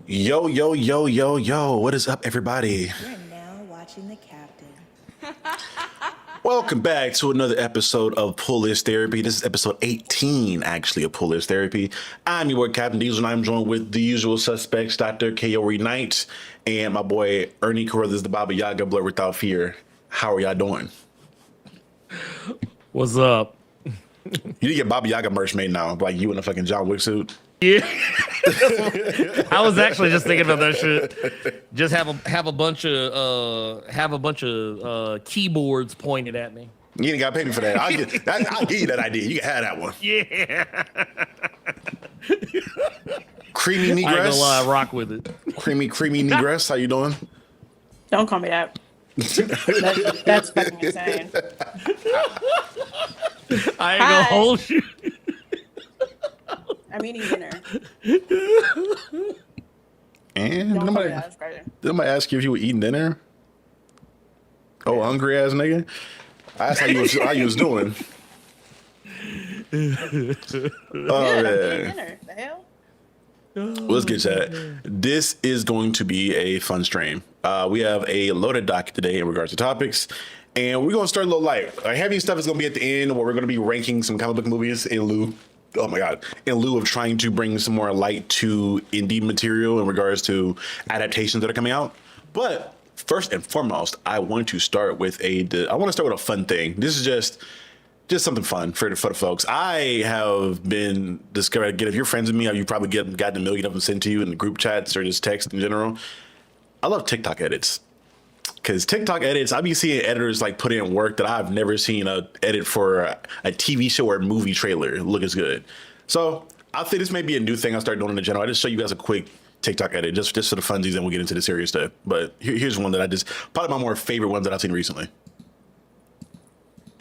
Yo, yo, yo, yo, yo, what is up, everybody? You're now watching the captain. Welcome back to another episode of Pull List Therapy. This is episode 18, actually, of Pull List Therapy. I'm your boy, Captain Diesel, and I'm joined with the usual suspects, Dr. Kaori Knight, and my boy, Ernie Carruthers, the Baba Yaga, Blur Without Fear. How are y'all doing? What's up? You need to get Baba Yaga merch made now, like you in a fucking John Wick suit. Yeah, I was actually just thinking about that shit. Just have a bunch of keyboards pointed at me. You ain't got to pay me for that. I'll give you that idea. You can have that one. Yeah, Creamy I ain't gonna Negress. lie, rock with it. Creamy Negress. How you doing? Don't call me that. That's fucking insane. I ain't gonna hold you. I'm eating dinner. And Don't call me that. That's crazy. did somebody ask you if you were eating dinner? Oh, hungry ass nigga. I asked how you was doing. Oh Yeah, I'm eating man. dinner. The hell? Let's get to that. This is going to be a fun stream. We have a loaded docket today in regards to topics. And we're going to start a little light. Our heavy stuff is going to be at the end where we're going to be ranking some comic book movies in lieu of trying to bring some more light to indie material in regards to adaptations that are coming out. But first and foremost, I want to start with a fun thing. This is just something fun for the folks. I have been discovered. Again, if you're friends with me, you've probably gotten a million of them sent to you in the group chats or just text in general. I love TikTok edits. Because TikTok edits, I be seeing editors like put in work that I've never seen a edit for a TV show or movie trailer look as good. So I think this may be a new thing I start doing in the general. I just show you guys a quick TikTok edit just for the funsies, and we'll get into the serious stuff. But here's one that probably my more favorite ones that I've seen recently.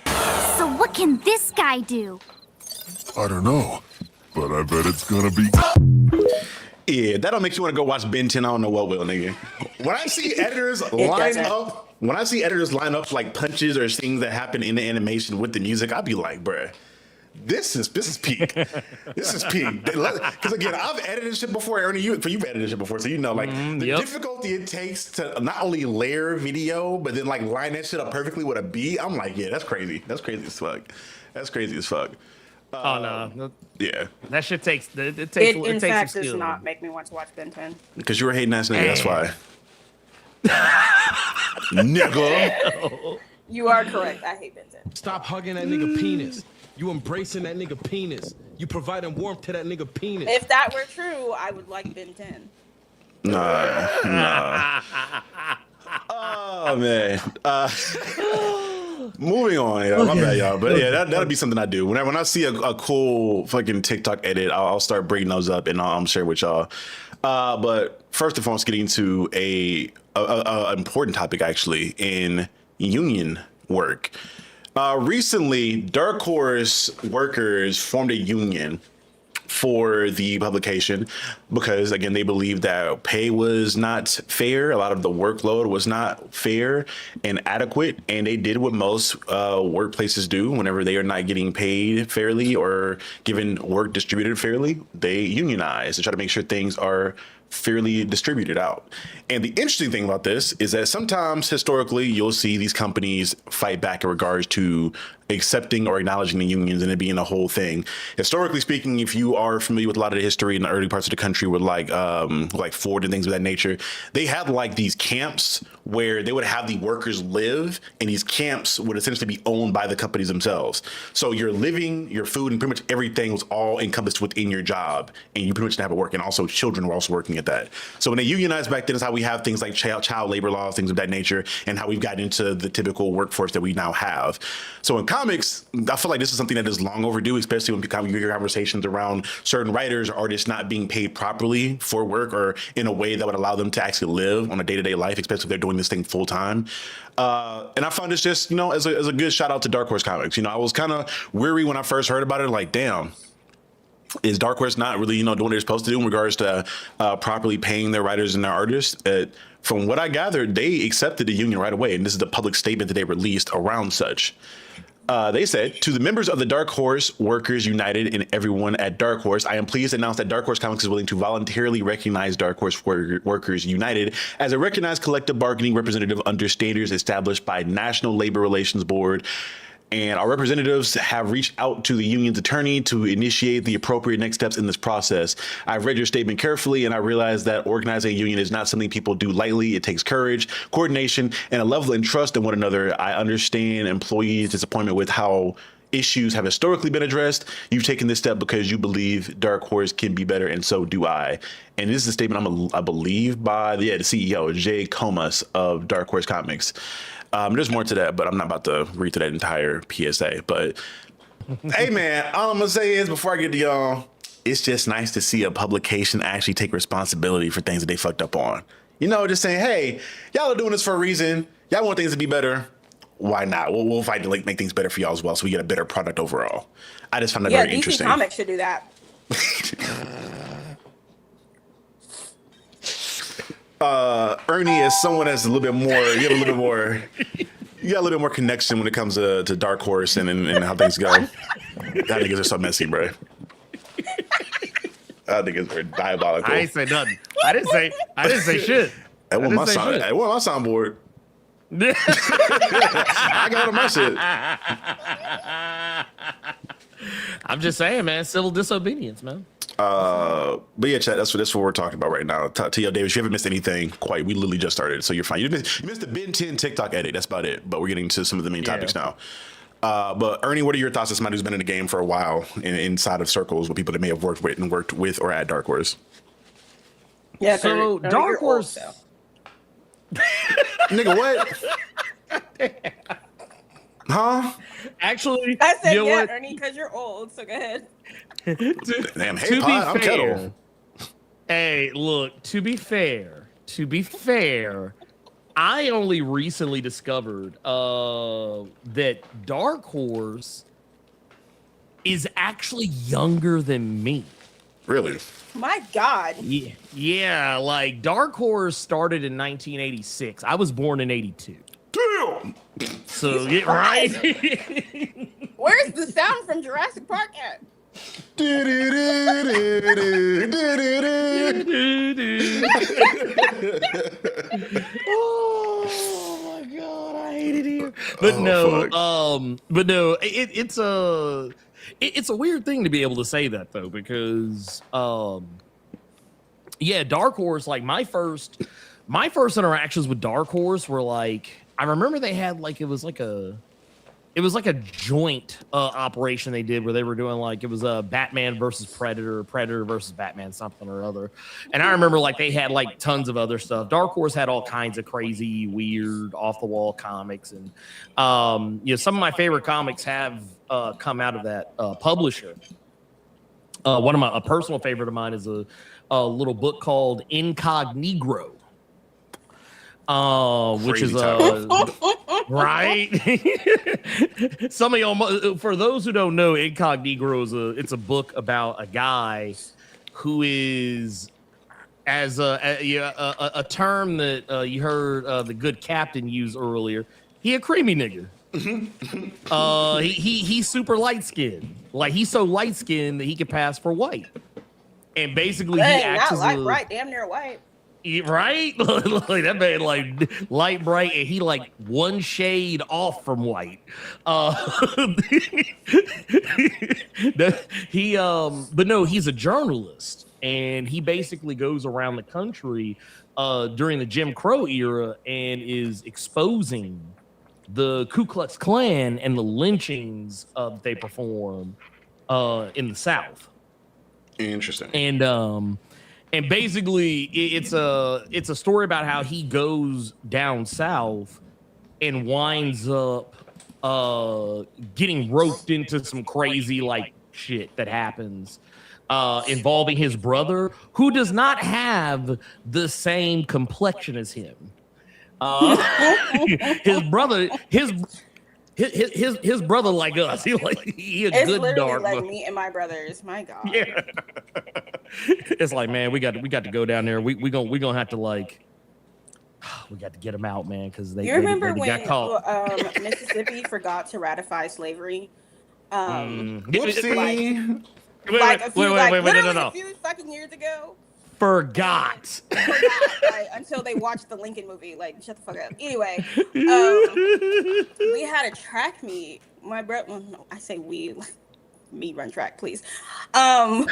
So what can this guy do? I don't know, but I bet it's gonna be. Yeah, that'll make you want to go watch Ben 10. I don't know what will, nigga. When I see editors line up like punches or things that happen in the animation with the music, I'd be like, bruh, this is peak. This is peak. Because again, I've edited shit before, Ernie. You've edited shit before, so you know, like the difficulty it takes to not only layer video, but then like line that shit up perfectly with a beat. I'm like, yeah, that's crazy. That's crazy as fuck. That's crazy as fuck. Oh no, Yeah. that shit takes. It It, takes. in It takes fact, some does skill. not make me want to watch Ben 10. Because you're a hating ass nigga, that's why. Nigga. You are correct. I hate Ben 10. Stop hugging that nigga penis. You embracing that nigga penis. You providing warmth to that nigga penis. If that were true, I would like Ben 10. Nah. Oh man. Moving on, yeah, my bad, y'all. But yeah, that'll be something I do. When I see a cool fucking TikTok edit, I'll start bringing those up and I'll share with y'all. But first and foremost, getting to a important topic actually in union work. Recently, Dark Horse workers formed a union for the publication because, again, they believed that pay was not fair. A lot of the workload was not fair and adequate. And they did what most workplaces do whenever they are not getting paid fairly or given work distributed fairly. They unionize to try to make sure things are fairly distributed out. And the interesting thing about this is that sometimes historically you'll see these companies fight back in regards to accepting or acknowledging the unions and it being a whole thing. Historically speaking, if you are familiar with a lot of the history in the early parts of the country with like Ford and things of that nature, they had like these camps where they would have the workers live, and these camps would essentially be owned by the companies themselves. So your living, your food, and pretty much everything was all encompassed within your job, and you pretty much didn't have to work. And also children were also working at that. So when they unionized back then is how we have things like child labor laws, things of that nature, and how we've gotten into the typical workforce that we now have. So in comics, I feel like this is something that is long overdue, especially when you hear conversations around certain writers or artists not being paid properly for work or in a way that would allow them to actually live on a day-to-day life, especially if they're doing this thing full time. And I found this just, as a good shout out to Dark Horse Comics. I was kind of weary when I first heard about it, like, damn, is Dark Horse not really, doing what they're supposed to do in regards to properly paying their writers and their artists? From what I gathered, they accepted the union right away, and this is the public statement that they released around such. They said, to the members of the Dark Horse Workers United and everyone at Dark Horse, I am pleased to announce that Dark Horse Comics is willing to voluntarily recognize Dark Horse Workers United as a recognized collective bargaining representative under standards established by National Labor Relations Board. And our representatives have reached out to the union's attorney to initiate the appropriate next steps in this process. I've read your statement carefully, and I realize that organizing a union is not something people do lightly. It takes courage, coordination, and a level of trust in one another. I understand employees' disappointment with how issues have historically been addressed. You've taken this step because you believe Dark Horse can be better, and so do I. And this is a statement, I believe, by the CEO, Jay Comas of Dark Horse Comics. There's more to that, but I'm not about to read through that entire PSA. But hey, man, all I'm gonna say is before I get to y'all, it's just nice to see a publication actually take responsibility for things that they fucked up on. You know, just saying, hey, y'all are doing this for a reason. Y'all want things to be better. Why not? We'll fight to make things better for y'all as well, so we get a better product overall. I just found that very DC interesting. Comics should do that. Ernie is someone that's a little bit more. You got a little bit more connection when it comes to Dark Horse and how things go. I think it's just so messy, bro. I think it's very diabolical. I ain't say nothing. I didn't say shit. That wasn't my sound. That wasn't my soundboard. I got on my shit. I'm just saying, man. Civil disobedience, man. But yeah, chat. That's what we're talking about right now. T.O. Davis, you haven't missed anything quite. We literally just started, so you're fine. You missed the Ben 10 TikTok edit. That's about it. But we're getting to some of the main topics now. But Ernie, what are your thoughts as somebody who's been in the game for a while inside of circles with people that may have worked with or at Dark Horse? Yeah. So Dark Horse. Nigga, what? Huh? Actually, I said, you know yeah, what? Ernie, because you're old. So go ahead. Damn, hey, To be Pod, I'm fair, Kettle. hey, look. To be fair, I only recently discovered that Dark Horse is actually younger than me. Really? My God. Yeah, like Dark Horse started in 1986. I was born in 82. Damn. So, yeah, right? Where's the sound from Jurassic Park at? Oh my God, I hate it here. But no, it's a weird thing to be able to say that though, because yeah, Dark Horse, like my first interactions with Dark Horse were like, I remember they had like it was like a joint operation they did where they were doing like it was a Batman versus Predator versus Batman something or other. And I remember like they had like tons of other stuff. Dark Horse had all kinds of crazy, weird, off the wall comics, and some of my favorite comics have come out of that publisher. One of a personal favorite of mine is a little book called Incognegro. Which is right. Some of y'all, for those who don't know, Incognegro it's a book about a guy who is, as a term that you heard the good captain use earlier, he a creamy nigga. He's super light skinned. Like he's so light skinned that he can pass for white, and basically he acts not as light, right? Damn near white. Right? Like that man like light bright and he like one shade off from white. But no, he's a journalist and he basically goes around the country during the Jim Crow era and is exposing the Ku Klux Klan and the lynchings that they perform in the South. Interesting. And basically, it's a story about how he goes down south and winds up getting roped into some crazy like shit that happens involving his brother, who does not have the same complexion as him. His brother like us. He a It's good literally dark. like me and my brothers. My God. Yeah. It's like, man, we got to go down there. We gonna have to like We got to get them out, man, because they You remember they when got caught. Mississippi forgot to ratify slavery? Whoopsie. Like a few, literally no. a few fucking years ago. Forgot. Forgot, like, until they watched the Lincoln movie. Like, shut the fuck up. Anyway, we had a track meet. My brother, well, no, I say we, like, me run track, please. Brothers.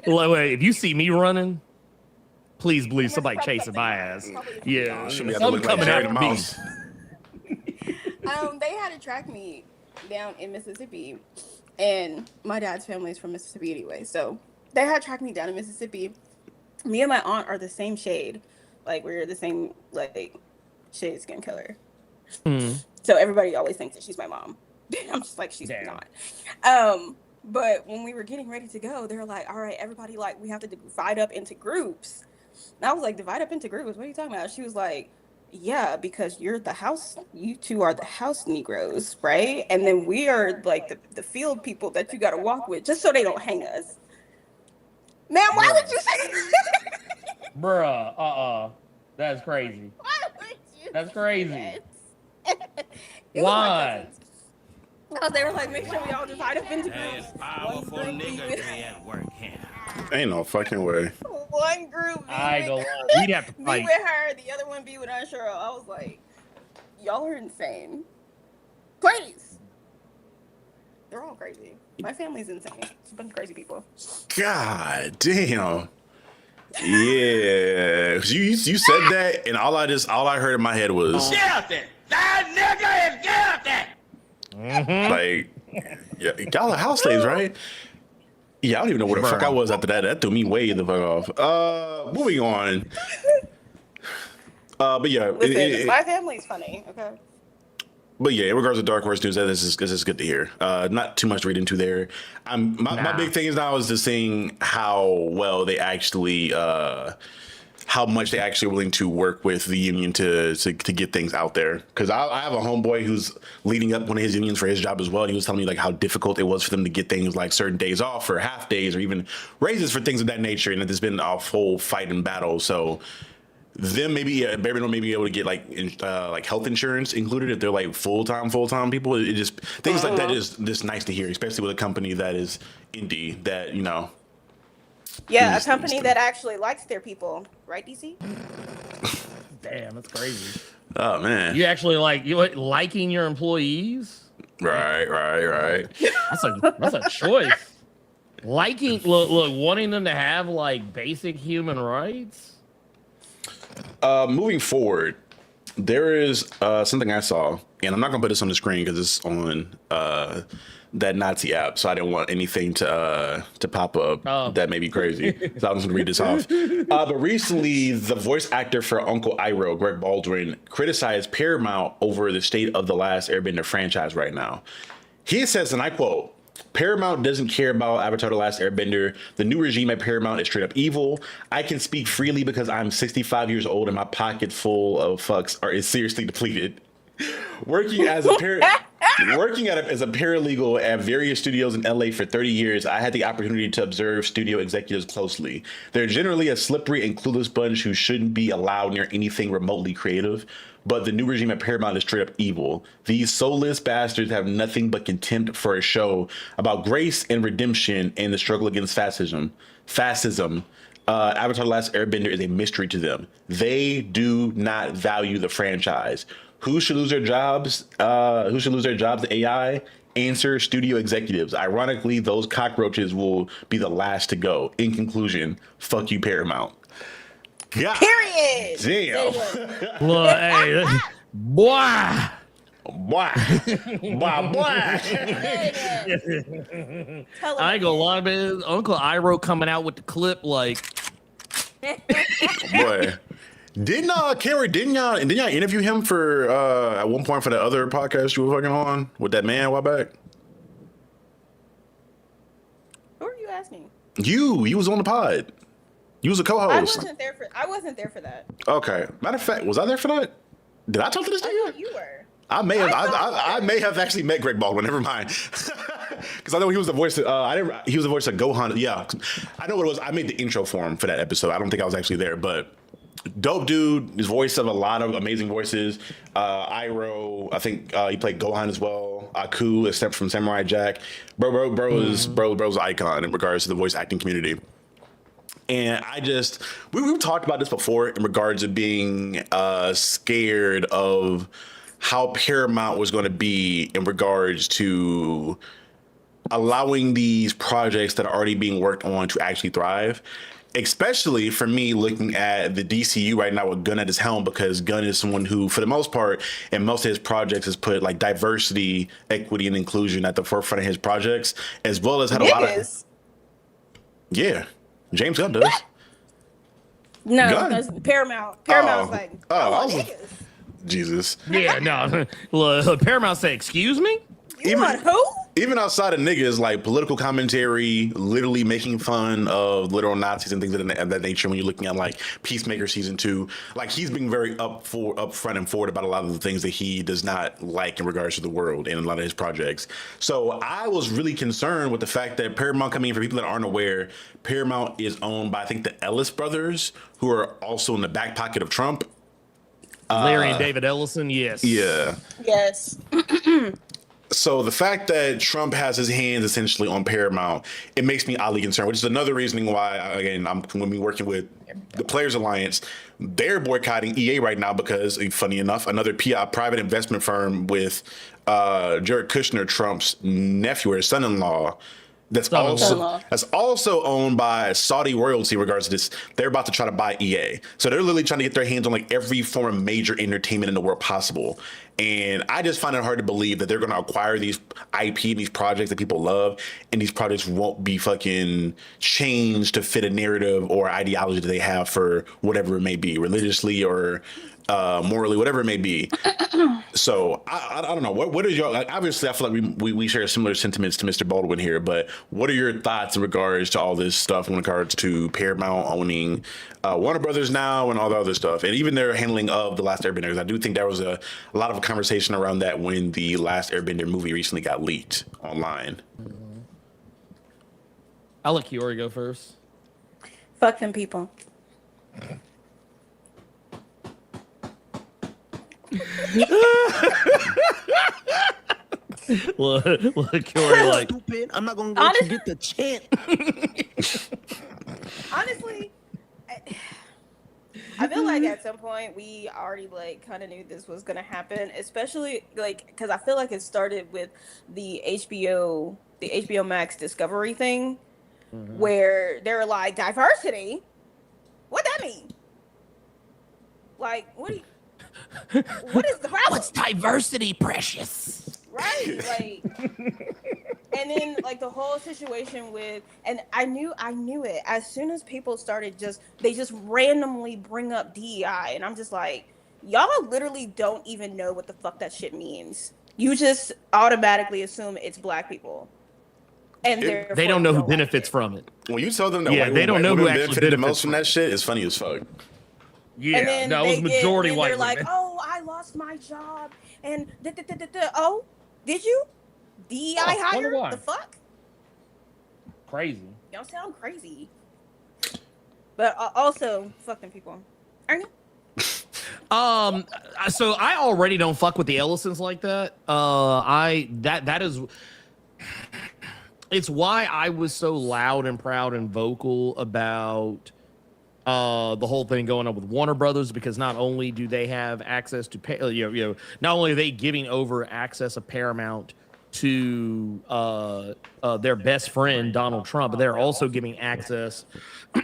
Wait, if you see me running, please believe somebody chasing my ass. Yeah, Should be able to some look like coming Jerry after the me. Mouse. They had a track meet down in Mississippi, and my dad's family is from Mississippi anyway, so they had track meet down in Mississippi. Me and my aunt are the same shade, like we're the same like shade skin color. So everybody always thinks that she's my mom. I'm just like, she's Damn. not. But when we were getting ready to go, they were like, all right, everybody, like, we have to divide up into groups. And I was like, divide up into groups? What are you talking about? She was like, yeah, because you two are the house Negroes, right? And then we are like the field people that you got to walk with just so they don't hang us. Man, why would you say that? Bruh, that's crazy. Why would you That's say crazy. that? It was my Why? cousins. Because they were like, make sure we all divide up into Hey, groups. it's powerful niggas be at work here. Ain't no fucking way. One group I be go. with, We'd have to be fight. with her, the other one be with Unsure. I was like, y'all are insane. Please. They're all crazy. My family's insane. It's a bunch of crazy people. God damn. Yeah. You said that, and all I heard in my head was Get out there! That nigga is get out there! like, yeah, y'all are house slaves, right? Yeah, I don't even know where the fuck I was after that. That threw me way the fuck off. Moving on. But yeah, Listen, my family's funny, okay? but yeah, in regards to Dark Horse news, this is good to hear. Not too much to read into there. My big thing is now is just seeing how well they actually, how much they actually willing to work with the union to get things out there. Because I have a homeboy who's leading up one of his unions for his job as well. And he was telling me like how difficult it was for them to get things like certain days off or half days or even raises for things of that nature. And that there's been a whole fight and battle. So them maybe bare minimum maybe able to get like health insurance included if they're like full-time people. It just things like that is just nice to hear, especially with a company that is indie that, you know. Yeah, a company that actually likes their people. Right, DC? Damn, that's crazy. Oh man. You actually liking your employees? Right. That's a choice. Liking, look, wanting them to have like basic human rights. Moving forward, there is something I saw, and I'm not gonna put this on the screen because it's on that Nazi app, so I didn't want anything to pop up that may be crazy. So I'm just gonna read this off. But recently, the voice actor for Uncle Iroh, Greg Baldwin, criticized Paramount over the state of the Last Airbender franchise right now. He says, and I quote, "Paramount doesn't care about Avatar: The Last Airbender. The new regime at Paramount is straight up evil. I can speak freely because I'm 65 years old and my pocket full of fucks is seriously depleted. Working as a paralegal at various studios in LA for 30 years, I had the opportunity to observe studio executives closely. They're generally a slippery and clueless bunch who shouldn't be allowed near anything remotely creative. But the new regime at Paramount is straight up evil. These soulless bastards have nothing but contempt for a show about grace and redemption and the struggle against fascism. Avatar: The Last Airbender is a mystery to them. They do not value the franchise. Who should lose their jobs? To AI? Answer: studio executives. Ironically, those cockroaches will be the last to go. In conclusion, fuck you, Paramount." God Period. damn. Look, hey, boy. Boy. I ain't gonna lie, man. Uncle Iroh coming out with the clip like, Boy. Didn't y'all interview him for at one point for the other podcast you were fucking on with that man a while back? Who are you asking? You was on the pod. You was a I co-host. wasn't there for that. Okay. Matter of fact, was I there for that? Did I talk to this I nigga? thought you were. I may have actually met Greg Baldwin. Never mind, because I know he was the voice. He was the voice of Gohan. Yeah, I know what it was. I made the intro for him for that episode. I don't think I was actually there, but dope dude. His voice of a lot of amazing voices. Iroh, I think he played Gohan as well. Aku, except from Samurai Jack. Bro's an icon in regards to the voice acting community. And we've talked about this before in regards to being scared of how Paramount was going to be in regards to allowing these projects that are already being worked on to actually thrive. Especially for me, looking at the DCU right now with Gunn at his helm, because Gunn is someone who, for the most part, in most of his projects, has put like diversity, equity, and inclusion at the forefront of his projects, as well as had a lot of. Yeah, James Gunn does. No, Gunn? that's Paramount. Paramount's like, I was- niggas. Jesus. Yeah, no. Look, Paramount said, "Excuse me." You want who? Even outside of niggas, like political commentary, literally making fun of literal Nazis and things of that nature. When you're looking at like Peacemaker season 2, like he's being very upfront and forward about a lot of the things that he does not like in regards to the world and a lot of his projects. So I was really concerned with the fact that Paramount, coming in, for people that aren't aware, Paramount is owned by, I think, the Ellis brothers, who are also in the back pocket of Trump. Larry and David Ellison, yes. Yeah. Yes. So the fact that Trump has his hands essentially on Paramount, it makes me oddly concerned, which is another reasoning why, again, I'm going to be working with the Players Alliance. They're boycotting EA right now because, funny enough, another private investment firm with Jared Kushner, Trump's nephew or son-in-law, that's also owned by Saudi royalty in regards to this. They're about to try to buy EA. So they're literally trying to get their hands on like every form of major entertainment in the world possible. And I just find it hard to believe that they're going to acquire these IP and these projects that people love, and these projects won't be fucking changed to fit a narrative or ideology that they have for whatever it may be, religiously or morally, whatever it may be. So I don't know. What is your, like, obviously I feel like we share similar sentiments to Mr. Baldwin here, but what are your thoughts in regards to all this stuff in regards to Paramount owning Warner Brothers now and all the other stuff, and even their handling of The Last Airbender? I do think there was a lot of conversation around that when the Last Airbender movie recently got leaked online. I'll let Kiori go first. Fuck them people. Look, Kiori, like, stupid. I'm not gonna let you get the chant. Honestly, I feel like at some point we already like kind of knew this was gonna happen, especially like because I feel like it started with the HBO Max Discovery thing, where they were like, diversity. What that mean? Like, what is the problem? what's diversity, precious? Right, like, and then like the whole situation with, and I knew it as soon as people started they just randomly bring up DEI, and I'm just like, y'all literally don't even know what the fuck that shit means. You just automatically assume it's black people, and They don't know who benefits from it. When you tell them that they don't know who actually benefited the most benefits from that shit, it's funny as fuck. Yeah, and then no, it was majority white they're women. like, oh, I lost my job, and oh, did you? DEI hire? why. The fuck? Crazy. Y'all sound crazy. But also, fucking people. Are you? So I already don't fuck with the Ellisons like that. That is, it's why I was so loud and proud and vocal about the whole thing going on with Warner Brothers, because not only do they have access to not only are they giving over access of Paramount to their best friend Donald Trump, but they're also giving access.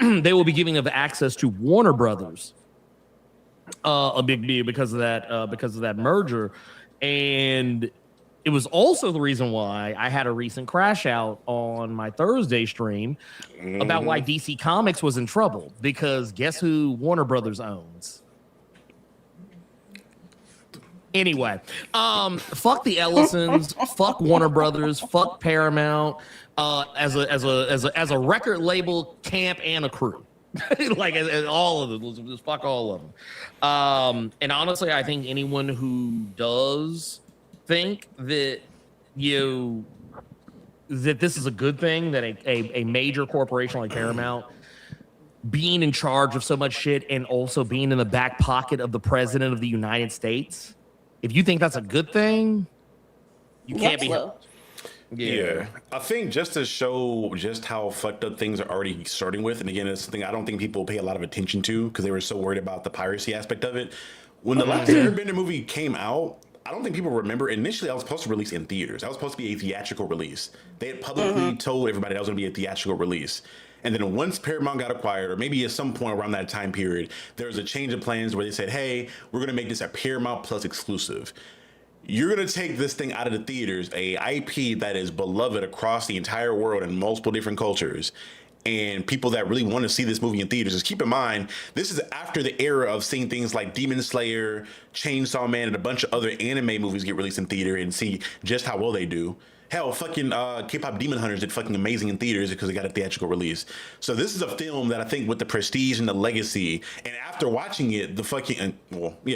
They will be giving of access to Warner Brothers, a big deal because of that merger, and it was also the reason why I had a recent crash out on my Thursday stream about why DC Comics was in trouble, because guess who Warner Brothers owns? Anyway, fuck the Ellisons, fuck Warner Brothers, fuck Paramount, as a record label, camp, and a crew. Like as all of them, just fuck all of them. And honestly, I think anyone who does think that that this is a good thing, that a major corporation like Paramount being in charge of so much shit and also being in the back pocket of the president of the United States, if you think that's a good thing, you can't be. Slow. Yeah, I think just to show just how fucked up things are already starting with, and again, it's something I don't think people pay a lot of attention to because they were so worried about the piracy aspect of it. When the last Airbender movie came out, I don't think people remember. Initially, I was supposed to release in theaters. I was supposed to be a theatrical release. They had publicly told everybody that was going to be a theatrical release. And then once Paramount got acquired, or maybe at some point around that time period, there was a change of plans where they said, hey, we're going to make this a Paramount Plus exclusive. You're going to take this thing out of the theaters, a IP that is beloved across the entire world in multiple different cultures, and people that really want to see this movie in theaters. Just keep in mind, this is after the era of seeing things like Demon Slayer, Chainsaw Man, and a bunch of other anime movies get released in theater and see just how well they do. Hell, fucking K-pop Demon Hunters did fucking amazing in theaters because they got a theatrical release. So this is a film that I think with the prestige and the legacy, and after watching it,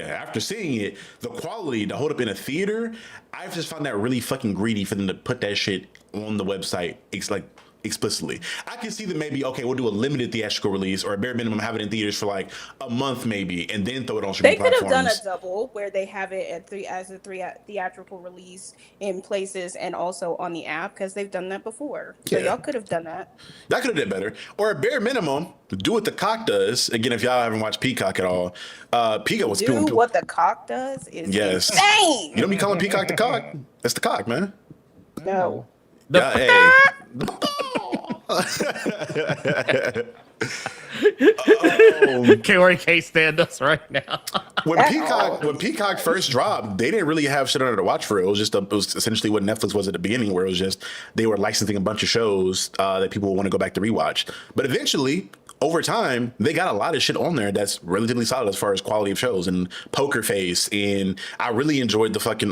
after seeing it, the quality to hold up in a theater, I've just found that really fucking greedy for them to put that shit on the website. It's like explicitly. I can see that maybe, okay, we'll do a limited theatrical release or a bare minimum have it in theaters for like a month maybe and then throw it on streaming platforms. They could have done a double where they have it as a theatrical release in places and also on the app because they've done that before. So y'all could have done that. That could have done better. Or a bare minimum, do what the Cock does. Again, if y'all haven't watched Peacock at all, Peacock was Do what the Cock does is insane. You don't be calling Peacock the Cock. That's the Cock, man. No. KRK stand us right now. when Peacock first dropped, they didn't really have shit under the watch for it. It was essentially what Netflix was at the beginning, where it was just they were licensing a bunch of shows that people would want to go back to rewatch. But eventually, over time, they got a lot of shit on there that's relatively solid as far as quality of shows. And Poker Face, and I really enjoyed the fucking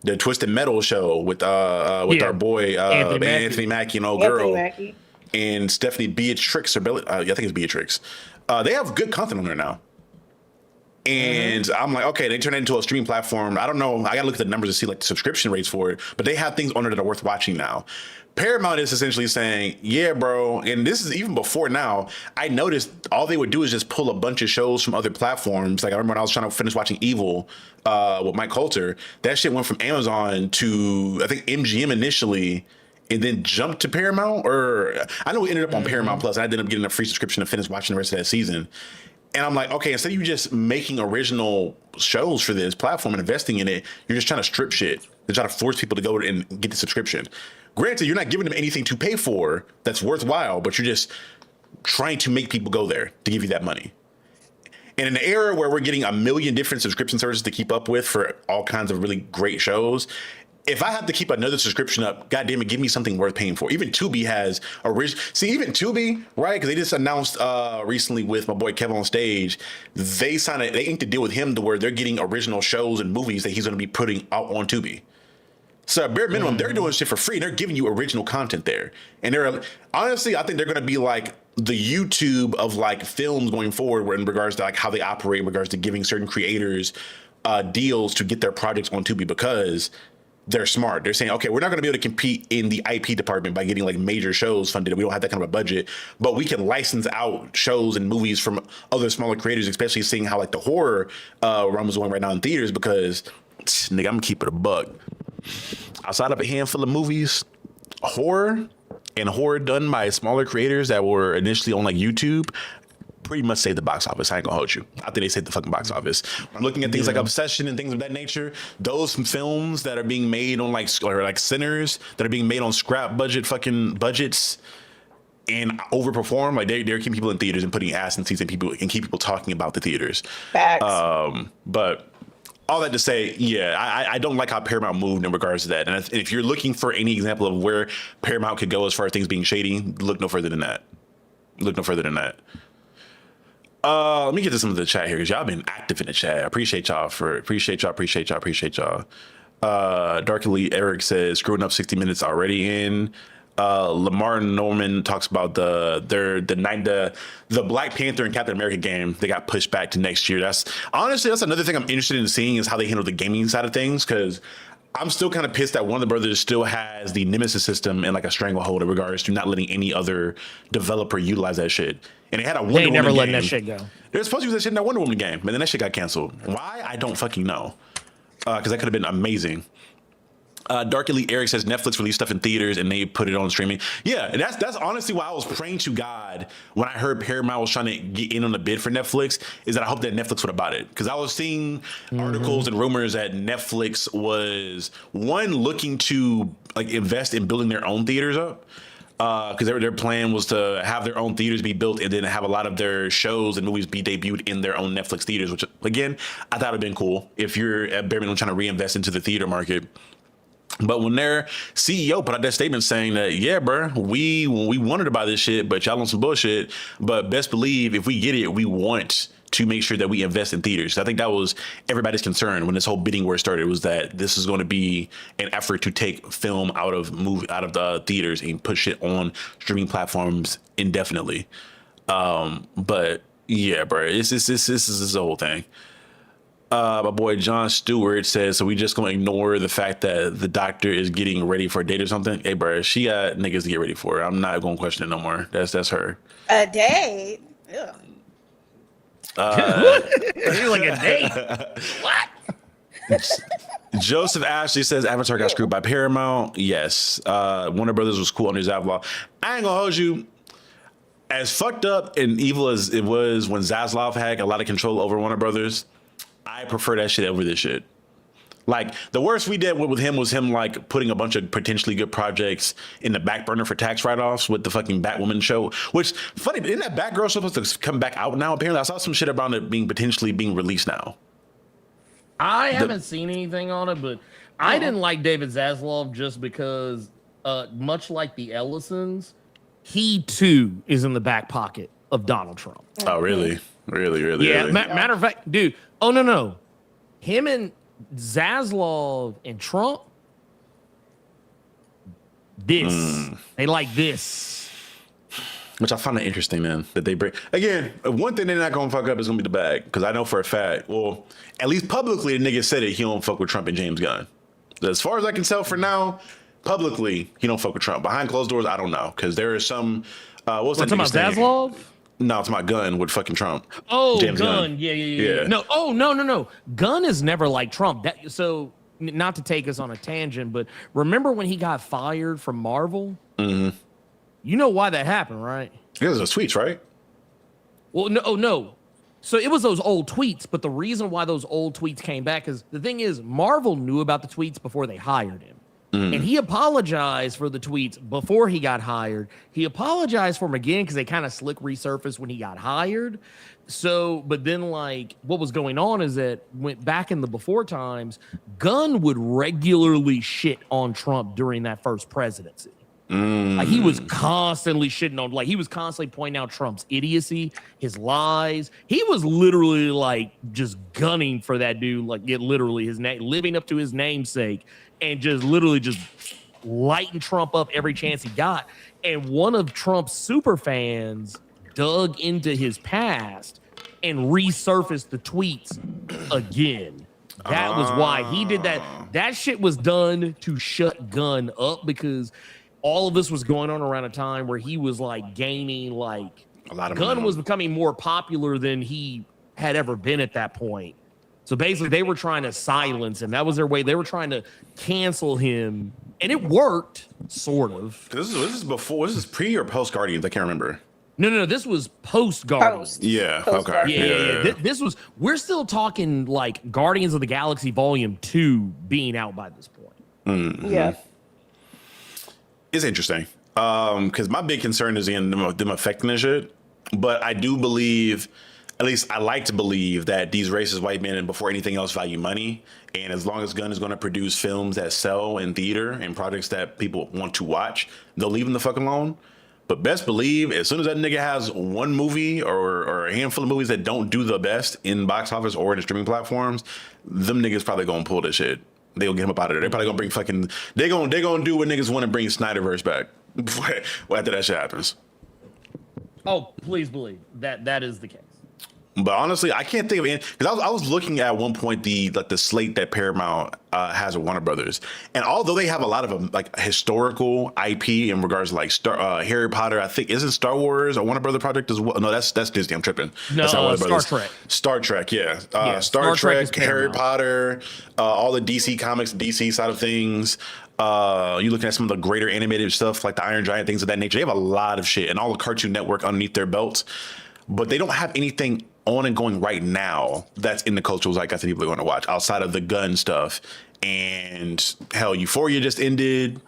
the Twisted Metal show with our boy Anthony Mackie and old girl and Stephanie Beatrix I think it's Beatrix. They have good content on there now. And I'm like, okay, they turned it into a streaming platform. I don't know. I gotta look at the numbers to see like the subscription rates for it, but they have things on there that are worth watching now. Paramount is essentially saying, yeah, bro, and this is even before now, I noticed all they would do is just pull a bunch of shows from other platforms. Like I remember when I was trying to finish watching Evil with Mike Coulter, that shit went from Amazon to, I think, MGM initially, and then jumped to Paramount, or I know we ended up on Paramount Plus, and I ended up getting a free subscription to finish watching the rest of that season. And I'm like, okay, instead of you just making original shows for this platform and investing in it, you're just trying to strip shit. They're trying to force people to go and get the subscription. Granted, you're not giving them anything to pay for that's worthwhile, but you're just trying to make people go there to give you that money. And in an era where we're getting a million different subscription services to keep up with for all kinds of really great shows, if I have to keep another subscription up, goddamn it, give me something worth paying for. Even Tubi has even Tubi, right? Because they just announced recently with my boy Kevin on Stage, they inked a deal with him to where they're getting original shows and movies that he's going to be putting out on Tubi. So at bare minimum, they're doing shit for free. They're giving you original content there. And honestly, I think they're going to be like the YouTube of like films going forward in regards to like how they operate in regards to giving certain creators deals to get their projects on Tubi, because they're smart. They're saying, okay, we're not going to be able to compete in the IP department by getting like major shows funded. We don't have that kind of a budget, but we can license out shows and movies from other smaller creators, especially seeing how like the horror run is going right now in theaters, because nigga, I'm gonna keep it a buck. Outside of a handful of movies, horror done by smaller creators that were initially on like YouTube pretty much saved the box office. I ain't gonna hold you. I think they saved the fucking box office. I'm looking at things like Obsession and things of that nature. Those films that are being made on like Sinners, that are being made on scrap budgets and overperform, like they're keeping people in theaters and putting ass in seats and keep people talking about the theaters. Facts. But all that to say, yeah, I don't like how Paramount moved in regards to that. And if you're looking for any example of where Paramount could go as far as things being shady, look no further than that. Let me get to some of the chat here, because y'all been active in the chat. I appreciate y'all. Dark Elite Eric says, screwing up 60 Minutes already in. Lamar Norman talks about the Black Panther and Captain America game. They got pushed back to next year. That's another thing I'm interested in seeing, is how they handle the gaming side of things, because I'm still kind of pissed that one of the brothers still has the Nemesis system and like a stranglehold in regards to not letting any other developer utilize that shit. And they had a Wonder They ain't Woman never letting game. that shit go. They're supposed to use that shit in that Wonder Woman game, and then that shit got canceled. Why? I don't fucking know. Because that could have been amazing. Dark Elite Eric says Netflix released stuff in theaters and they put it on streaming. Yeah, and that's honestly why I was praying to God when I heard Paramount was trying to get in on the bid for Netflix, is that I hope that Netflix would have bought it. Because I was seeing articles and rumors that Netflix was looking to like invest in building their own theaters up. Because their plan was to have their own theaters be built and then have a lot of their shows and movies be debuted in their own Netflix theaters, which again, I thought would have been cool if you're at bare minimum trying to reinvest into the theater market. But when their CEO put out that statement saying that, yeah, bro, we wanted to buy this shit, but y'all on some bullshit. But best believe if we get it, we want to make sure that we invest in theaters. I think that was everybody's concern when this whole bidding war started, was that this is going to be an effort to take film out of the theaters and push it on streaming platforms indefinitely. But yeah, bro, this is the whole thing. My boy John Stewart says, so we just gonna ignore the fact that the doctor is getting ready for a date or something? Hey, bro, she got niggas to get ready for. I'm not gonna question it no more. That's her. A date? Ugh. You're like a date. What? Joseph Ashley says Avatar got screwed by Paramount. Yes. Warner Brothers was cool under Zaslav. I ain't gonna hold you. As fucked up and evil as it was when Zaslav had a lot of control over Warner Brothers, I prefer that shit over this shit. Like, the worst we did with him was him, like, putting a bunch of potentially good projects in the back burner for tax write-offs with the fucking Batwoman show. Which, funny, isn't that Batgirl supposed to come back out now? Apparently, I saw some shit about it potentially being released now. I haven't seen anything on it, but I didn't like David Zaslav just because, much like the Ellisons, he, too, is in the back pocket of Donald Trump. Oh, really? Really? Yeah, really? matter of fact, dude. Oh, no. Him and Zaslav and Trump, they like this. Which I find it interesting, man, that they bring. Again, one thing they're not going to fuck up is going to be the bag. Because I know for a fact, well, at least publicly, the nigga said it, he don't fuck with Trump and James Gunn. As far as I can tell for now, publicly, he don't fuck with Trump. Behind closed doors, I don't know. Because there is some, what's that nigga's name? Zaslav? No, it's my Gunn with fucking Trump. Oh, James Gunn. Yeah. No. Oh, no. Gunn is never like Trump. So, not to take us on a tangent, but remember when he got fired from Marvel? Mm-hmm. You know why that happened, right? It was those tweets, right? Well, no. So it was those old tweets, but the reason why those old tweets came back is the thing is Marvel knew about the tweets before they hired him. And he apologized for the tweets before he got hired. He apologized for them again because they kind of slick resurfaced when he got hired. So, but then like what was going on is that went back in the before times, Gunn would regularly shit on Trump during that first presidency. Like he was constantly shitting on, like he was constantly pointing out Trump's idiocy, his lies. He was literally like just gunning for that dude, like get literally his name, living up to his namesake, and just literally just lighting Trump up every chance he got. And one of Trump's super fans dug into his past and resurfaced the tweets again. That was why he did that. That shit was done to shut Gunn up because all of this was going on around a time where he was like gaining like a lot of Gunn momentum. was becoming more popular than he had ever been at that point. So basically they were trying to silence him. That was their way. They were trying to cancel him. And it worked, sort of. This is pre or post Guardians? I can't remember. No. This was post Guardians. Yeah. Post Okay. Yeah. This was, we're still talking like Guardians of the Galaxy Volume 2 being out by this point. Mm-hmm. Yeah. It's interesting. Because my big concern is in them affecting this shit. But I do believe, at least I like to believe, that these racist white men, before anything else, value money. And as long as Gunn is going to produce films that sell in theater and projects that people want to watch, they'll leave him the fuck alone. But best believe, as soon as that nigga has one movie or a handful of movies that don't do the best in box office or in the streaming platforms, them niggas probably going to pull this shit. They'll get him up out of there. They're probably gonna bring fucking. They're gonna do what niggas want to bring Snyderverse back after that shit happens. Oh, please believe that is the case. But honestly, I can't think of any because I was looking at one point the slate that Paramount has with Warner Brothers, and although they have a lot of like historical IP in regards to like Harry Potter, I think isn't Star Wars a Warner Brother project as well? No, that's Disney. I'm tripping. No, that's not Warner Star Brothers. Trek. Star Trek, yeah. Star Trek is Harry Paramount. Potter, all the DC comics, DC side of things. You looking at some of the greater animated stuff like the Iron Giant, things of that nature. They have a lot of shit and all the Cartoon Network underneath their belts, but they don't have anything on and going right now that's in the cultural zeitgeist that people are going to watch outside of the gun stuff. And hell, Euphoria just ended.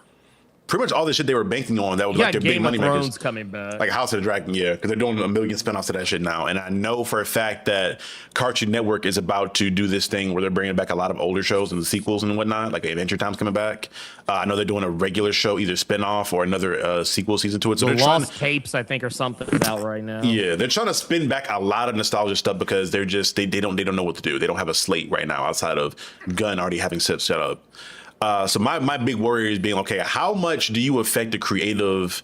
Pretty much all the shit they were banking on that was like their big money Game of Thrones makers. coming back. Like House of the Dragon, yeah, because they're doing a million spinoffs of that shit now. And I know for a fact that Cartoon Network is about to do this thing where they're bringing back a lot of older shows and the sequels and whatnot, like Adventure Time's coming back. I know they're doing a regular show, either spinoff or another sequel season to it. So the they're trying Lost Tapes, I think, or something is out right now. yeah, they're trying to spin back a lot of nostalgia stuff because they're just they don't know what to do. They don't have a slate right now outside of Gunn already having set up. So my big worry is being okay. How much do you affect the creative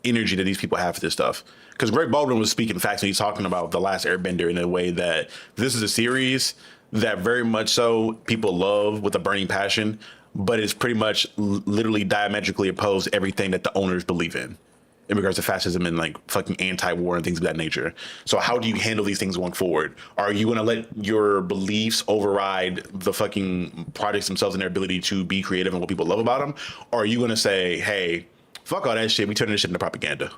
energy that these people have for this stuff? Because Greg Baldwin was speaking facts when he's talking about The Last Airbender in a way that this is a series that very much so people love with a burning passion, but it's pretty much literally diametrically opposed to everything that the owners believe in regards to fascism and like fucking anti-war and things of that nature. So how do you handle these things going forward? Are you going to let your beliefs override the fucking projects themselves and their ability to be creative and what people love about them? Or are you going to say, hey, fuck all that shit, we turn this shit into propaganda?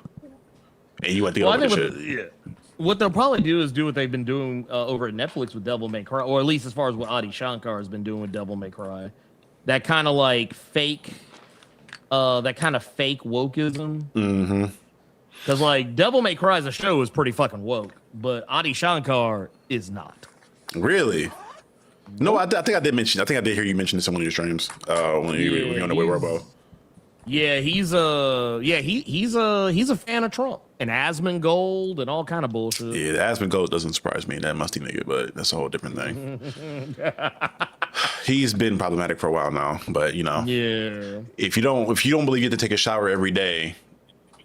And you went through all this shit. What they'll probably do is do what they've been doing over at Netflix with Devil May Cry, or at least as far as what Adi Shankar has been doing with Devil May Cry. That kind of like fake wokeism. Mm-hmm. Because like Devil May Cry as a show is pretty fucking woke, but Adi Shankar is not. Really? No, I think I did hear you mention this in one of your streams when you were on the way Robo. Yeah, he's a fan of Trump and Asmongold and all kind of bullshit. Yeah, the Asmongold doesn't surprise me, that musty nigga, but that's a whole different thing. He's been problematic for a while now, but you know, yeah. If you don't believe you have to take a shower every day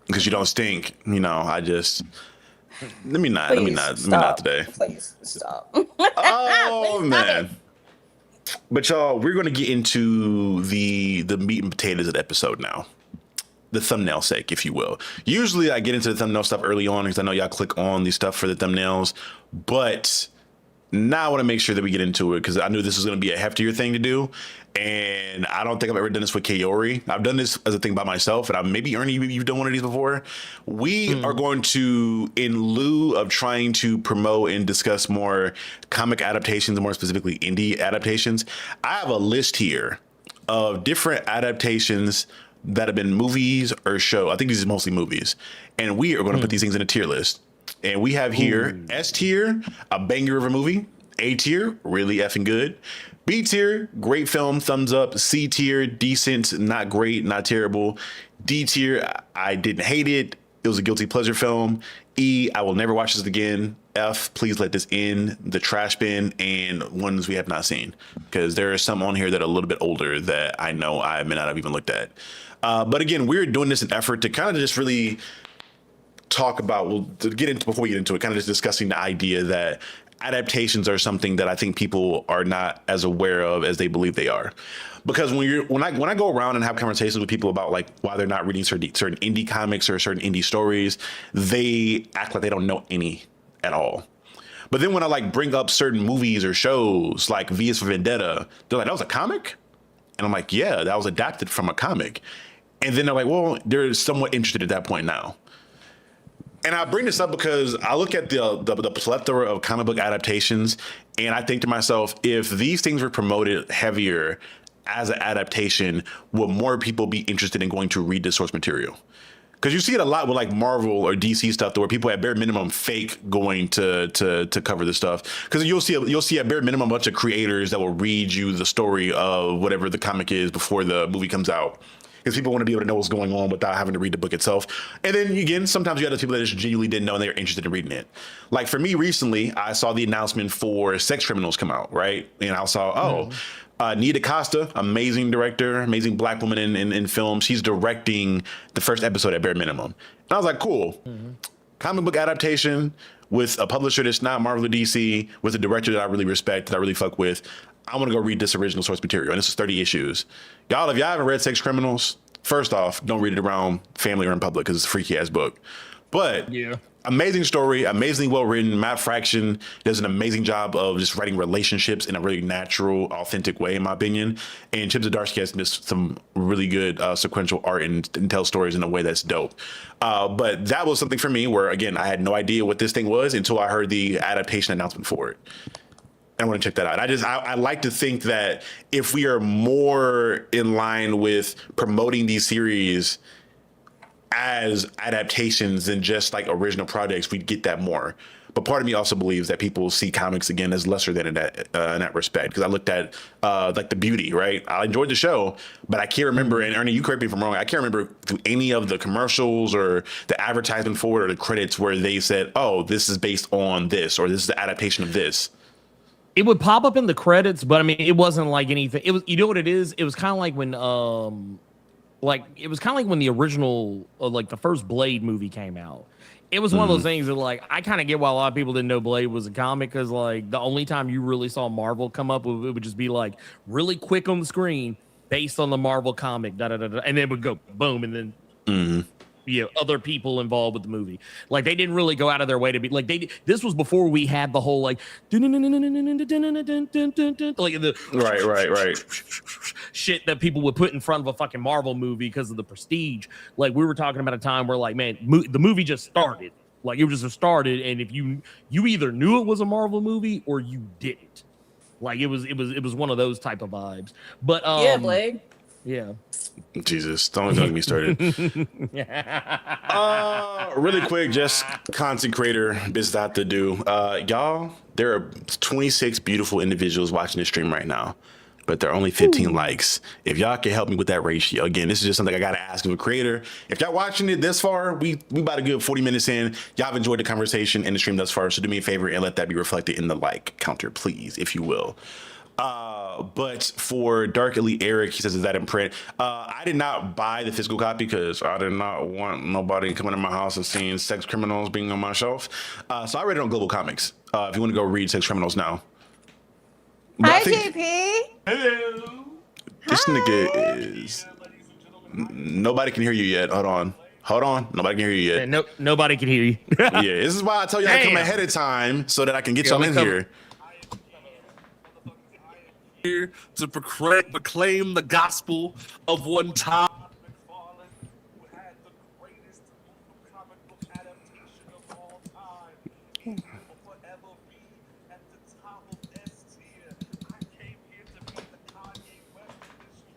because you don't stink, you know, let me not today. Please stop. Oh man. But y'all, we're going to get into the meat and potatoes of the episode now. The thumbnail sake, if you will. Usually I get into the thumbnail stuff early on because I know y'all click on these stuff for the thumbnails. But now I want to make sure that we get into it because I knew this was going to be a heftier thing to do. And I don't think I've ever done this with Kaori. I've done this as a thing by myself. And maybe Ernie, you've done one of these before. We are going to, in lieu of trying to promote and discuss more comic adaptations, more specifically indie adaptations, I have a list here of different adaptations that have been movies or show. I think these are mostly movies. And we are going to put these things in a tier list. And we have here S tier, a banger of a movie. A tier, really effing good. B tier, great film, thumbs up. C tier, decent, not great, not terrible. D tier, I didn't hate it. It was a guilty pleasure film. E, I will never watch this again. F, please let this in the trash bin, and ones we have not seen. Because there are some on here that are a little bit older that I know I may not have even looked at. But again, we're doing this in effort to kind of just really talk about, before we get into it, kind of just discussing the idea that adaptations are something that I think people are not as aware of as they believe they are. Because when I go around and have conversations with people about like why they're not reading certain indie comics or certain indie stories, they act like they don't know any at all. But then when I like bring up certain movies or shows like V is for Vendetta, they're like, that was a comic? And I'm like, yeah, that was adapted from a comic. And then they're like, well, they're somewhat interested at that point now. And I bring this up because I look at the plethora of comic book adaptations, and I think to myself, if these things were promoted heavier as an adaptation, would more people be interested in going to read the source material? Because you see it a lot with like Marvel or DC stuff, where people at bare minimum fake going to cover this stuff. Because you'll see at bare minimum a bunch of creators that will read you the story of whatever the comic is before the movie comes out. Because people want to be able to know what's going on without having to read the book itself. And then again, sometimes you have those people that just genuinely didn't know and they were interested in reading it. Like for me recently, I saw the announcement for Sex Criminals come out, right? And I saw, Nia DaCosta, amazing director, amazing black woman in film. She's directing the first episode at bare minimum. And I was like, cool. comic book adaptation with a publisher that's not Marvel or DC, with a director that I really respect, that I really fuck with. I want to go read this original source material, and this is 30 issues. Y'all, if y'all haven't read Sex Criminals, first off, don't read it around family or in public because it's a freaky ass book. But yeah, amazing story, amazingly well written. Matt Fraction does an amazing job of just writing relationships in a really natural, authentic way, in my opinion. And Chip Zdarsky has just some really good sequential art and tells stories in a way that's dope. But that was something for me where, again, I had no idea what this thing was until I heard the adaptation announcement for it. I want to check that out. I like to think that if we are more in line with promoting these series as adaptations than just like original projects, we'd get that more. But part of me also believes that people see comics again as lesser than in that respect. Because I looked at like The Beauty, right? I enjoyed the show, but I can't remember. And Ernie, you correct me if I'm wrong. I can't remember through any of the commercials or the advertisement for it or the credits where they said, "Oh, this is based on this," or "This is the adaptation of this." It would pop up in the credits, but I mean, it wasn't like anything. It was, you know what it is? It was kind of like when, it was kind of like when the original, like the first Blade movie came out. It was one of those things that, like, I kind of get why a lot of people didn't know Blade was a comic, because like the only time you really saw Marvel come up, it would just be like really quick on the screen based on the Marvel comic, and then it would go boom, and then. Other people involved with the movie. Like, they didn't really go out of their way to be like, this was before we had the whole like like the right shit that people would put in front of a fucking Marvel movie because of the prestige. Like, we were talking about a time where, like, man, the movie just started. Like, it just started, and if you either knew it was a Marvel movie or you didn't. Like, it was one of those type of vibes. But yeah, Blade. Yeah. Jesus, don't get me started. Really quick, just content creator business I have to do. Y'all, there are 26 beautiful individuals watching this stream right now, but there are only 15 likes. If y'all can help me with that ratio, again, this is just something I gotta ask of a creator. If y'all watching it this far, we about a good 40 minutes in. Y'all have enjoyed the conversation in the stream thus far, so do me a favor and let that be reflected in the like counter, please, if you will. But for Dark Elite Eric, he says, is that in print? I did not buy the physical copy because I did not want nobody coming to my house and seeing Sex Criminals being on my shelf. So I read it on Global Comics. If you want to go read Sex Criminals now. But Hi, JP. Hello. This nigga is. Nobody can hear you yet. Hold on. Nobody can hear you yet. No, nobody can hear you. Yeah, this is why I tell you I come ahead of time so that I can get y'all in here. To proclaim the gospel of one time.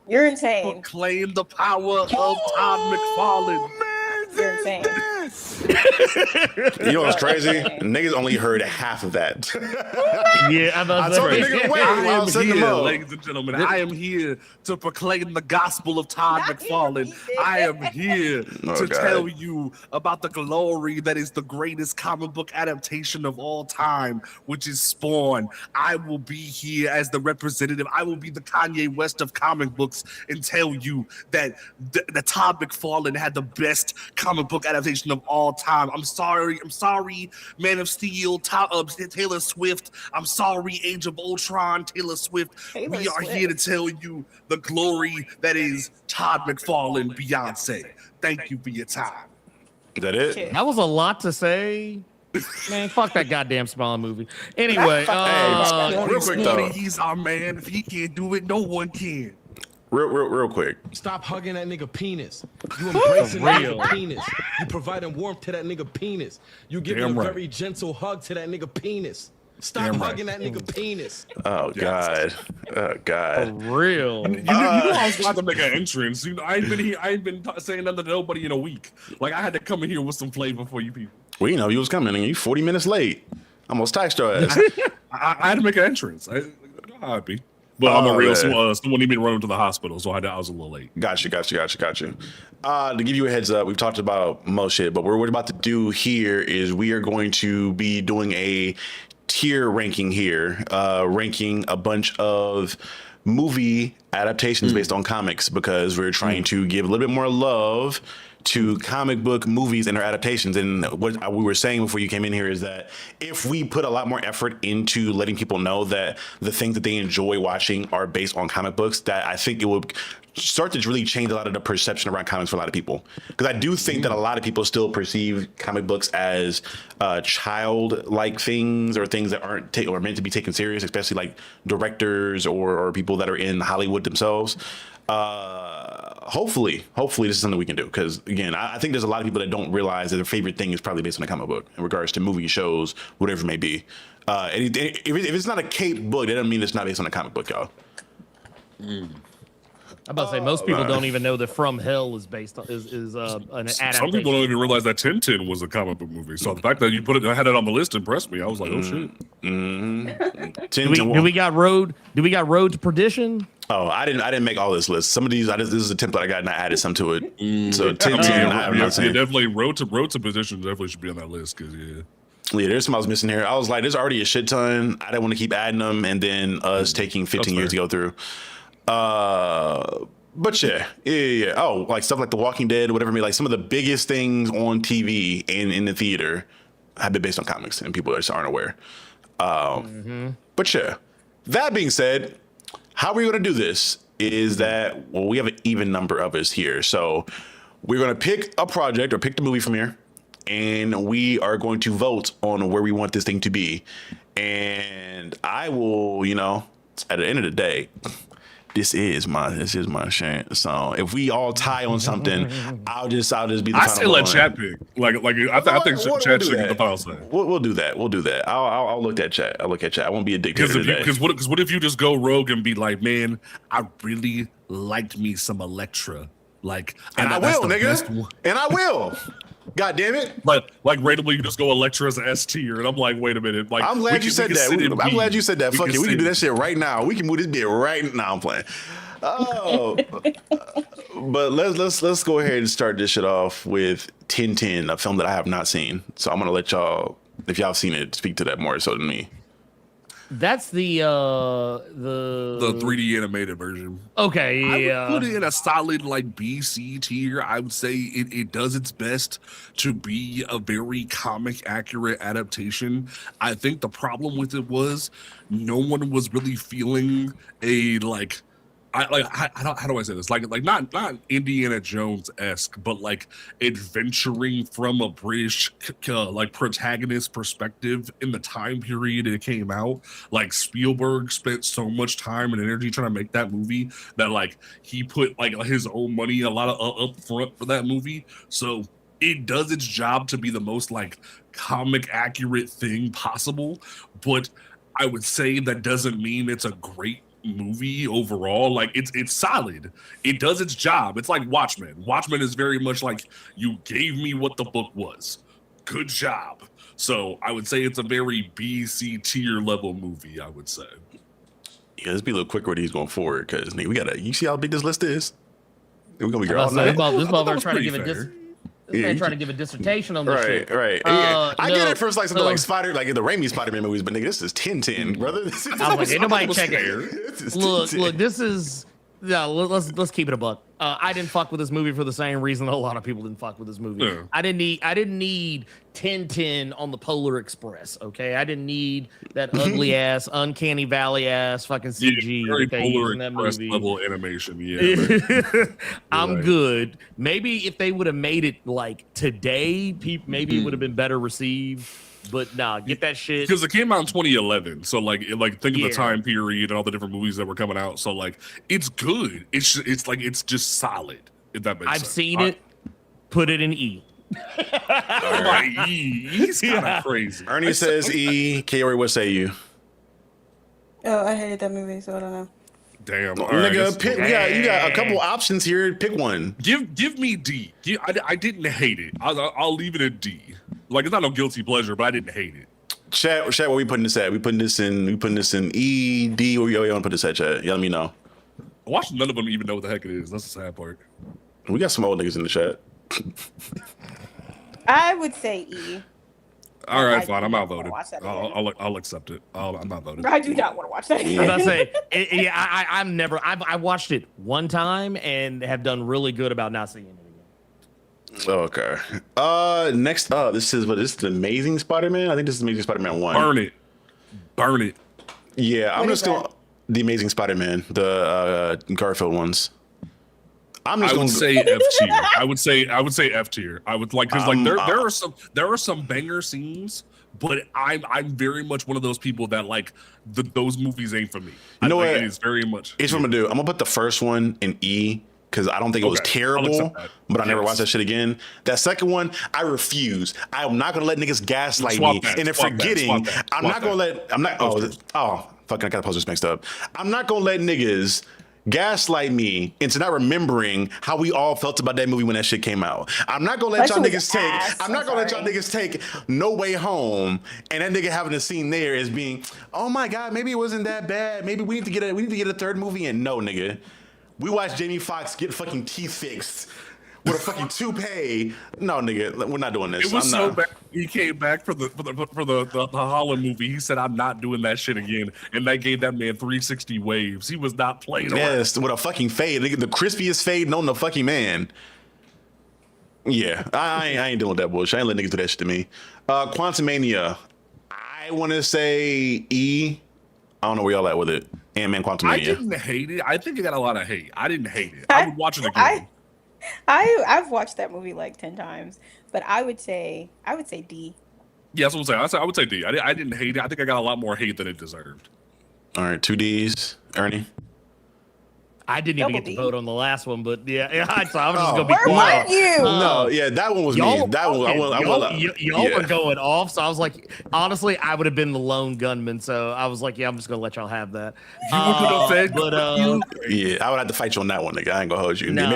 You're insane. Proclaim the power of Todd McFarlane. You're insane. You know what's crazy? Niggas only heard half of that. Yeah, I told the nigga to wait while I was setting them up. Ladies and gentlemen, I am here to proclaim the gospel of Todd McFarlane. I am here to tell you about the glory that is the greatest comic book adaptation of all time, which is Spawn. I will be here as the representative. I will be the Kanye West of comic books and tell you that the Todd McFarlane had the best comic book adaptation of all time. I'm sorry, Man of Steel, Taylor Swift. I'm sorry, Age of Ultron, Taylor Swift. We are here to tell you the glory that is Todd McFarlane, Beyonce. Thank you for your time. Is that it? That was a lot to say. Man, fuck that goddamn Spawn movie. Anyway, real quick though, he's our man. If he can't do it, no one can. Real quick. Stop hugging that nigga penis. You embracing that nigga penis. You providing warmth to that nigga penis. You giving a very gentle hug to that nigga penis. Stop hugging that nigga penis. Oh God. Oh God. For real. You know I was glad to make an entrance. You know, I ain't been saying nothing to nobody in a week. Like, I had to come in here with some flavor for you people. Well, you know you was coming and you 40 minutes late. Almost taxed your ass. I had to make an entrance. I'd be. But I'm a real someone need me to run him to the hospital, so I was a little late. Got you. To give you a heads up, we've talked about most shit, but what we're about to do here is we are going to be doing a tier ranking here, ranking a bunch of movie adaptations based on comics, because we're trying to give a little bit more love to comic book movies and their adaptations. And what we were saying before you came in here is that if we put a lot more effort into letting people know that the things that they enjoy watching are based on comic books, that I think it would start to really change a lot of the perception around comics for a lot of people. Because I do think that a lot of people still perceive comic books as childlike things, or things that aren't or meant to be taken serious, especially like directors or people that are in Hollywood themselves. Hopefully this is something we can do, because again, I think there's a lot of people that don't realize that their favorite thing is probably based on a comic book in regards to movies, shows, whatever it may be. If it's not a cape book, that doesn't mean it's not based on a comic book, y'all. I'm about to say most people don't even know that From Hell is based on is an adaptation. Some people don't even realize that Tintin was a comic book movie. So the fact that you had it on the list impressed me. I was like, oh shit. Do we got Road to Perdition? Oh, I didn't make all this list. Some of these, this is a template I got, and I added some to it. So definitely Road to Perdition definitely should be on that list, because yeah, there's some I was missing here. I was like, there's already a shit ton. I didn't want to keep adding them, and then us taking 15 years to go through. But yeah. Oh, like stuff like The Walking Dead, whatever. Like some of the biggest things on TV and in the theater have been based on comics, and people just aren't aware. But yeah, that being said, how we're going to do this is that, well, we have an even number of us here. So we're going to pick a project or pick the movie from here, and we are going to vote on where we want this thing to be. And I will, at the end of the day, this is my shit. So if we all tie on something, I'll just be the final. I say let chat pick. I think chat should be the final say. We'll do that. I'll look at chat. I won't be a dictator today. Because what if you just go rogue and be like, man, I really liked me some Elektra. And I will, nigga. And I will. God damn it! Like randomly, you just go Elektra as an S tier, and I'm like, wait a minute. I'm glad you said that. I'm glad you said that. Fuck it, we can do that shit right now. We can move this bit right now. I'm playing. Oh, but let's go ahead and start this shit off with Tintin, a film that I have not seen. So I'm gonna let y'all, if y'all have seen it, speak to that more so than me. That's the 3D animated version. Okay, yeah. I would put it in a solid B/C tier. I would say it does its best to be a very comic accurate adaptation. I think the problem with it was no one was really feeling a how do I say this? Not Indiana Jones-esque, but adventuring from a British protagonist perspective in the time period it came out. Spielberg spent so much time and energy trying to make that movie that he put his own money a lot of up front for that movie. So it does its job to be the most comic accurate thing possible, but I would say that doesn't mean it's a great movie overall. It's solid. It does its job. It's like Watchmen. Watchmen is very much you gave me what the book was. Good job. So I would say it's a very B/C tier level movie, I would say. Yeah, let's be a little quicker with these going forward, because you see how big this list is? We're gonna be here all night. This mother trying to give trying to give a dissertation on this shit. Right. I get it for something like Spider, in the Raimi Spider-Man movies, but nigga, this is Tintin, brother. I was ain't nobody checking. Look, this is let's keep it a buck. I didn't fuck with this movie for the same reason a lot of people didn't fuck with this movie. Yeah. I didn't need Tintin on the Polar Express. Okay, I didn't need that ugly ass, uncanny valley ass fucking CG. Very Polar Express level animation. I'm good. Maybe if they would have made it today, maybe it would have been better received. But nah, get that shit. Because it came out in 2011, so think of the time period and all the different movies that were coming out. So it's good. It's just solid. If that makes sense. I've seen it. Put it in E. All right, E. E's kind of crazy. Ernie says E. Kiori, what say you? Oh, I hated that movie, so I don't know. Damn, nigga, pick. You got a couple options here. Pick one. Give me D. I didn't hate it. I'll leave it at D. It's not no guilty pleasure, but I didn't hate it. Chat, what we putting this at? We putting this in E, D, or you want to put this at, chat? You let me know. I watched none of them even know what the heck it is. That's the sad part. We got some old niggas in the chat. I would say E. All right, fine. I'm outvoted. I'll accept it. I'm outvoted. I do not want to watch that. I was about to say, I watched it one time and have done really good about not seeing it again. Okay. Next up, this is the Amazing Spider-Man. I think this is Amazing Spider-Man 1. Burn it. Yeah, I'm What just is going that? the Amazing Spider-Man, the Garfield ones. I'm just I going would to say F tier. I would say F tier. I would like because like there are some banger scenes, but I'm very much one of those people that like those movies ain't for me. You know what? It is very much. Here's what I'm gonna do. I'm gonna put the first one in E because I don't think it was Okay, I'll terrible, accept that. but I never Yes. watched that shit again. That second one, I refuse. I'm not gonna let niggas gaslight Swap me. that, And then swap that, forgetting, swap that, I'm swap not gonna that. let. I'm not. Fucking, I got the posters mixed up. I'm not gonna let niggas gaslight me into not remembering how we all felt about that movie when that shit came out. I'm not gonna let That y'all shit was niggas take. ass. I'm not I'm gonna let y'all sorry. niggas take No Way Home and that nigga having a scene there as being, oh my god, maybe it wasn't that bad. Maybe we need to get a third movie in. No, nigga. We watched Jamie Foxx get fucking teeth fixed with a fucking toupee. No, nigga, we're not doing this. It was I'm so not. bad. He came back for the Holland movie. He said, "I'm not doing that shit again," and that gave that man 360 waves. He was not playing around. Yes, with a fucking fade. Nigga, the crispiest fade known to fucking man. Yeah, I ain't dealing with that bullshit. I ain't let niggas do that shit to me. Quantumania. I want to say E. I don't know where y'all at with it. Ant-Man I Quantumania. didn't hate it. I think it got a lot of hate. I didn't hate it. I would watch it again. I've watched that movie like 10 times, but I would say D. Yeah, that's what I'm saying. I would say D. I didn't hate it. I think I got a lot more hate than it deserved. All right, 2Ds. Ernie. I didn't even Double get to D. vote on the last one, but yeah, so I was just gonna be Where quiet. were you? No, yeah, that one was me. That one, y'all were going off, so I was like, honestly, I would have been the lone gunman. So I was like, yeah, I'm just gonna let y'all have that. You would have said, but Yeah, I would have to fight you on that one, nigga. I ain't gonna hold you. No.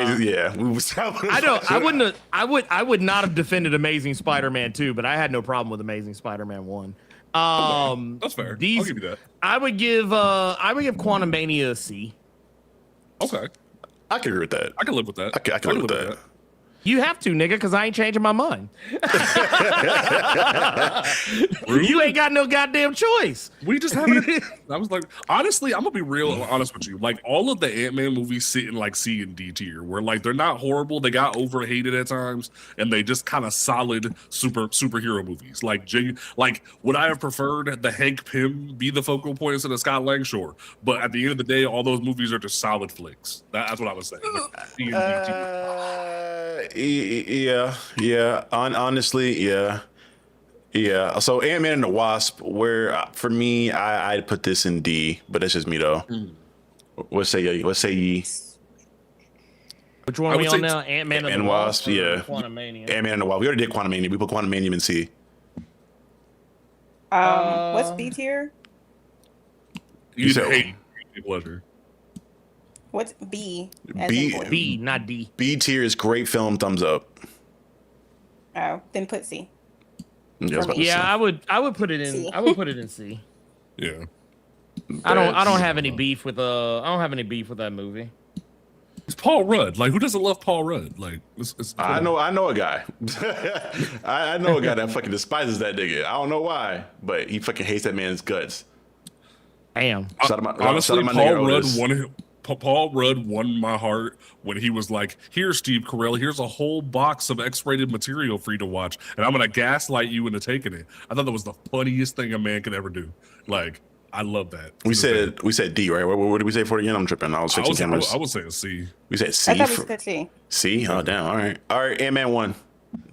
I would not have defended Amazing Spider-Man 2, but I had no problem with Amazing Spider-Man 1. That's fair. I'll give you that. I would give Quantumania a C. Okay, I can agree with that. I can live with that. I can live with that. You have to, nigga, because I ain't changing my mind. You ain't got no goddamn choice. We just haven't. I was like, honestly, I'm gonna be real honest with you. Like all of the Ant-Man movies sit in like C and D tier, where like they're not horrible. They got overhated at times, and they just kind of solid superhero movies. Like would I have preferred the Hank Pym be the focal point instead of Scott Lang? Sure, but at the end of the day, all those movies are just solid flicks. That's what I was saying. Like, C and D tier. Yeah. Honestly, yeah. So Ant-Man and the Wasp, where for me, I'd put this in D, but that's just me though. Let's say ye. Which one are we on now? Ant-Man and the Wasp? Yeah. Quantumania. Ant-Man and the Wasp. We already did Quantumania. We put Quantumania in C. What's B tier? You said- hate pleasure. What's B? As B- in boy? B, not D. B tier is great film, thumbs up. Oh, then put C. Yeah, I was about to Yeah, say. I would put it in. C. I would put it in C. Yeah. I don't have any beef with that movie. It's Paul Rudd. Like, who doesn't love Paul Rudd? Like, it's I know a guy. I know a guy that fucking despises that nigga. I don't know why, but he fucking hates that man's guts. Damn. Shout out my Honestly, nigga Paul Rudd won my heart when he was like, "Here, Steve Carell, here's a whole box of X-rated material for you to watch, and I'm gonna gaslight you into taking it." I thought that was the funniest thing a man could ever do. Like, I love that. We said D, right? What did we say for it again? I'm tripping. I was fixing cameras. I would say a C. We said C. I thought we said C. C? Oh, damn. All right. Ant-Man 1.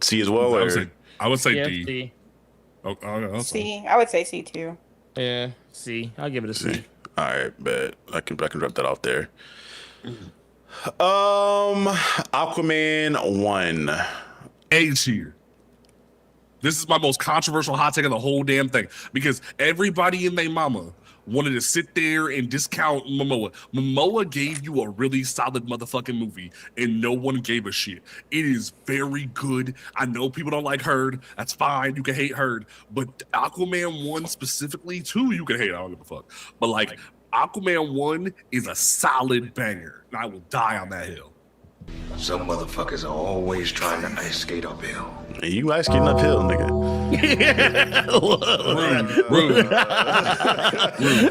C as well? I would say Yeah, D. C. Okay, C. I would say C too. Yeah, C. I'll give it a C. All right, bet. I can drop that off there. Aquaman 1. A tier. This is my most controversial hot take of the whole damn thing because everybody and their mama wanted to sit there and discount Momoa. Momoa gave you a really solid motherfucking movie and no one gave a shit. It is very good. I know people don't like Heard. That's fine. You can hate Heard. But Aquaman 1 specifically, 2, you can hate. I don't give a fuck. But like Aquaman 1 is a solid banger. And I will die on that hill. Some motherfuckers are always trying to ice skate uphill. You ice skating uphill, nigga.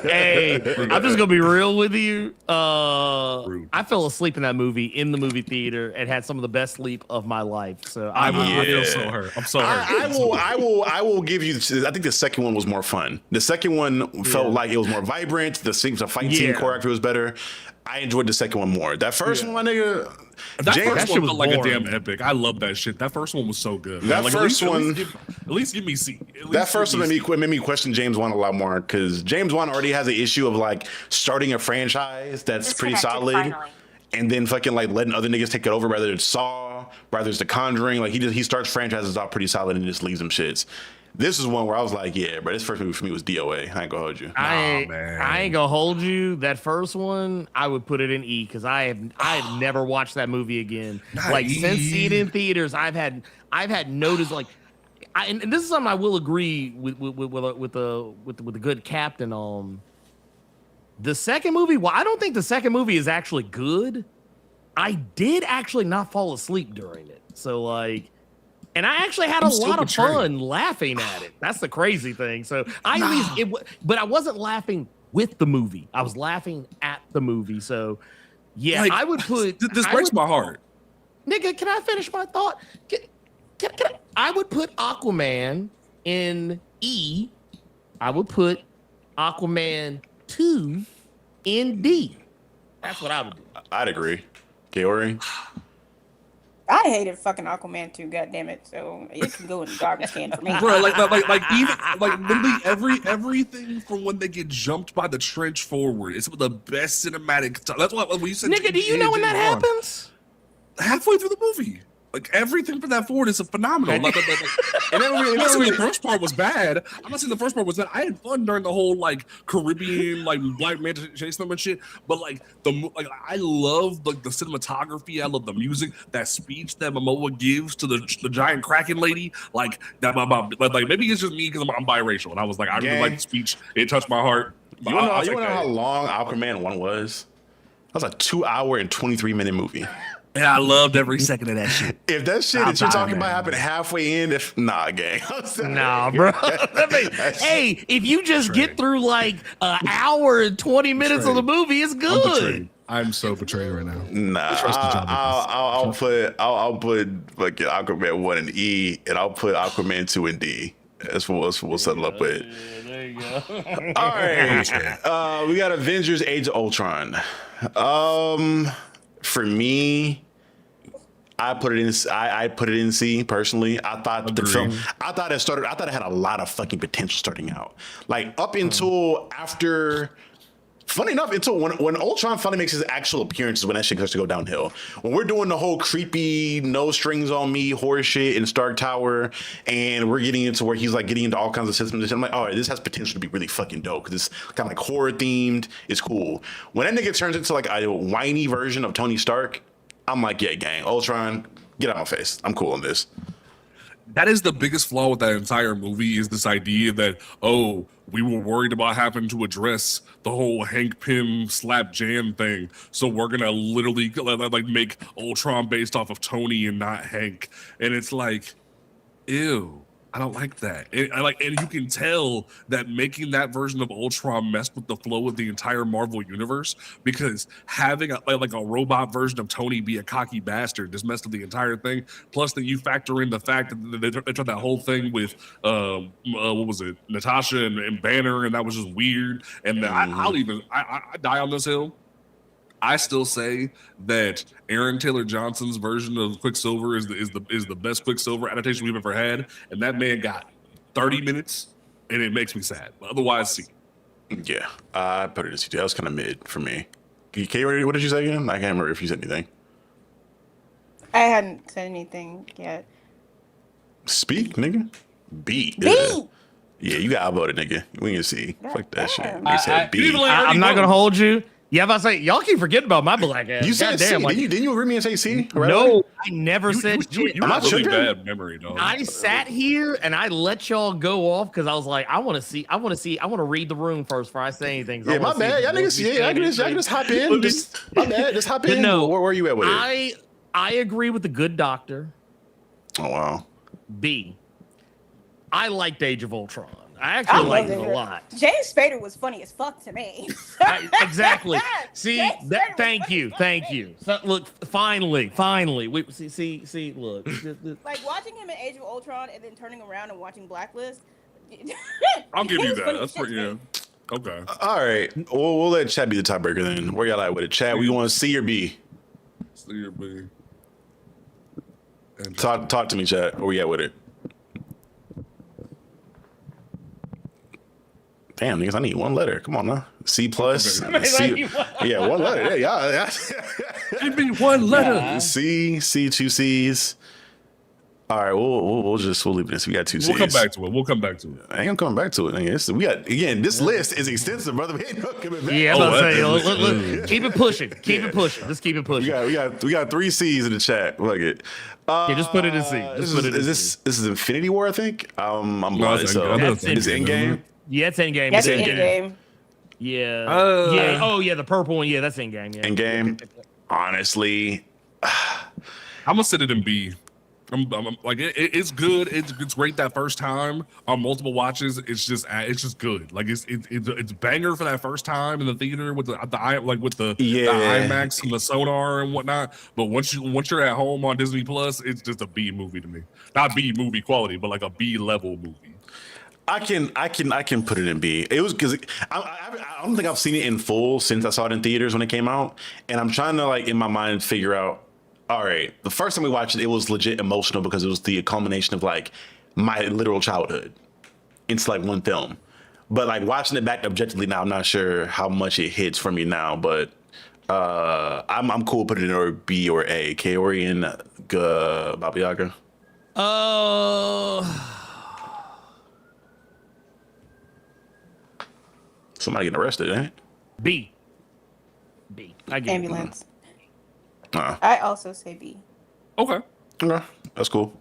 Hey, I'm just gonna be real with you. I fell asleep in that movie in the movie theater and had some of the best sleep of my life. So I feel so hurt. I'm so hurt. I will give you. I think the second one was more fun. The second one felt like it was more vibrant. The fight scene choreography was better. I enjoyed the second one more. That first one, my nigga. That first one felt like a damn epic. I love that shit. That first one was so good. That like, first one, at least give me C. That first one made me question James Wan a lot more because James Wan already has an issue of like starting a franchise that's pretty solid, and then fucking like letting other niggas take it over. Whether it's Saw, whether it's The Conjuring, like he starts franchises out pretty solid and just leaves them shits. This is one where I was like, yeah, bro, this first movie for me was DOA. I ain't gonna hold you. I ain't gonna hold you. That first one, I would put it in E because I have never watched that movie again. Like since seeing it in theaters, I've had noticed like, and this is something I will agree with the good captain. The second movie, well, I don't think the second movie is actually good. I did actually not fall asleep during it, so like. And I actually had a lot of fun laughing at it. That's the crazy thing. So but I wasn't laughing with the movie. I was laughing at the movie. So yeah, like, I would put. This breaks my heart. Nigga, can I finish my thought? I would put Aquaman in E. I would put Aquaman 2 in D. That's what I would do. I'd agree. Georgi? I hated fucking Aquaman 2, goddammit. So it can go in the garbage can for me. Bro, literally everything from when they get jumped by the trench forward. It's the best cinematic. That's what when you said. Nigga, do you know when that happens? Halfway through the movie. Like everything from that forward is phenomenal. And I'm not saying the first part was bad. I'm not saying the first part was bad. I had fun during the whole like Caribbean like black man chasing them and shit. But like I love like the cinematography. I love the music. That speech that Momoa gives to the giant Kraken lady. Like that. Like maybe it's just me because I'm biracial. And I was like, I really like the speech. It touched my heart. You know how long Aquaman 1 was? That was a 2-hour and 23-minute movie. And I loved every second of that shit. If that shit that you're talking about happened halfway in, gang. Nah, bro. Hey, if you just get through like an hour and 20 minutes of the movie, it's good. I'm so betrayed right now. Nah, I'll put fucking Aquaman 1 in E, and I'll put Aquaman 2 in D. That's what we'll settle up with. There you go. All right, we got Avengers: Age of Ultron. For me, I put it in C personally. I thought the film. I thought it had a lot of fucking potential starting out. Like up until after. Funny enough, until when Ultron finally makes his actual appearances, when that shit starts to go downhill. When we're doing the whole creepy, no strings on me horror shit in Stark Tower, and we're getting into where he's like getting into all kinds of systems and shit, I'm like, all right, this has potential to be really fucking dope because it's kind of like horror themed. It's cool. When that nigga turns into like a whiny version of Tony Stark, I'm like, yeah, gang, Ultron, get out of my face. I'm cool on this. That is the biggest flaw with that entire movie is this idea that, oh, we were worried about having to address the whole Hank Pym slap Jan thing. So we're going to literally like make Ultron based off of Tony and not Hank. And it's like, ew. I don't like that. And you can tell that making that version of Ultron messed with the flow of the entire Marvel universe because having a robot version of Tony be a cocky bastard just messed up the entire thing. Plus, then you factor in the fact that they tried that whole thing with what was it, Natasha and Banner, and that was just weird. And I die on this hill. I still say that Aaron Taylor Johnson's version of Quicksilver is the best Quicksilver adaptation we've ever had, and that man got 30 minutes, and it makes me sad. But otherwise, C. Yeah, I put it as C. That was kind of mid for me. What did you say again? I can't remember if you said anything. I hadn't said anything yet. Speak, nigga. B. Yeah, you got outvoted, nigga. We can see. Fuck that shit. You said B. I'm not gonna hold you. Yeah, if I say y'all keep forgetting about my black ass. You said C. Like, didn't you agree me and say C? Right? No, I never said shit. You have really bad memory, dog. I sat here and I let y'all go off because I was like, I want to read the room first before I say anything. Yeah, my bad. Y'all niggas, I can just hop in. My bad. Just hop in. No, where are you at with it? I agree with The Good Doctor. Oh wow. B. I liked Age of Ultron. I actually liked it a lot. James Spader was funny as fuck to me. Exactly. See, thank you. So, look, finally, we see. Look, like watching him in Age of Ultron and then turning around and watching Blacklist. I'll give you that. That's pretty. Yeah. Okay. All right. We'll let Chad be the tiebreaker then. Where y'all at with it? Chad, we want C or B? C or B. Talk to me, Chad. Where we at with it? Damn, niggas, I need one letter. Come on now. C plus. Okay. C, yeah, one letter. Yeah. Give me one letter. Yeah. C, 2 C's. All right, we'll leave this. We got 2 C's. We'll come back to it. I ain't gonna come back to it. This list is extensive, brother. We ain't no coming back. Yeah, I'm about to say, look, keep it pushing. Let's keep it pushing. We got 3 C's in the chat. Look it. Yeah, just put it in C. This is Infinity War, I think. I'm blind. So it's Endgame. Yeah, it's Endgame. That's Endgame. Yeah. Yeah. Oh yeah, the purple one. Yeah, that's Endgame. Yeah. Endgame. Honestly, I'm gonna set it in B. I'm like it's good. It's great that first time on multiple watches. It's just good. Like it's banger for that first time in the theater with the IMAX and the sonar and whatnot. But once you're at home on Disney Plus, it's just a B movie to me. Not B movie quality, but like a B level movie. I can put it in B. It was because I don't think I've seen it in full since I saw it in theaters when it came out, and I'm trying to like in my mind figure out. All right, the first time we watched it, it was legit emotional because it was the culmination of like my literal childhood into like one film. But like watching it back objectively now, I'm not sure how much it hits for me now. But I'm cool putting it in or B or A. Kaori and Baba Yaga. Somebody getting arrested, ain't it? B. I get ambulance. I also say B. Okay, that's cool.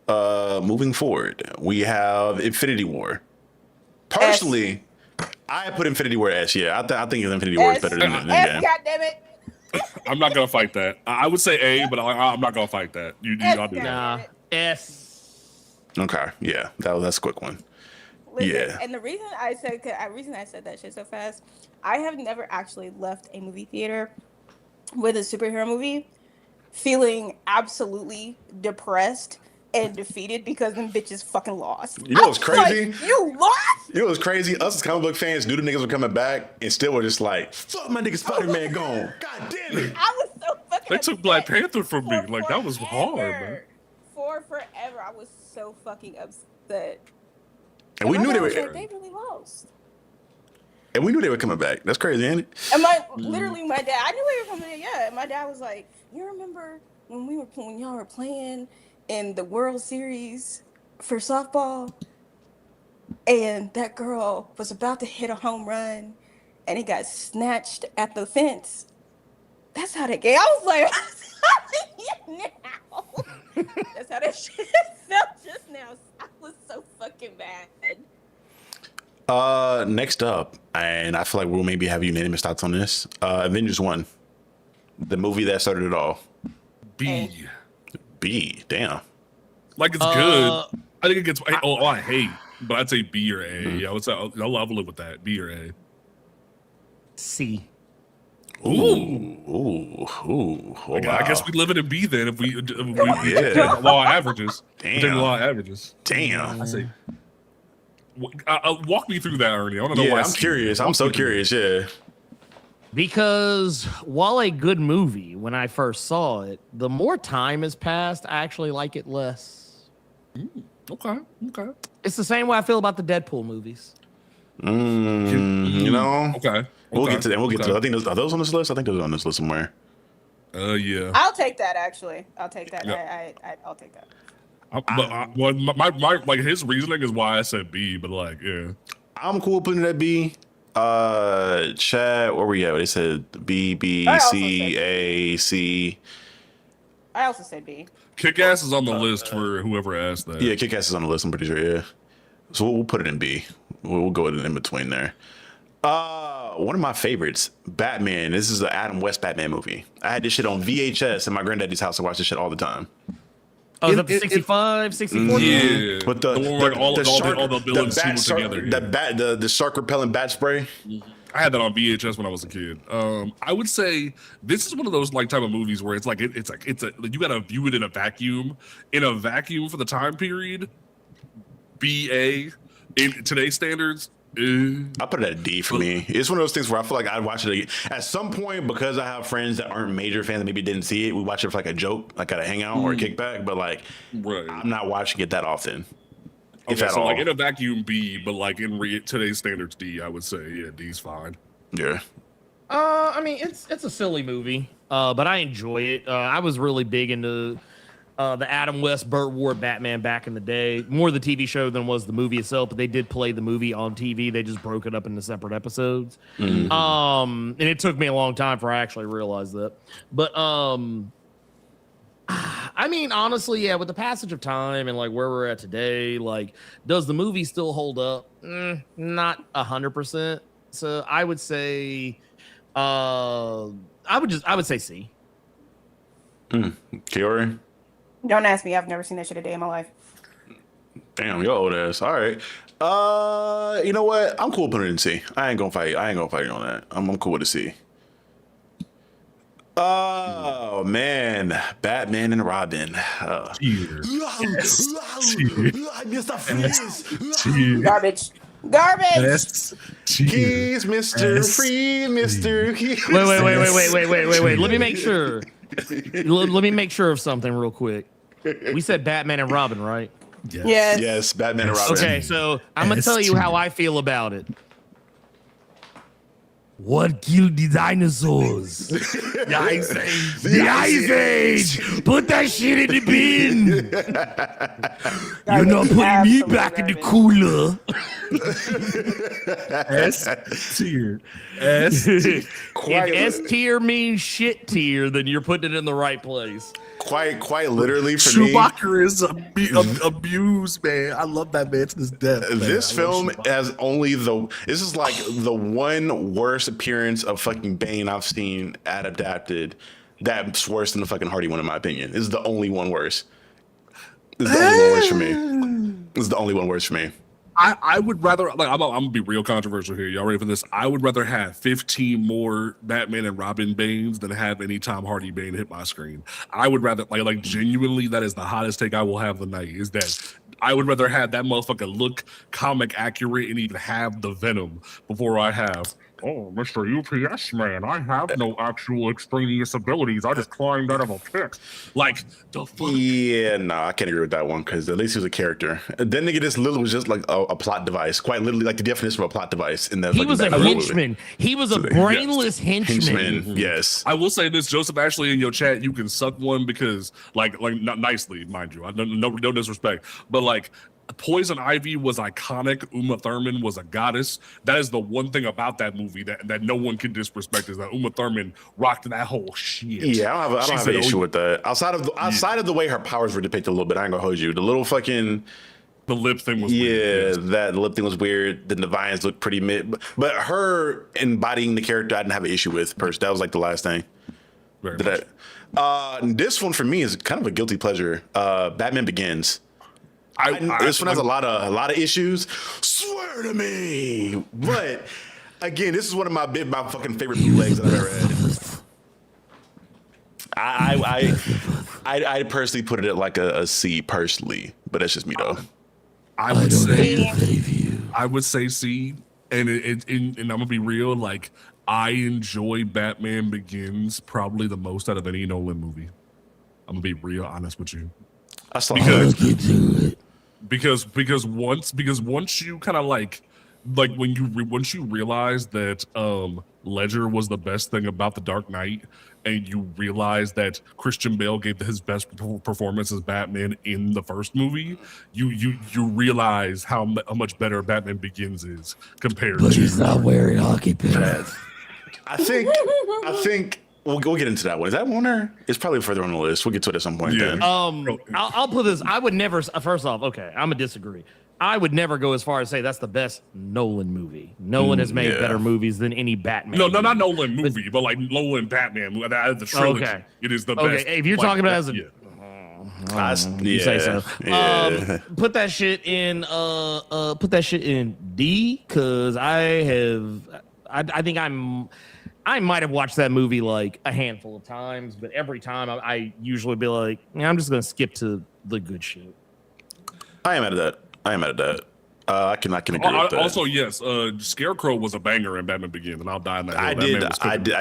Moving forward, we have Infinity War. Personally, I put Infinity War S. Yeah, I think Infinity War is better than Endgame. God damn it! I'm not gonna fight that. I would say A, but I'm not gonna fight that. Y'all do that. Nah, S. Okay, yeah, that's a quick one. Listen, yeah. And the reason I said that shit so fast, I have never actually left a movie theater with a superhero movie feeling absolutely depressed and defeated because them bitches fucking lost. You know what's crazy? Like, you lost? You know what's crazy? Us as comic book fans knew the niggas were coming back and still were just like, fuck my nigga Spider-Man gone. God damn it. I was so fucking They took Black Panther from me. Like, that was hard, man. For forever, I was so fucking upset. And we knew they were. They really lost. And we knew they were coming back. That's crazy, ain't it? And literally, my dad, I knew they were coming. Yeah, and my dad was like, "You remember when y'all were playing in the World Series for softball, and that girl was about to hit a home run, and it got snatched at the fence." That's how that game. I was like, now. That's how that shit felt just now. I was so fucking mad. Next up, and I feel like we'll maybe have unanimous thoughts on this. Avengers 1, the movie that started it all. B. Damn. Like it's good. I think it gets. I hate, but I'd say B or A. Yeah, I'll live with that. B or A. C. Ooh. Oh, I guess we live it in B then if we take yeah. law averages. Damn. Take the law averages. Damn. I say. Walk me through that, Ernie. I want to know why. I'm curious. I'm so curious. Yeah. Because while a good movie, when I first saw it, the more time has passed, I actually like it less. Okay. It's the same way I feel about the Deadpool movies. You know. Okay. We'll get to that. I think are those on this list? I think those are on this list somewhere. Yeah. I'll take that. Actually, I'll take that. Yeah. I'll take that. My his reasoning is why I said B, but like, yeah. I'm cool putting it at B. Chat, where we at? They said B, C, A, C. I also said B. Kick-Ass is on the list for whoever asked that. Yeah, Kick-Ass is on the list, I'm pretty sure, yeah. So we'll put it in B. We'll go in between there. one of my favorites, Batman. This is the Adam West Batman movie. I had this shit on VHS in my granddaddy's house. I watched this shit all the time. Oh, is that the 65, 64? Yeah. With the one where all the villains team together. The shark repellent bat spray. I had that on VHS when I was a kid. I would say this is one of those like type of movies where it's you gotta view it in a vacuum. In a vacuum for the time period, BA in today's standards. I put it at a D for me. It's one of those things where I feel like I'd watch it again. At some point, because I have friends that aren't major fans that maybe didn't see it, we watch it for like a joke, like at a hangout or a kickback. But like, I'm not watching it that often. Okay, so like in a vacuum, B, but like in today's standards, D, I would say, yeah, D's fine. Yeah. I mean, it's a silly movie, but I enjoy it. I was really big into the Adam West, Burt Ward Batman back in the day. More the TV show than was the movie itself, but they did play the movie on TV. They just broke it up into separate episodes. Mm-hmm. And it took me a long time for I actually realized that. But I mean, honestly, yeah, with the passage of time and like where we're at today, like, does the movie still hold up? Not 100%. So I would say, I would say C. Kiori? Don't ask me. I've never seen that shit a day in my life. Damn, your old ass. All right. You know what? I'm cool putting it in C. I ain't gonna fight you on that. I'm cool with a C. Oh man, Batman and Robin. Garbage. He's Mr. Free, Mr. Wait. Let me make sure. Let me make sure of something real quick. We said Batman and Robin, right? Yes, Batman and Robin. Okay, so I'm gonna tell you how I feel about it. What killed the dinosaurs? The Ice Age. The Ice Age. Put that shit in the bin. You're not putting me back in the cooler. S tier. If S tier means shit tier, then you're putting it in the right place. Quite literally for Schumacher is abused, man. I love that man to this death. This film has this is like the one worst appearance of fucking Bane I've seen adapted that's worse than the fucking Hardy one in my opinion. This is the only one worse. This is the only one worse for me. This is the only one worse for me. I would rather, like, I'm gonna be real controversial here. Y'all ready for this? I would rather have 15 more Batman and Robin Banes than have any Tom Hardy Bane hit my screen. I would rather, like genuinely, that is the hottest take I will have the night. Is that I would rather have that motherfucker look comic accurate and even have the Venom before I have, oh, Mr. UPS man, I have no actual extraneous abilities. I just climbed out of a pit. Like, the fuck? Yeah, no, I can't agree with that one because at least he was a character. Then nigga, this little was just like a plot device, quite literally like the definition of a plot device. In that, he was a henchman. He was a brainless henchman. Yes. I will say this, Joseph Ashley, in your chat, you can suck one because, like not nicely, mind you. No disrespect, but like, Poison Ivy was iconic. Uma Thurman was a goddess. That is the one thing about that movie that no one can disrespect is that Uma Thurman rocked that whole shit. Yeah, I don't have an issue with that. Outside of the way her powers were depicted a little bit, I ain't gonna hold you. The little fucking the lip thing was weird. That lip thing was weird. The vines looked pretty mid, but her embodying the character, I didn't have an issue with. First, that was like the last thing. Very much. This one for me is kind of a guilty pleasure. Batman Begins. This one has a lot of issues. Swear to me, but again, this is one of my fucking favorite bootlegs that I've ever had. I personally put it at like a C personally, but that's just me though. I would say C, and and I'm gonna be real. Like, I enjoy Batman Begins probably the most out of any Nolan movie. I'm gonna be real honest with you. I saw because once you kind of like once you realize that Ledger was the best thing about The Dark Knight, and you realize that Christian Bale gave his best performance as Batman in the first movie, you realize how much better Batman Begins is compared to. He's not wearing hockey pads. I think we'll get into that one. Is that one or it's probably further on the list? We'll get to it at some point. Yeah. Then. I'll put this. I would never. First off, okay, I'm gonna disagree. I would never go as far as say that's the best Nolan movie. Nolan has made better movies than any Batman. No, not Nolan movie, but like Nolan Batman, the trilogy. Okay. It is the best. Okay, if you're talking about as a you say so. Yeah. Put that shit in D, because I think I might have watched that movie like a handful of times, but every time I usually be like, I'm just gonna skip to the good shit. I am mad at that. I can agree with that. Also, yes, Scarecrow was a banger in Batman Begins, and I'll die in that. I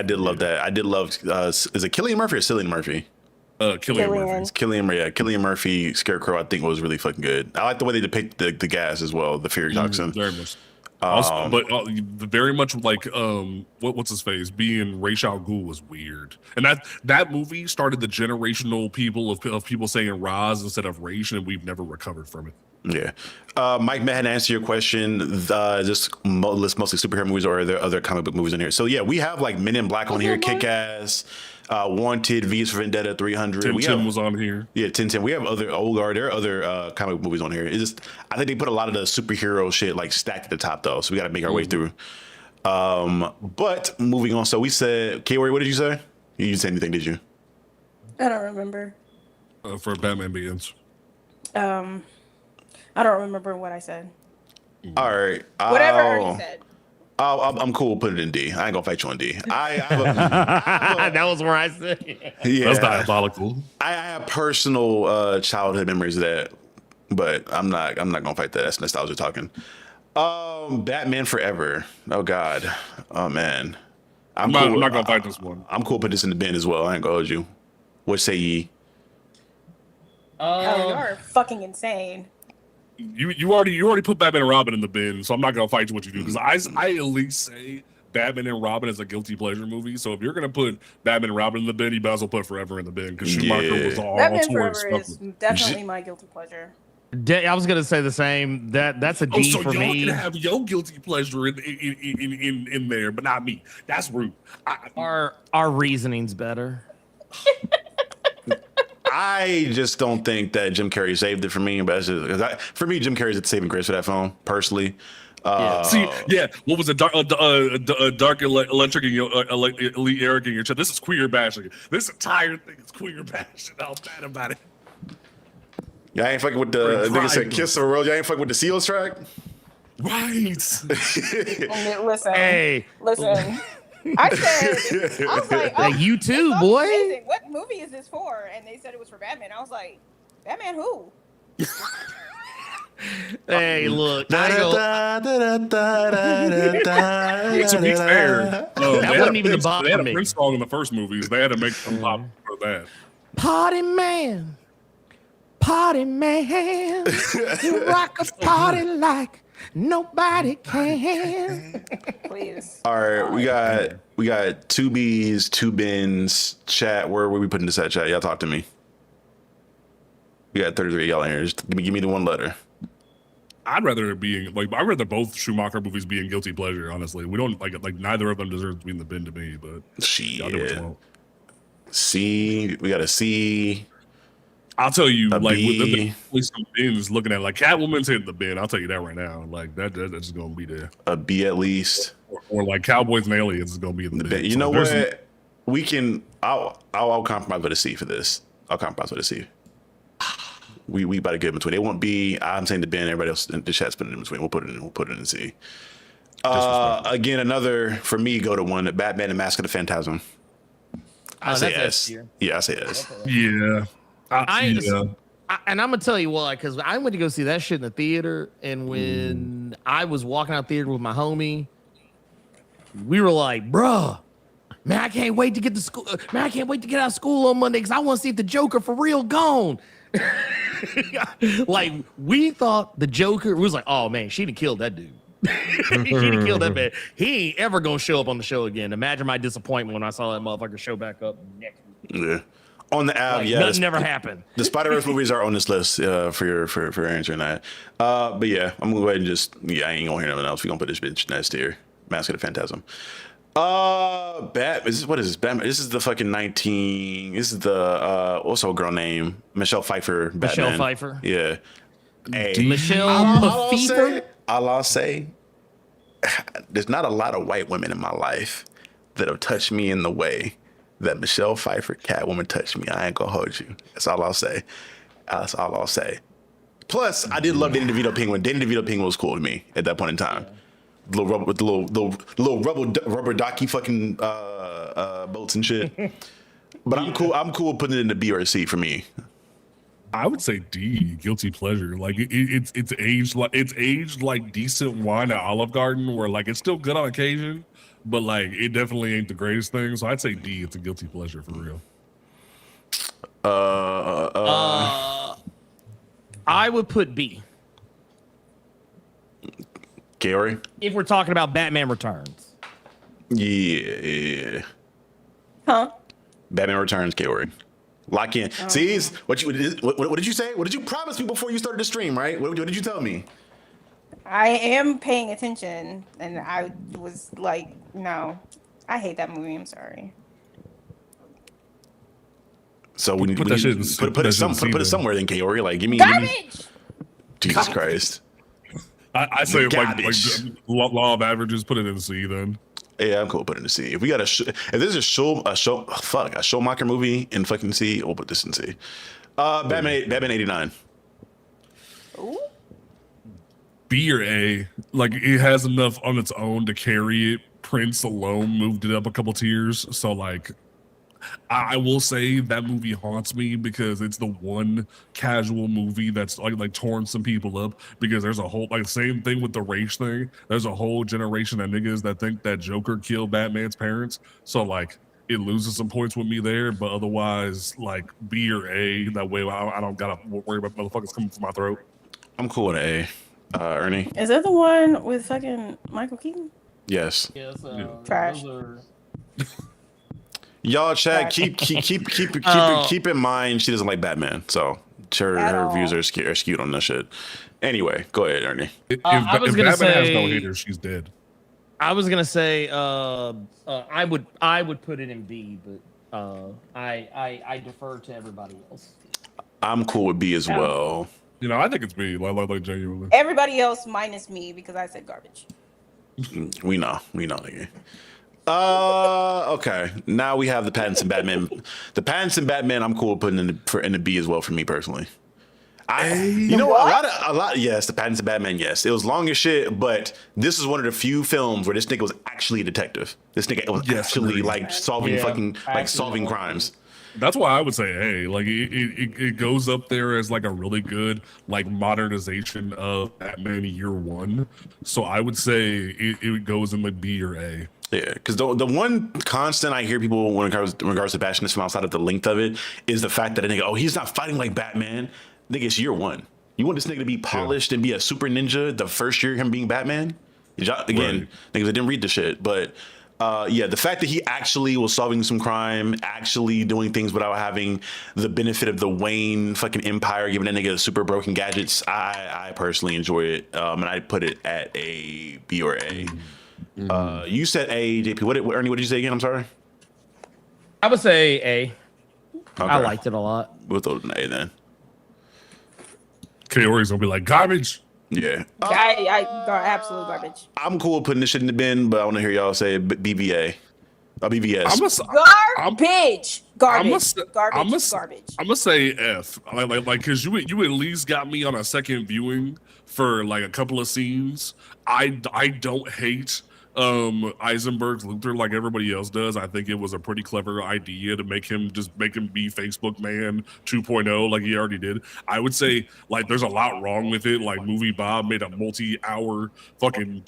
did love that. I did love. Is it Cillian Murphy or Cillian Murphy? Cillian Murphy. Cillian Murphy. Scarecrow, I think, was really fucking good. I like the way they depict the gas as well, the fury toxin. Very much. Also, but very much like what's his face being Ra's al Ghul was weird, and that movie started the generational people of people saying Raz instead of Raish, and we've never recovered from it. Yeah, Mike, Matt, to answer your question, just mostly superhero movies, or are there other comic book movies in here? So yeah, we have like Men in Black on here, Kick Ass, Wanted, V for Vendetta, 300. Tintin was on here. Yeah, Tintin. We have other there are other comic book movies on here. It's just I think they put a lot of the superhero shit like stacked at the top though, so we got to make our way through. But moving on, so we said, K-Word, what did you say? You didn't say anything, did you? I don't remember. For Batman Begins. I don't remember what I said. All right. Whatever Ernie said. I'm cool. Put it in D. I ain't gonna fight you on D. That was where I said. Yeah, that's diabolical. I have personal childhood memories of that, but I'm not gonna fight that. That's nostalgia talking. Batman Forever. Oh God. Oh man. I'm not gonna fight this one. I'm cool. Put this in the bin as well. I ain't gonna hold you. What say ye? You are fucking insane. You already put Batman and Robin in the bin, so I'm not gonna fight you what you do, because I at least say Batman and Robin is a guilty pleasure movie. So if you're gonna put Batman and Robin in the bin, you might as well put Forever in the bin, because Schumacher was all Batman Forever is definitely my guilty pleasure. I was gonna say the same. That's a D so for y'all me. can have your guilty pleasure in there, but not me. That's rude. Our reasoning's better. I just don't think that Jim Carrey saved it for me. But for me, Jim Carrey's the saving grace for that film, personally. What was it? Dark Electric and Elite Eric in your chat. This is queer bashing. This entire thing is queer bashing. I'm mad about it. Y'all ain't fucking with the nigga said "Kiss the World." Y'all ain't fucking with the Seals track, right? Listen, hey, listen. I was like, hey, you too, boy. Amazing. What movie is this for? And they said it was for Batman. I was like, Batman who? Hey, look. To be fair, that wasn't even the bottom. They had a Prince song in the first movies. They had to make some pop for that. Party man, you rock a party like nobody can. Please. All right, we got two B's, two bins. Chat, where we putting this at? Chat, y'all talk to me. We got 33 y'all in here. Just give me the one letter. I'd rather both Schumacher movies be in guilty pleasure. Honestly, we don't like neither of them deserves to be in the bin to me. But shit. C, we got a C. I'll tell you, a like B. with some bins looking at, like Catwoman's hitting the bin. I'll tell you that right now. Like that's just gonna be there. A B at least. Or like Cowboys and Aliens is gonna be in the bin. You know what? We can. I'll compromise with a C for this. I'll compromise with a C. We about to get in between. It won't be. I'm saying the bin. Everybody else in the chat's putting it in between. We'll put it in C. Again, another for me. Go to one. Batman and Mask of the Phantasm. I say S. Yeah, I say S. Yeah. And I'm gonna tell you why, because I went to go see that shit in the theater, and when I was walking out theater with my homie, we were like, "Bruh, man, I can't wait to get to school. Man, I can't wait to get out of school on Monday because I want to see if the Joker for real gone." Like we thought the Joker was like, "Oh man, she'd have killed that dude. She'd have killed that man. He ain't ever gonna show up on the show again." Imagine my disappointment when I saw that motherfucker show back up next week. Yeah. On the app, like, yeah, nothing never happened. The Spider-Verse movies are on this list for answering that. But yeah, I'm gonna go ahead and I ain't gonna hear nothing else. We gonna put this bitch next tier. Mask of the Phantasm. What is this? Batman. This is the fucking 19. This is the what's her girl name? Michelle Pfeiffer. Batman. Michelle Pfeiffer. Yeah. Hey, Michelle I'll say, there's not a lot of white women in my life that have touched me in the way that Michelle Pfeiffer, Catwoman, touched me. I ain't gonna hold you. That's all I'll say. That's all I'll say. Plus, I did love Danny DeVito Penguin. Danny DeVito Penguin was cool to me at that point in time. Yeah. With the little rubber docky fucking boats and shit. But I'm cool. I'm cool putting it in the B or C for me. I would say D, guilty pleasure. Like it's aged like decent wine at Olive Garden, where like it's still good on occasion, but like it definitely ain't the greatest thing. So I'd say D. It's a guilty pleasure for real. I would put B. Gary? If we're talking about Batman Returns. Yeah. Huh? Batman Returns, Gary. Lock in. See, what did you say? What did you promise me before you started the stream, right? What did you tell me? I am paying attention, and I was like, no. I hate that movie. I'm sorry. So we need to put it somewhere then, Kaori. Like, give me garbage. Jesus Christ. I say like law of averages, put it in C then. Yeah, I'm cool putting it in C. If we got if there's a Schumacher movie in fucking C, we'll put this in C. Batman 89. Ooh. B or A. Like it has enough on its own to carry it. Prince alone moved it up a couple tiers. So like I will say that movie haunts me because it's the one casual movie that's like torn some people up, because there's a whole like same thing with the race thing. There's a whole generation of niggas that think that Joker killed Batman's parents. So like it loses some points with me there, but otherwise like B or A. That way I don't gotta worry about motherfuckers coming from my throat. I'm cool with A. Ernie? Is that the one with fucking Michael Keaton? Yes. Trash. Y'all, Chad, keep in mind she doesn't like Batman, so her views are skewed on this shit. Anyway, go ahead, Ernie. If Batman has no haters, she's dead. I was gonna say I would put it in B, but I defer to everybody else. I'm cool with B as well. You know, I think it's B. Like genuinely. Everybody else minus me because I said garbage. We know, nigga. Okay. Now we have the Pattinson Batman. The Pattinson Batman, I'm cool with putting in the B as well for me personally. You know what? A lot. Yes, the Pattinson Batman. Yes, it was long as shit, but this is one of the few films where this nigga was actually a detective. This nigga was actually like solving crimes. That's why I would say A. Like it goes up there as like a really good like modernization of Batman Year One. So I would say it goes in like B or A. Yeah, because the one constant I hear people when it regards to Batman from outside of the length of it is the fact that a nigga, he's not fighting like Batman. Nigga, it's year one. You want this nigga to be polished and be a super ninja the first year of him being Batman? Again, niggas, I didn't read the shit, but the fact that he actually was solving some crime, actually doing things without having the benefit of the Wayne fucking empire, giving that nigga super broken gadgets, I personally enjoy it, and I put it at a B or A. You said A, JP. What Ernie? What did you say again? I'm sorry. I would say A. Okay. I liked it a lot. We'll throw it an A then. Kaori's gonna be like garbage. Yeah. Absolute garbage. I'm cool with putting this shit in the bin, but I want to hear y'all say BBA. BBS. Garbage. I'm gonna say F. Like because you at least got me on a second viewing for like a couple of scenes. I don't hate Eisenberg's Luthor like everybody else does. I think it was a pretty clever idea to make him be Facebook Man 2.0 like he already did. I would say like there's a lot wrong with it. Like Movie Bob made a multi-hour fucking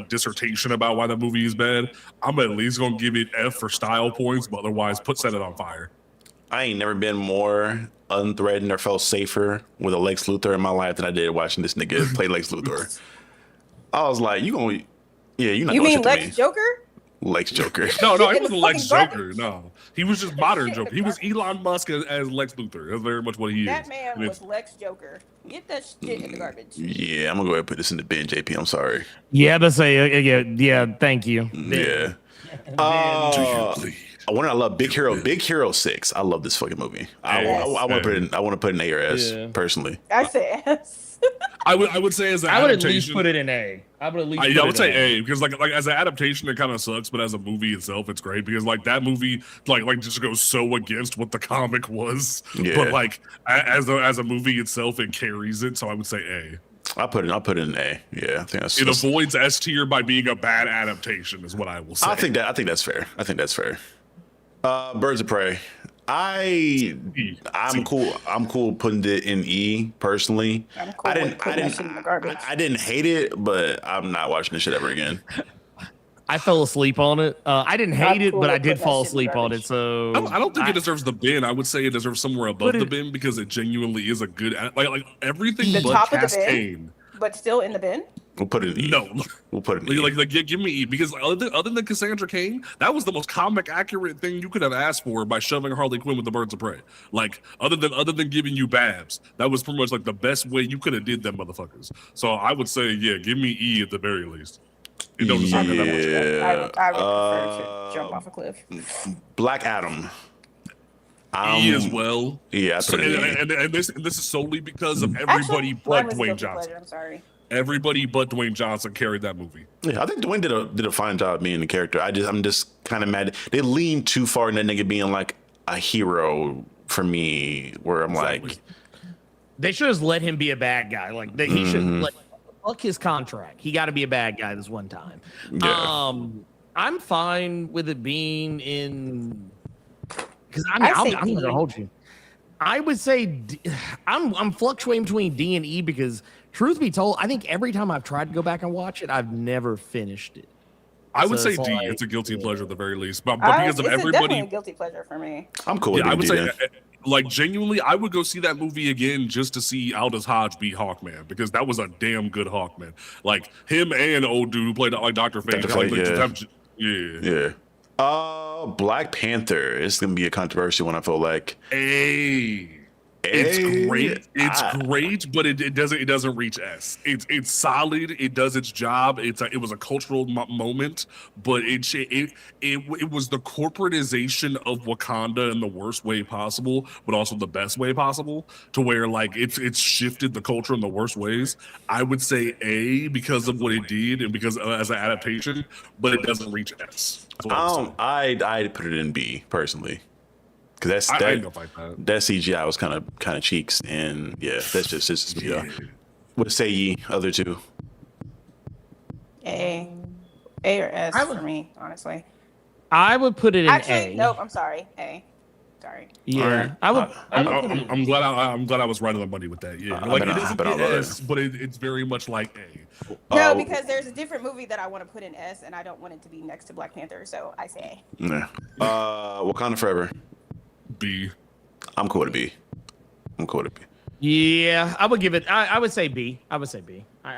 dissertation about why the movie is bad. I'm at least gonna give it F for style points, but otherwise set it on fire. I ain't never been more unthreatened or felt safer with a Lex Luthor in my life than I did watching this nigga play Lex Luthor. I was like, you're not. You mean Lex Joker? Lex Joker. No, he wasn't Lex Joker. No, he was just modern Joker. He was Elon Musk as Lex Luthor. That's very much what he is. That man was Lex Joker. Get that shit in the garbage. Yeah, I'm gonna go ahead and put this in the bin, JP. I'm sorry. Yeah, but say yeah. Thank you. Yeah. Do you please? One I love, Big Hero. Big Hero 6. I love this fucking movie. I want to put it. I want to put an A or S personally. I say S. I would say as an I would at adaptation, least put it in A. I would at least. I would say A because like as an adaptation it kind of sucks, but as a movie itself it's great because like that movie like just goes so against what the comic was. Yeah. But like as a movie itself it carries it, so I would say A. I'll put it in A. Yeah, I think it avoids S tier by being a bad adaptation, is what I will say. I think that's fair. Birds of Prey. I'm cool. I'm cool putting it in E personally. I'm cool with putting that shit in the garbage. I didn't hate it, but I'm not watching this shit ever again. I fell asleep on it. I didn't hate it, but I did fall asleep on it. So I don't think it deserves the bin. I would say it deserves somewhere above the bin because it genuinely is a good like everything the but top Cascade. of the bin, but still in the bin. We'll put it in E. No, we'll put it in E. Like give me E because other than Cassandra Cain, that was the most comic accurate thing you could have asked for by shoving Harley Quinn with the Birds of Prey. Like other than giving you Babs, that was pretty much like the best way you could have did them motherfuckers. So I would say give me E at the very least. It don't deserve that much. I would prefer to jump off a cliff. Black Adam. E as well. Yeah, and this is solely because of everybody but Dwayne Johnson. I'm sorry. Everybody but Dwayne Johnson carried that movie. Yeah, I think Dwayne did a fine job being the character. I'm just kind of mad. They leaned too far in that nigga being like a hero for me, where I'm like, they should have let him be a bad guy. Like he should let fuck his contract. He got to be a bad guy this one time. Yeah. I'm fine with it being in because I'm not gonna hold you. I would say I'm fluctuating between D and E because, truth be told, I think every time I've tried to go back and watch it, I've never finished it. I would say D. It's a guilty pleasure at the very least, but because of everybody, definitely a guilty pleasure for me. I'm cool. Yeah, I would say, like, genuinely, I would go see that movie again just to see Aldous Hodge be Hawkman because that was a damn good Hawkman. Like him and old dude who played like Dr. Fate. Yeah. Black Panther is gonna be a controversial one. I feel like. It's great. It's great, but it doesn't reach S. It's solid. It does its job. It was a cultural moment, but it was the corporatization of Wakanda in the worst way possible, but also the best way possible, to where like it's shifted the culture in the worst ways. I would say A because of what it did and because as an adaptation, but it doesn't reach S. I'd put it in B personally. Because that CGI was kind of cheeks, and that's just me. What say ye, other two? A or S for me, honestly. I would put it in A. Nope, I'm sorry. A. Sorry. Yeah, right. I'm glad I was right on the money with that. Yeah, like it doesn't get S, but it's very much like A. No, because there's a different movie that I want to put in S, and I don't want it to be next to Black Panther, so I say A. Yeah. Wakanda Forever. B. I'm cool to B. Yeah, I would give it. I would say B. I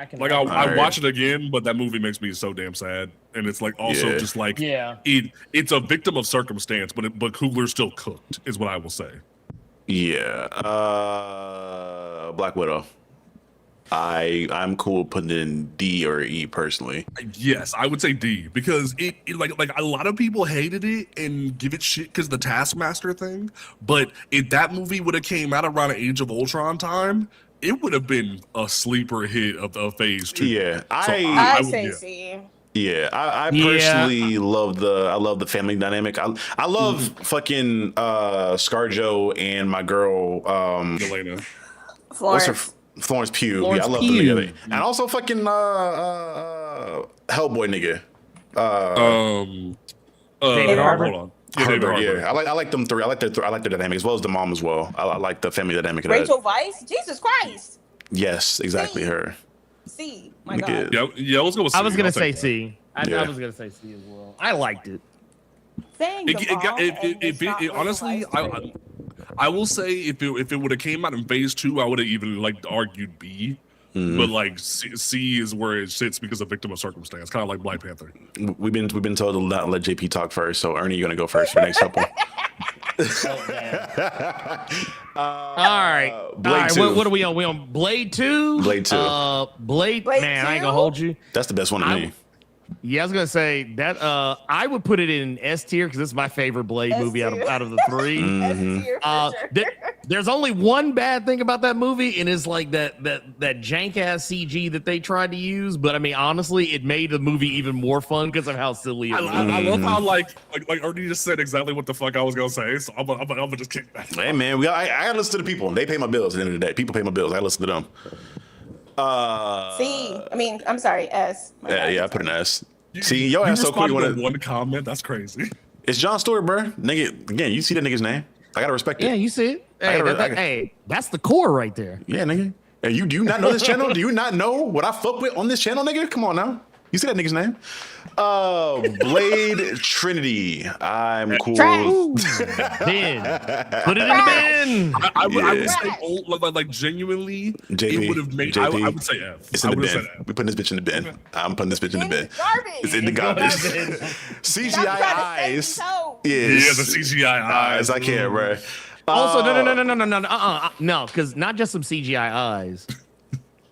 can. Like I watch it again, but that movie makes me so damn sad, and it's like also just like it's a victim of circumstance, but Coogler's still cooked, is what I will say. Yeah. Black Widow. I'm cool putting it in D or E personally. Yes, I would say D because it like a lot of people hated it and give it shit because the Taskmaster thing. But if that movie would have came out around Age of Ultron time, it would have been a sleeper hit of Phase 2. Yeah, I say C. Yeah, I personally love the family dynamic. I love fucking ScarJo and my girl Elena. Florence Pugh. I love them together. And also fucking Hellboy nigga. David Harbour. Hold on. Yeah, I like them three. I like their dynamic as well as the mom as well. I like the family dynamic. Rachel Weisz? Jesus Christ. Yes, exactly her. C. My God. Yeah, let's go with C. I was gonna say C. I was gonna say C as well. I liked it. Honestly, I will say if it would have came out in Phase 2, I would have even like argued B. But like C is where it sits because of victim of circumstance, kind of like Black Panther. We've been told to not let JP talk first, so Ernie, you're gonna go first for the next couple. All right. Blade 2. What are we on? We on Blade 2? Blade 2. Blade Blade man, 2? I ain't gonna hold you. That's the best one to me. Yeah, I was gonna say that. I would put it in S tier because this is my favorite Blade movie out of the three. There's only one bad thing about that movie, and it's like that jank ass CG that they tried to use. But I mean, honestly, it made the movie even more fun because of how silly it was. I love how like Ernie just said exactly what the fuck I was gonna say. So I'm gonna just kick back. Hey man, I gotta listen to the people. They pay my bills at the end of the day. People pay my bills. I gotta listen to them. I'm sorry, S. Yeah, I put an S. See, your ass so cool. You want one comment? That's crazy. It's John Stewart, bro. Nigga, again, you see that nigga's name. I gotta respect it. Yeah, you see it. Hey, that's the core right there. Yeah, nigga. Hey, do you not know this channel? Do you not know what I fuck with on this channel, nigga? Come on now. You see that nigga's name? Blade Trinity. I'm cool. Bin. Put it in the bin. I would say like genuinely, JP, it would have made. I would say F. It's in the bin. We're putting this bitch in the bin. I'm putting this bitch in the bin. It's in the garbage. CGI eyes. Yeah, the CGI eyes. I can't, bro. Also, no, because not just some CGI eyes.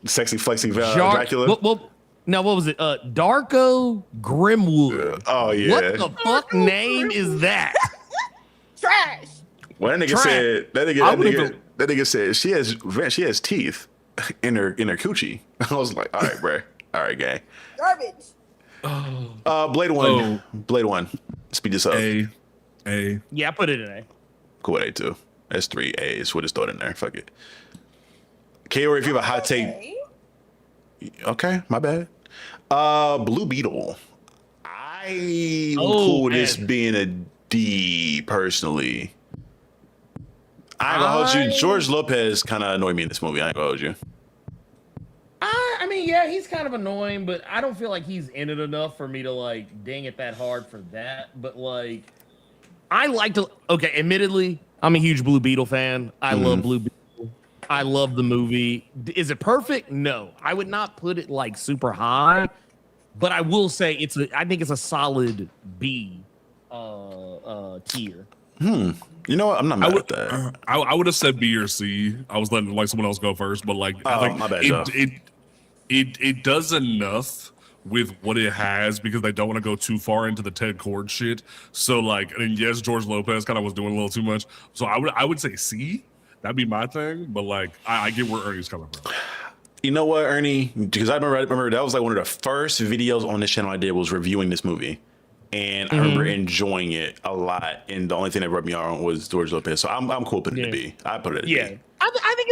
Sexy flexing Dracula. Now, what was it? Darko Grimwood. Oh yeah. What the fuck name is that? Trash. Well, that nigga said she has teeth in her coochie. I was like, all right, bro. All right, gang. Garbage. Blade One. Blade One. Speed this up. A. Yeah, I put it in A. Cool, A2. That's 3 A's. We'll just throw it in there. Fuck it. Kaori, if you have a hot take. Okay, my bad. Blue Beetle. I'm cool with this being a D personally. I ain't gonna hold you. George Lopez kind of annoyed me in this movie. I ain't gonna hold you. I mean, yeah, he's kind of annoying, but I don't feel like he's in it enough for me to like dang it that hard for that. But like, I like to. Okay, admittedly, I'm a huge Blue Beetle fan. I love Blue Beetle. I love the movie. Is it perfect? No, I would not put it like super high, but I will say I think it's a solid B tier. You know what? I'm not mad at that. I would have said B or C. I was letting like someone else go first, but like I think my bad, it does enough with what it has because they don't want to go too far into the Ted Cord shit. So like, and yes, George Lopez kind of was doing a little too much. So I would say C. That'd be my thing, but like I get where Ernie's coming from. You know what, Ernie? Because I remember that was like one of the first videos on this channel I did was reviewing this movie, and I remember enjoying it a lot. And the only thing that rubbed me on was George Lopez. So I'm cool putting it in B. I put it in B. I think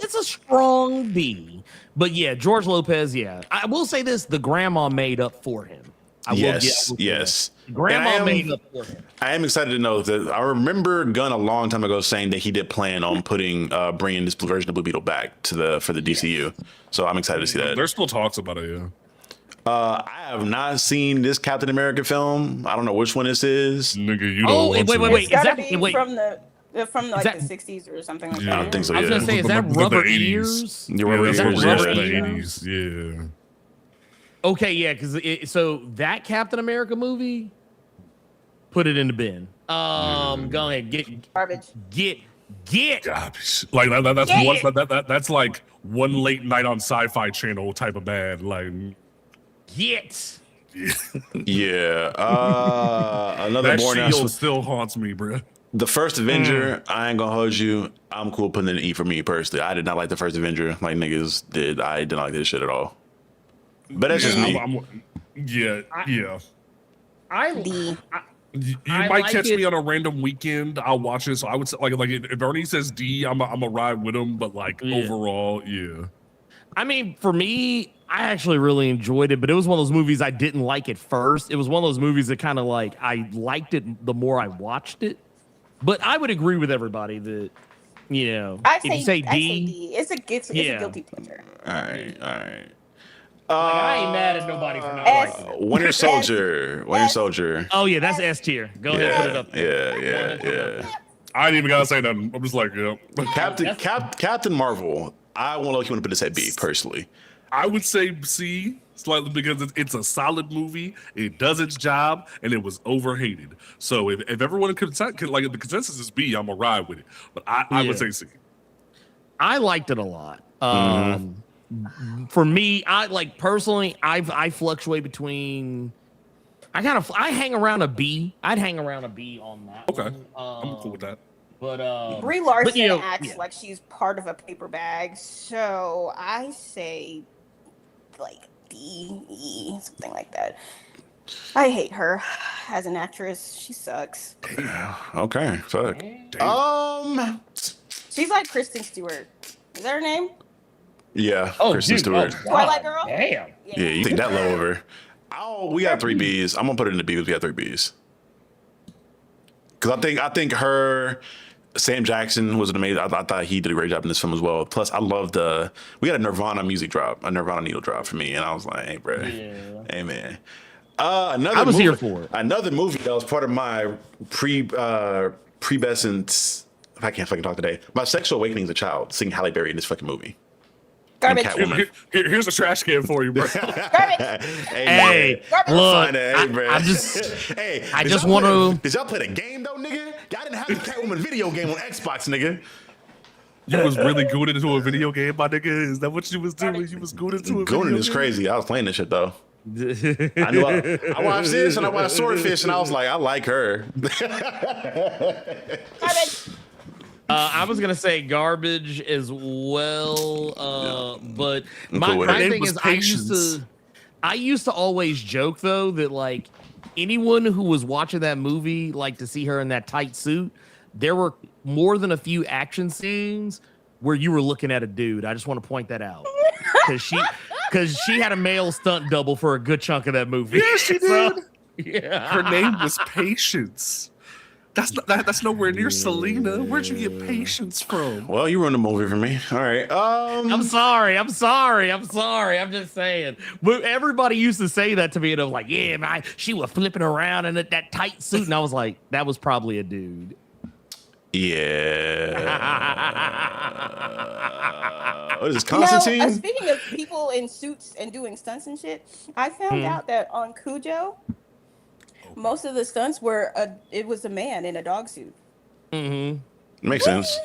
it's a strong B. But yeah, George Lopez. Yeah, I will say this: the grandma made up for him. Yes. Grandma made up for him. I am excited to know that I remember Gunn a long time ago saying that he did plan on bringing this version of Blue Beetle back for the DCU. So I'm excited to see that. There's still talks about it, yeah. I have not seen this Captain America film. I don't know which one this is. Nigga, you don't want to. Wait. It's gotta be from like the 60s or something like that. I don't think so. I was gonna say, is that Rubber Ears? Rubber Ears. The 80s, yeah. Okay, yeah, because so that Captain America movie, put it in the bin. Go ahead, get garbage. Like that's like one late night on Sci-Fi Channel type of bad. Like yeah. Another that Bourne shield still haunts me, bro. The first Avenger, I ain't gonna hold you. I'm cool putting in an E for me personally. I did not like the first Avenger like niggas did. I didn't like this shit at all. But that's just me. You I might like catch it. me on a random weekend. I'll watch it. So I would say like if Ernie says D, I'm a ride with him. But like overall, yeah. I mean, for me, I actually really enjoyed it, but it was one of those movies I didn't like at first. It was one of those movies that kind of like I liked it the more I watched it. But I would agree with everybody that if you say D, it's a guilty pleasure. All right. I ain't mad at nobody for not liking it. Winter Soldier. Oh yeah, that's S tier. Go ahead, put it up there. Yeah. I ain't even gotta say nothing. I'm just like, Captain Marvel. I want to put this at B personally. I would say C slightly because it's a solid movie. It does its job, and it was overhated. So if everyone could like if the consensus is B, I'm gonna ride with it. But I would say C. I liked it a lot. for me, I like personally, I fluctuate between. I hang around a B. I'd hang around a B on that. Okay, one. I'm cool with that. Brie Larson you know, acts like she's part of a paper bag, so I say like D, E, something like that. I hate her as an actress. She sucks. Okay, fuck. She's like Kristen Stewart. Is that her name? Yeah, oh, Kristen dude, Stewart. oh, Twilight Girl? Damn. Yeah, you think that low over? Oh, we got 3 Bs. I'm gonna put it in the Bs. We got 3 Bs. Because I think her, Sam Jackson was an amazing. I thought he did a great job in this film as well. Plus, I loved we had a Nirvana music drop, a Nirvana needle drop for me, and I was like, hey, bro, hey man. I was here for it. Another movie that was part of my pubescent. I can't fucking talk today. My sexual awakening as a child, seeing Halle Berry in this fucking movie. Garbage. Here's a trash can for you, bro. Garbage. Hey, look, I just want to. Did y'all play the game though, nigga? Y'all didn't have the Catwoman video game on Xbox, nigga. You was really good into a video game, my nigga. Is that what you was doing? You was good into a video game? Gooning is crazy. I was playing this shit though. I knew I watched this and I watched Swordfish and I was like, I like her. Garbage. I was gonna say garbage as well, but my It thing is, I used to always joke though that like anyone who was watching that movie, like to see her in that tight suit, there were more than a few action scenes where you were looking at a dude. I just want to point that out because she had a male stunt double for a good chunk of that movie. Yeah, she did. So, yeah, her name was Patience. That's nowhere near Selena. Where'd you get Patience from? Well, you ruined the movie for me. All right. I'm sorry. I'm just saying. But everybody used to say that to me, and I was like, "Yeah, man, she was flipping around in that tight suit," and I was like, "That was probably a dude." Yeah. What is this, Constantine? Speaking of people in suits and doing stunts and shit, I found out that on Cujo, most of the stunts were it was a man in a dog suit. Makes sense.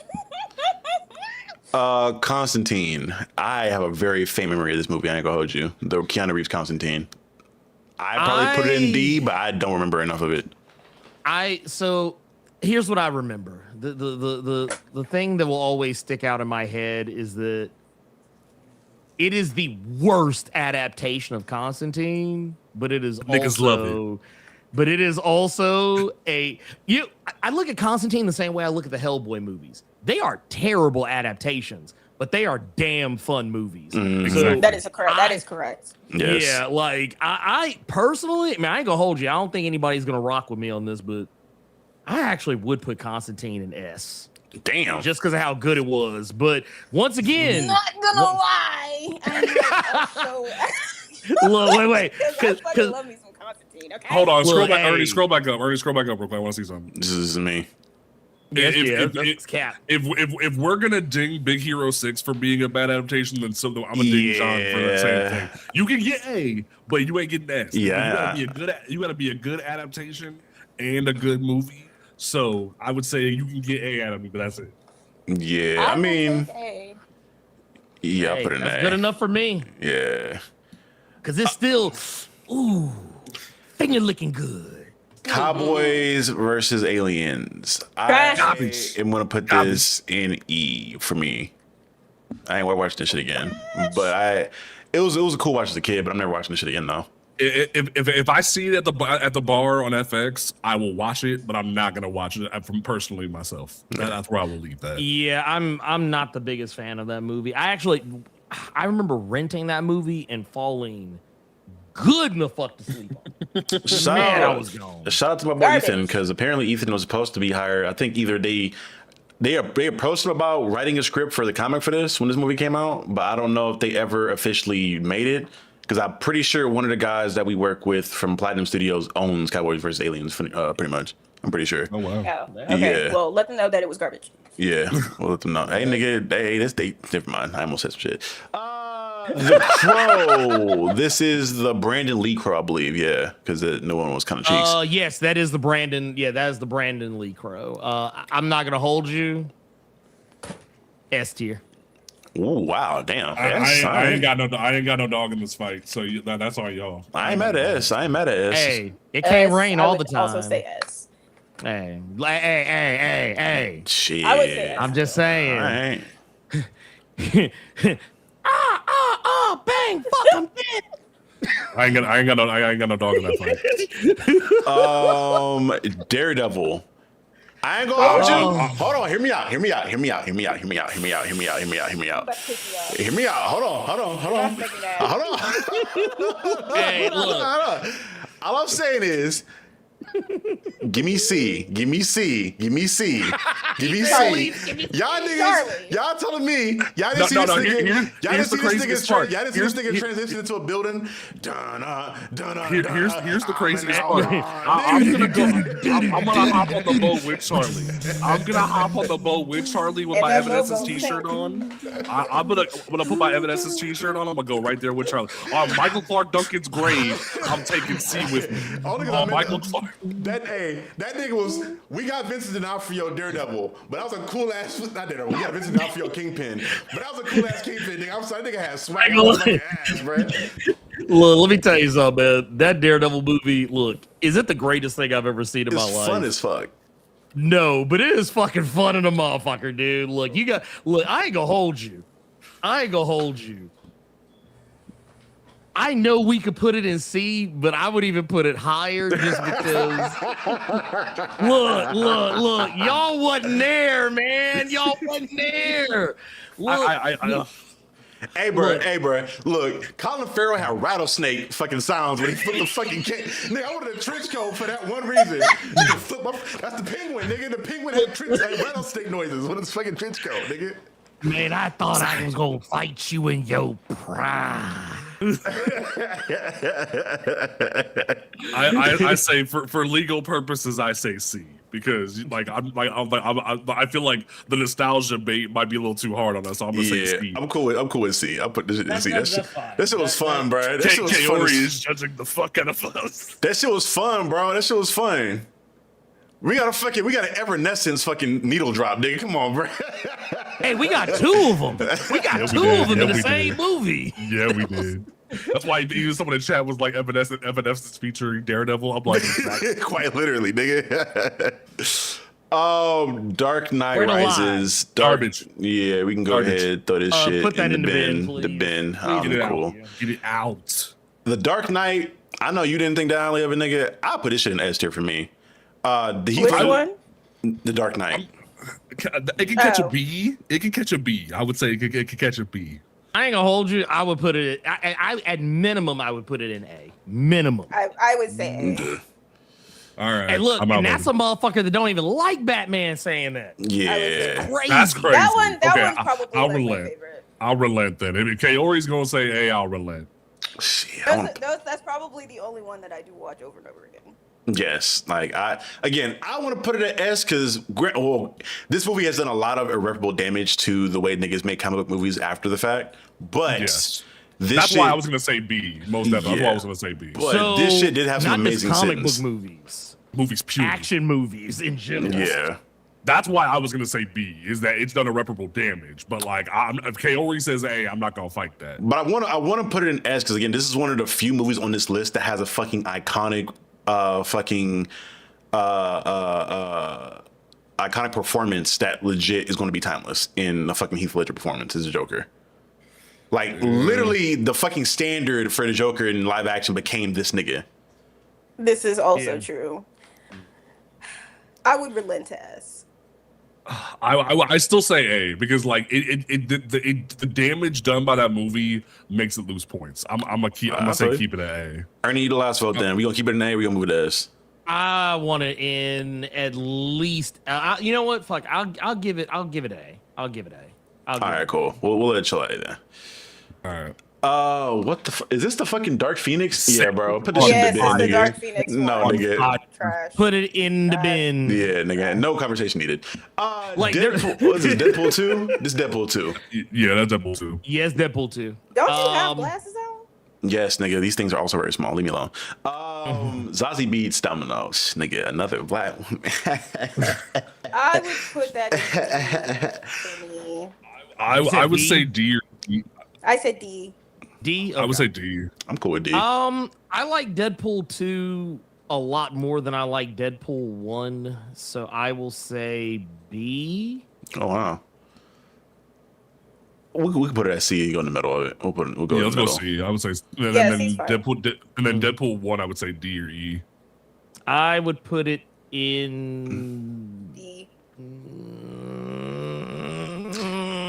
Constantine. I have a very faint memory of this movie. I ain't gonna hold you. The Keanu Reeves Constantine. I probably put it in D, but I don't remember enough of it. So here's what I remember. The thing that will always stick out in my head is that it is the worst adaptation of Constantine, but it is Niggas love it. But it is also I look at Constantine the same way I look at the Hellboy movies. They are terrible adaptations, but they are damn fun movies. So that is correct. That is correct. Yes. Yeah, like I personally, I mean, I ain't gonna hold you. I don't think anybody's gonna rock with me on this, but I actually would put Constantine in S. Damn. Just because of how good it was. But once again, not gonna lie. Look, wait. I fucking love me some Constantine. Okay. Hold on, Look, Ernie, scroll back up. Ernie, scroll back up real quick. I want to see something. This is me. That's Cap. If we're gonna ding Big Hero 6 for being a bad adaptation, then I'm gonna ding John for the same thing. You can get A, but you ain't getting S. Yeah. You gotta be a good adaptation and a good movie. So I would say you can get A out of me, but that's it. Yeah, I mean, yeah, I'll put it in that's A. good enough for me. Yeah. Because it's still, finger looking good. Cowboys versus Aliens. Trash. I am gonna put this in E for me. I ain't watching this shit again, but it was a cool watch as a kid, but I'm never watching this shit again though. If I see it at the bar on FX, I will watch it, but I'm not gonna watch it from personally myself. That's where I will leave that. Yeah, I'm not the biggest fan of that movie. I remember renting that movie and falling good in the fuck to sleep on. I was gone. Shout out to my boy Ethan, because apparently Ethan was supposed to be hired. I think either they approached him about writing a script for the comic for this when this movie came out, but I don't know if they ever officially made it. Because I'm pretty sure one of the guys that we work with from Platinum Studios owns Cowboys vs. Aliens, pretty much. I'm pretty sure. Oh, wow. Oh, okay. Yeah. Well, let them know that it was garbage. Yeah, we'll let them know. Hey, nigga, this date. Never mind. I almost said some shit. The Crow. This is the Brandon Lee Crow, I believe. Yeah, because the new one was kind of cheeks. Yes, that is the Brandon. Yeah, that is the Brandon Lee Crow. I'm not gonna hold you. S tier. Ooh, wow, damn. I ain't got no dog in this fight, so that's all y'all. I ain't mad at S. I ain't mad at S. Hey, it can't rain all the time. Also say S. Hey. Shit. I would say S. I'm just saying. All right. Bang, fuck him dead. I ain't got no dog in that fight. Daredevil. I ain't gonna hold you. Hold on, hear me out. Hear me out. Hold on. Hey, look. All I'm saying is, give me C. Y'all niggas, y'all telling me, y'all didn't see this nigga. Y'all didn't see this nigga transition into a building. Here's the craziest part. I'm gonna hop on the boat with Charlie. I'm gonna hop on the boat with Charlie with my Evanescence t-shirt on. I'm gonna put my Evanescence t-shirt on. I'm gonna go right there with Charlie. On Michael Clark Duncan's grave, I'm taking C with me. Michael Clark. That nigga was. We got Vincent D'Onofrio Daredevil, but that was a cool ass. Not Daredevil. We got Vincent D'Onofrio Kingpin, but that was a cool ass Kingpin nigga. I'm sorry, that nigga had swag on his fucking ass, bro. Look, let me tell you something, man. That Daredevil movie, look, is it the greatest thing I've ever seen in my life? It's fun as fuck. No, but it is fucking fun in a motherfucker, dude. Look, I ain't gonna hold you. I know we could put it in C, but I would even put it higher just because. Look. Y'all wasn't there, man. Y'all wasn't there. Look. Hey, bro. Look, Colin Farrell had rattlesnake fucking sounds when he flipped the fucking nigga, I wanted a trench coat for that one reason. That's the penguin, nigga. The penguin had rattlesnake noises with his fucking trench coat, nigga. Man, I thought I was gonna fight you in your prime. I say for legal purposes, I say C because I feel like the nostalgia bait might be a little too hard on us. So I'm gonna say C. I'm cool with C. I'll put this in C. That shit was fun, bro. That shit was fun. Is judging the fuck out of us. That shit was fun, bro. That shit was fun. We got an Evanescence fucking needle drop, nigga. Come on, bro. Hey, we got two of them. We got two of them in the same movie. Yeah, we did. That's why even someone in chat was like Evanescence featuring Daredevil. I'm like, exactly. Quite literally, nigga. Dark Knight Rises. Garbage. Yeah, we can go ahead throw this shit put that in the bin. The bin. Get it cool. out. Get it out. The Dark Knight. I know you didn't think that highly of it, nigga. I'll put this shit in S tier for me. Which one? The Dark Knight. It can catch a B. It can catch a B. I would say it can catch a B. I ain't gonna hold you. I would put it. I at minimum, I would put it in A. Minimum. I would say A. All right. And look, and that's a motherfucker that don't even like Batman saying that. Yeah, crazy. That's crazy. That one's probably I'll my relent. favorite. I'll relent then. If Kaori's gonna say A, I'll relent. That's probably the only one that I do watch over and over again. Yes, like I want to put it at S because this movie has done a lot of irreparable damage to the way niggas make comic book movies after the fact. But that's why I was gonna say B. Most definitely, that's why I was gonna say B. But this shit did have some amazing comic scenes. book movies, period. action movies in general. Yeah. That's why I was gonna say B, is that it's done irreparable damage. But like, if Kaori says A, I'm not gonna fight that. But I want to put it in S because again, this is one of the few movies on this list that has a fucking iconic, iconic performance that legit is going to be timeless in the fucking Heath Ledger performance as a Joker. Like literally, the fucking standard for the Joker in live action became this nigga. This is also true. I would relent to S. I still say A because like the damage done by that movie makes it lose points. I'm gonna say keep it at A. Ernie, you the last vote. Then we gonna keep it in A. We gonna move it to S. I want it in at least. You know what? Fuck. I'll give it A. All right, cool. We'll let it chill out then. All right. What the is this the fucking Dark Phoenix? Yeah, bro. Put this shit in the bin, nigga. Dark Phoenix nigga. Trash. Put it in the bin. Yeah, nigga. No conversation needed. Deadpool, what is this? Deadpool 2? This is Deadpool 2. Yeah, that's Deadpool 2. Yes, Deadpool 2. Don't you have glasses on? Yes, nigga. These things are also very small. Leave me alone. Zazie Beetz Dominoes, nigga. Another black woman. I would put that in for me. I would say D or E. I said D. D. Okay. I would say D. I'm cool with D. I like Deadpool 2 a lot more than I like Deadpool 1, so I will say B. Oh wow. We can put it at C. Go in the middle of it. We'll go. Yeah, in let's the go middle. C. I would say, and Yeah, then C's fine. Deadpool 1. I would say D or E. I would put it in D.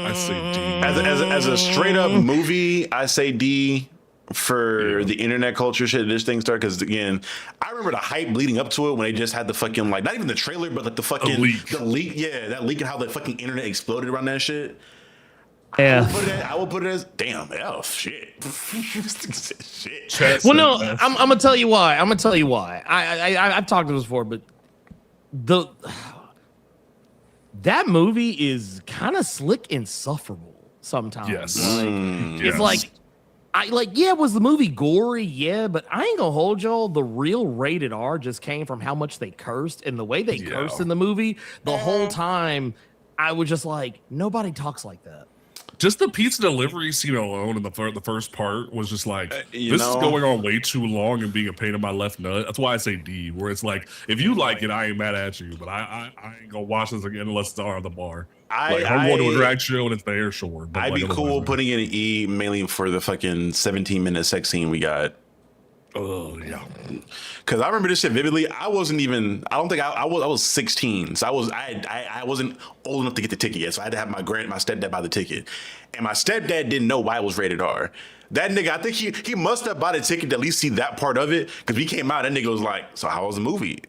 I say D. As a straight up movie, I say D for the internet culture shit. This thing started because again, I remember the hype leading up to it when they just had the fucking like not even the trailer, but like the fucking leak. Yeah, that leak and how the fucking internet exploded around that shit. Yeah. I will put it as damn F shit. Shit. Chess Well, no, and F. I'm gonna tell you why. I've talked to this before, but that movie is kind of slick, insufferable sometimes. Yes. It's like, was the movie gory? Yeah, but I ain't gonna hold y'all. The real rated R just came from how much they cursed and the way they cursed in the movie. The whole time, I was just like, nobody talks like that. Just the pizza delivery scene alone in the first part was just like, this is going on way too long and being a pain in my left nut. That's why I say D, where it's like, if you like it, I ain't mad at you, but I ain't gonna watch this again unless it's on the bar. I'm going to a drag show and it's there, sure. But I'd be cool putting in an E mainly for the fucking 17-minute sex scene we got. Oh yeah, because I remember this shit vividly. I wasn't even. I don't think I was 16, so I wasn't old enough to get the ticket yet. So I had to have my stepdad buy the ticket, and my stepdad didn't know why it was rated R. That nigga, I think he must have bought a ticket to at least see that part of it because we came out. That nigga was like, "So how was the movie?"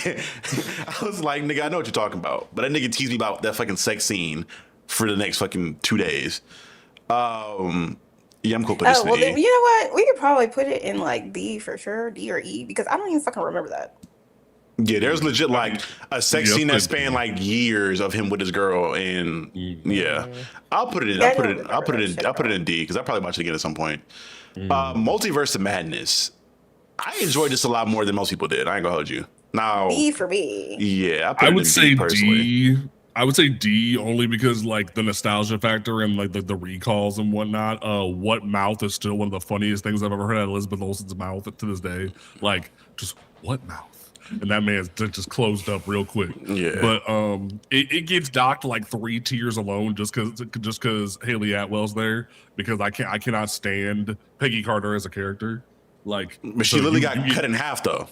I was like, "Nigga, I know what you're talking about," but that nigga teased me about that fucking sex scene for the next fucking 2 days. Yeah, I'm cool. Oh, well, then, you know what? We could probably put it in like B for sure, D or E, because I don't even fucking remember that. Yeah, there's legit like a sex scene that spanned like years of him with his girl, and yeah, I'll put it in. I'll put it in D because I probably watch it again at some point. Multiverse of Madness. I enjoyed this a lot more than most people did. I ain't gonna hold you. Now B for me. Yeah, I would say D. I would say D only because like the nostalgia factor and like the recalls and whatnot. What mouth is still one of the funniest things I've ever heard out of Elizabeth Olsen's mouth to this day. Like just what mouth? And that man's just closed up real quick. Yeah. But it gets docked like 3 tiers alone just because Haley Atwell's there because I cannot stand Peggy Carter as a character. Like, but she literally got cut in half though.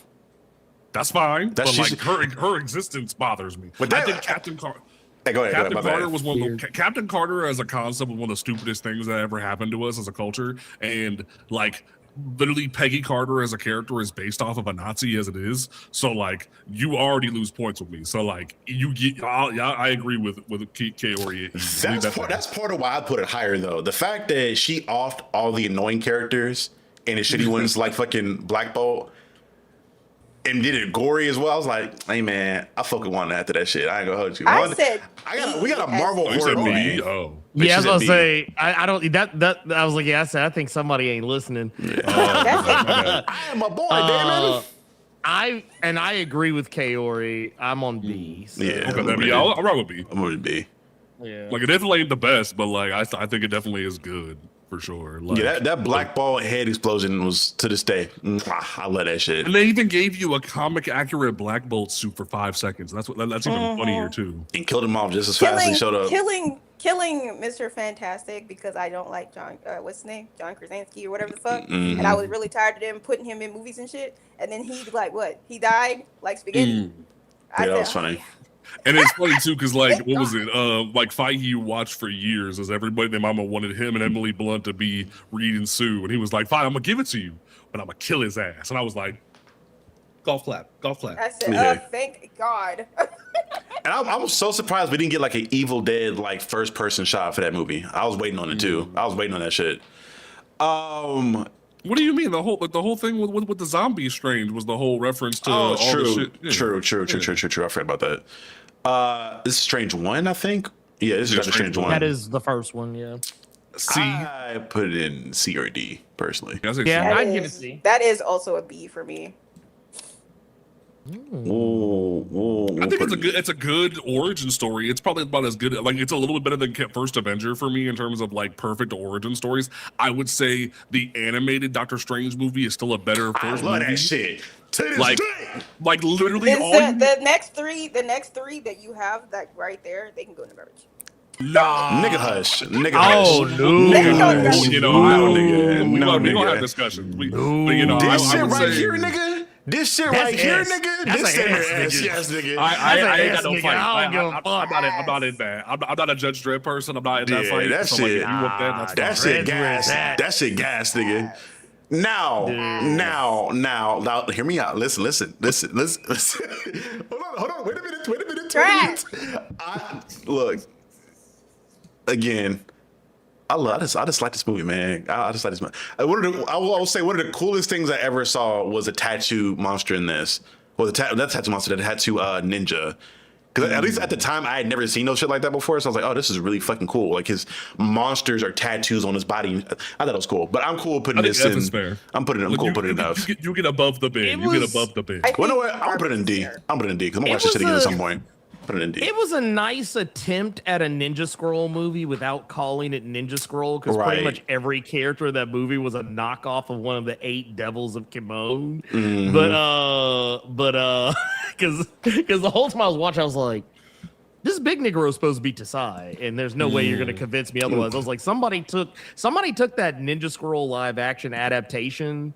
That's fine. But like her existence bothers me. But I think Captain Carter. Go ahead, Captain Carter was one of the, Captain Carter as a concept was one of the stupidest things that ever happened to us as a culture, and like literally Peggy Carter as a character is based off of a Nazi as it is. So like you already lose points with me. So like you get, I agree with K or E. That's part of why I put it higher though. The fact that she offed all the annoying characters and the shitty ones like fucking Black Bolt. And did it gory as well. I was like, "Hey man, I fucking wanted after that shit. I ain't gonna hold you." We got a Marvel horror movie. Yeah, I was gonna say I don't that I was like, yeah, I think somebody ain't listening. Yeah. I am a boy, damn it. I agree with Kaori. I'm on B. So. Yeah, okay, I'll roll with B. I'm gonna B. Yeah, like it definitely ain't the best, but like I think it definitely is good. For sure. Like, yeah, that black ball head explosion was to this day. I love that shit. And they even gave you a comic accurate Black Bolt suit for 5 seconds. That's even funnier too. And killed him off just as fast as he showed up. Killing Mr. Fantastic because I don't like John. What's his name? John Krasinski or whatever the fuck. Mm-hmm. And I was really tired of them putting him in movies and shit. And then he like what? He died like spaghetti. Yeah, that was funny. And it's funny too, because like what was it? Like Feige you watched for years as everybody their mama wanted him and Emily Blunt to be Reed and Sue, and he was like, "Fine, I'm gonna give it to you, but I'm gonna kill his ass." And I was like, "Golf clap." I said, thank God. And I was so surprised we didn't get like an Evil Dead like first person shot for that movie. I was waiting on it too. I was waiting on that shit. What do you mean? The whole thing with the zombie strain was the whole reference to all the shit. Yeah. True. I forgot about that. This is Strange 1, I think. Yeah, this is Strange 1. That is the first one, yeah. C. I put it in C or D, personally. Yeah, I'd give it C. That is also a B for me. Ooh. I think it's a good origin story. It's probably about as good. Like it's a little bit better than First Avenger for me in terms of like perfect origin stories. I would say the animated Doctor Strange movie is still a better first movie. I love that shit. To this like, day. like literally all the next three that you have that right there, they can go in the garbage. Nah, nigga hush, nigga Oh hush. no! Nigga hush. You know, we gonna have discussions. But, you know, This shit would right say, here, nigga. This shit right here, nigga. This shit yes, nigga. I ain't got no fight. I don't give a fuck. I'm not in that. I'm not a Judge Dredd person. I'm not in that fight. That so shit. Like, you want that? That's That fine. shit gas. That shit gas, nigga. Now, hear me out. Listen. Hold on. Wait a minute. Look, again, I just like this movie, man. I just like this movie. I will say one of the coolest things I ever saw was a tattoo monster in this. Well, that tattoo monster, that tattoo ninja. Because at least at the time, I had never seen no shit like that before. So I was like, oh, this is really fucking cool. Like his monsters are tattoos on his body. I thought it was cool. But I'm cool putting this in. Fair. I'm cool putting it up. You get above the bin. You get above the bin. Well, you know what? I'm gonna put it in D. I'm putting it in D because I'm gonna watch this shit again at some point. Put it in D. It was a nice attempt at a Ninja Scroll movie without calling it Ninja Scroll, because pretty much every character in that movie was a knockoff of one of the 8 devils of Kimon. Mm-hmm. But because the whole time I was watching, I was like, this big Negro is supposed to be Tasai, and there's no way you're gonna convince me otherwise. I was like, somebody took that Ninja Scroll live action adaptation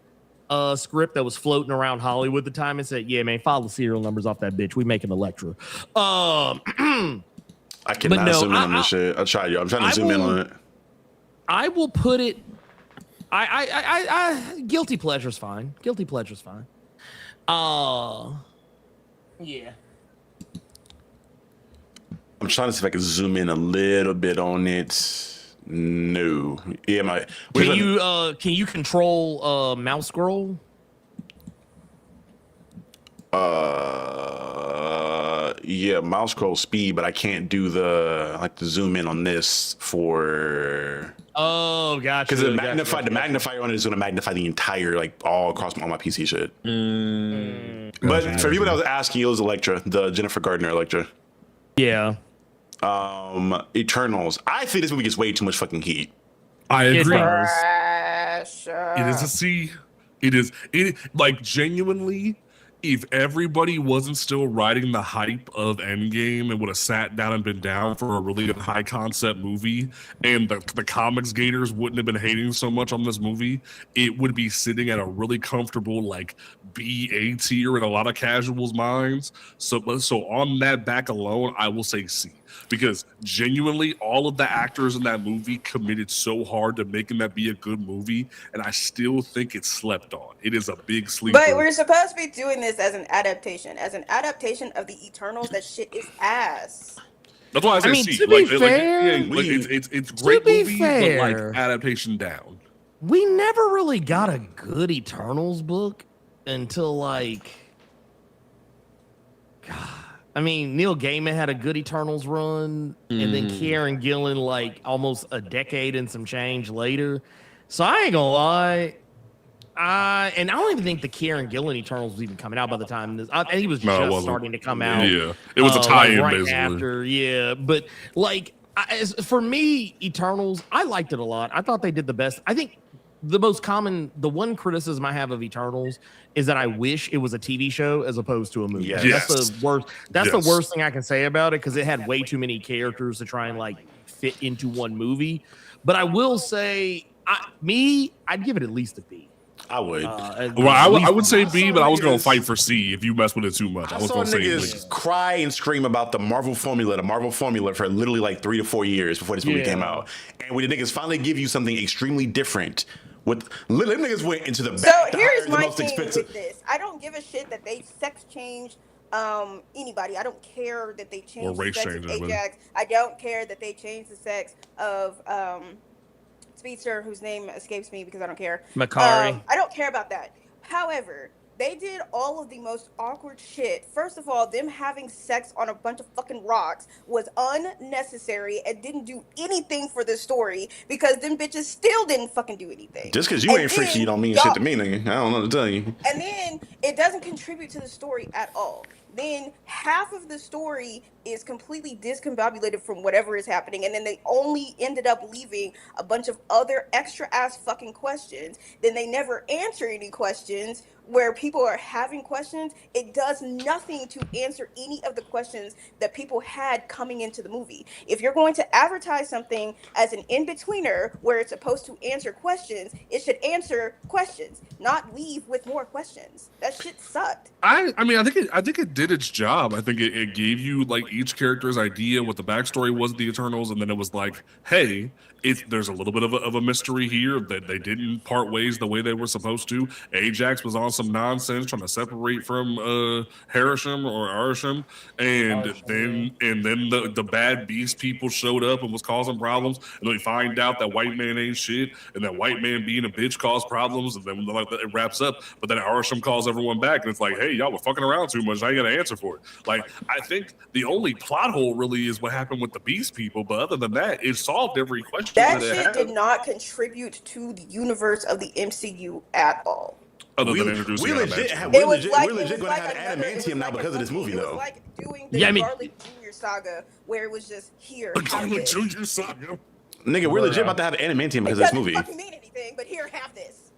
script that was floating around Hollywood at the time and said, yeah, man, file the serial numbers off that bitch. We making Electra. I cannot zoom in on this shit. I'm trying to zoom in on it. I will put it. Guilty pleasure's fine. Yeah. I'm trying to see if I can zoom in a little bit on it. No. Yeah, can you control mouse scroll? Yeah, mouse scroll speed, but I can't do the zoom in on this for. Oh, gotcha. Because the magnifier on it is going to magnify the entire all across all my PC shit. But for people that was asking, it was Electra, the Jennifer Gardner Electra. Yeah. Eternals. I think this movie gets way too much fucking heat. I agree. It is a C. It is like genuinely. If everybody wasn't still riding the hype of Endgame and would have sat down and been down for a really good high concept movie, and the comics gators wouldn't have been hating so much on this movie, it would be sitting at a really comfortable B-A tier in a lot of casuals' minds. So on that back alone, I will say C. Because genuinely, all of the actors in that movie committed so hard to making that be a good movie, and I still think it's slept on. It is a big sleeper. But we're supposed to be doing this as an adaptation of the Eternals. That shit is ass. That's why I say C. To be fair, it's great movie, but adaptation down. We never really got a good Eternals book until God. I mean, Neil Gaiman had a good Eternals run, and then Kieran Gillen almost a decade and some change later. So I ain't gonna lie. And I don't even think the Kieran Gillen Eternals was even coming out by the time I think it was just starting to come out. Yeah, it was a tie-in right basically. after. Yeah, but for me, Eternals, I liked it a lot. I thought they did the best. I think the one criticism I have of Eternals is that I wish it was a TV show as opposed to a movie. Yes. That's the worst. That's the worst thing I can say about it, because it had way too many characters to try and fit into one movie. But I will say, I'd give it at least a B. I would. I would say B, but I was gonna fight for C if you mess with it too much. I was saw gonna niggas cry and scream about the Marvel formula for literally 3 to 4 years before this movie came out. And when the niggas finally give you something extremely different, with little niggas went into the back. So here's my thing with this. I don't give a shit that they sex changed anybody. I don't care that they changed the sex of Ajax. I don't care that they changed the sex of Speedster, whose name escapes me because I don't care. Makari. I don't care about that. However, they did all of the most awkward shit. First of all, them having sex on a bunch of fucking rocks was unnecessary and didn't do anything for the story, because them bitches still didn't fucking do anything. Just because you ain't freaky don't mean shit to me, nigga. I don't know what to tell you. And then it doesn't contribute to the story at all. then half of the story is completely discombobulated from whatever is happening, and then they only ended up leaving a bunch of other extra ass fucking questions. Then they never answer any questions where people are having questions. It does nothing to answer any of the questions that people had coming into the movie. If you're going to advertise something as an in-betweener where it's supposed to answer questions, it should answer questions, not leave with more questions. That shit sucked. I mean, I think it did its job. I think it gave you like each character's idea what the backstory was of the Eternals, and then it was like, hey, there's a little bit of a mystery here that they didn't part ways the way they were supposed to. Ajax was on some nonsense trying to separate from Harisham or Arisham, and then the bad beast people showed up and was causing problems, and then we find out that white man ain't shit, and that white man being a bitch caused problems, and then like it wraps up. But then Arisham calls everyone back, and it's like, hey, y'all were fucking around too much. I ain't got an answer for it. Like, I think the only plot hole really is what happened with the beast people, but other than that, it solved every question. That shit did not contribute to the universe of the MCU at all. Other than introducing we're legit going to have adamantium now because of this movie, though. It was like doing the Garlic Jr. saga, where it was just here. Garlic Jr. saga. Nigga, we're legit about to have adamantium because of this movie. It doesn't fucking mean anything, but here, have this.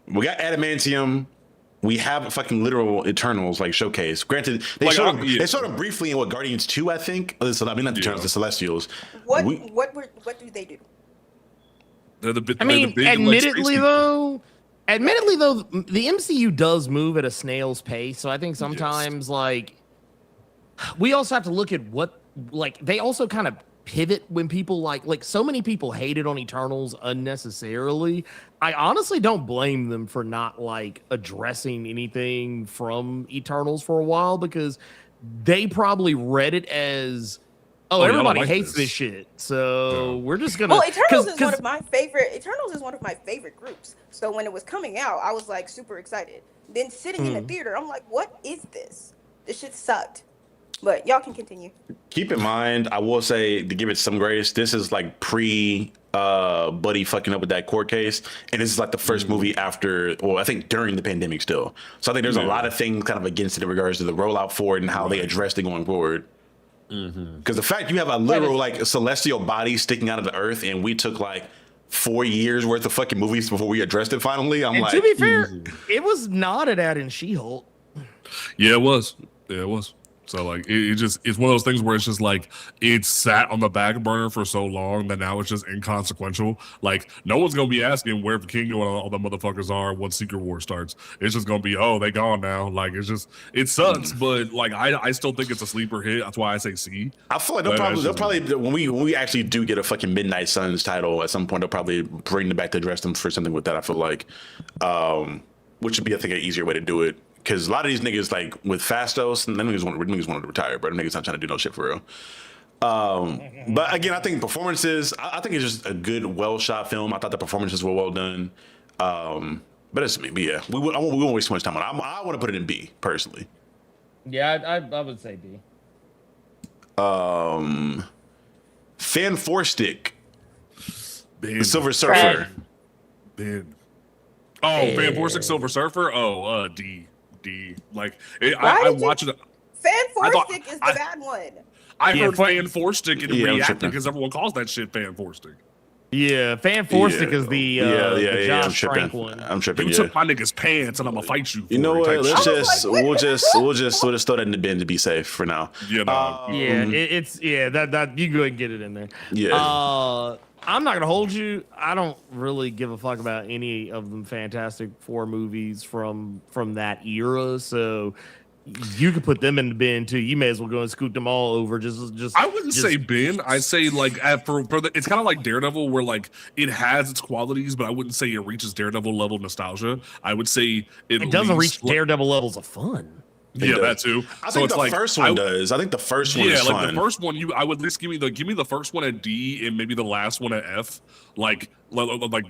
We got adamantium. We have a fucking literal Eternals like showcase. Granted, they showed them briefly in Guardians 2, I think. So I mean, not the Eternals, the Celestials. What do they do? They're the big. Admittedly though, the MCU does move at a snail's pace. So I think sometimes like we also have to look at what like they also kind of pivot when people like so many people hated on Eternals unnecessarily. I honestly don't blame them for not like addressing anything from Eternals for a while, because they probably read it as, everybody hates this shit, so we're just gonna. Well, Eternals is one of my favorite. Eternals is one of my favorite groups. So when it was coming out, I was like super excited. Then sitting in the theater, I'm like, what is this? This shit sucked. But y'all can continue. Keep in mind, I will say, to give it some grace, this is like pre Buddy fucking up with that court case, and this is like the first movie after, I think during the pandemic still. So I think there's a lot of things kind of against it in regards to the rollout for it and how they addressed it going forward. Because the fact you have a literal like celestial body sticking out of the earth, and we took like 4 years worth of fucking movies before we addressed it finally. To be fair, it was nodded at in She-Hulk. Yeah, it was. So like it's one of those things where it's just like it sat on the back burner for so long that now it's just inconsequential. Like no one's gonna be asking where Kingo and all the motherfuckers are once Secret War starts. It's just gonna be, they gone now. Like it sucks, but like I still think it's a sleeper hit. That's why I say C. I feel like they'll probably when we actually do get a fucking Midnight Suns title at some point, they'll probably bring them back to address them for something with that. I feel like, which would be I think an easier way to do it. Because a lot of these niggas, like with Fastos, and them niggas want to retire, but them niggas not trying to do no shit for real. But again, I think performances, I think it's just a good, well shot film. I thought the performances were well done. But it's me. But yeah, we won't waste too much time on it. I want to put it in B personally. Yeah, I would say B. Fan Four Stick, the Silver Surfer. Ben. Fan Four Stick, Silver Surfer. D. Like I watch it. Fan Four Stick is the bad one. I heard Fan Four Stick and reacted because everyone calls that shit Fan Four Stick. Yeah, Fan Four Stick is the Josh Trank one. I'm tripping. You took my nigga's pants and I'm gonna fight you. You know what? We'll just throw that in the bin to be safe for now. It's that you go ahead and get it in there. Yeah. I'm not gonna hold you. I don't really give a fuck about any of them Fantastic Four movies from that era. So you could put them in the bin too. You may as well go and scoop them all over. Just. I wouldn't say bin. I'd say like it's kind of like Daredevil, where like it has its qualities, but I wouldn't say it reaches Daredevil level nostalgia. I would say it doesn't reach Daredevil levels of fun. Yeah, that too. I think the first one does. I think the first one is fun. Yeah, like the first one, I would at least give me the first one at D and maybe the last one at F. Like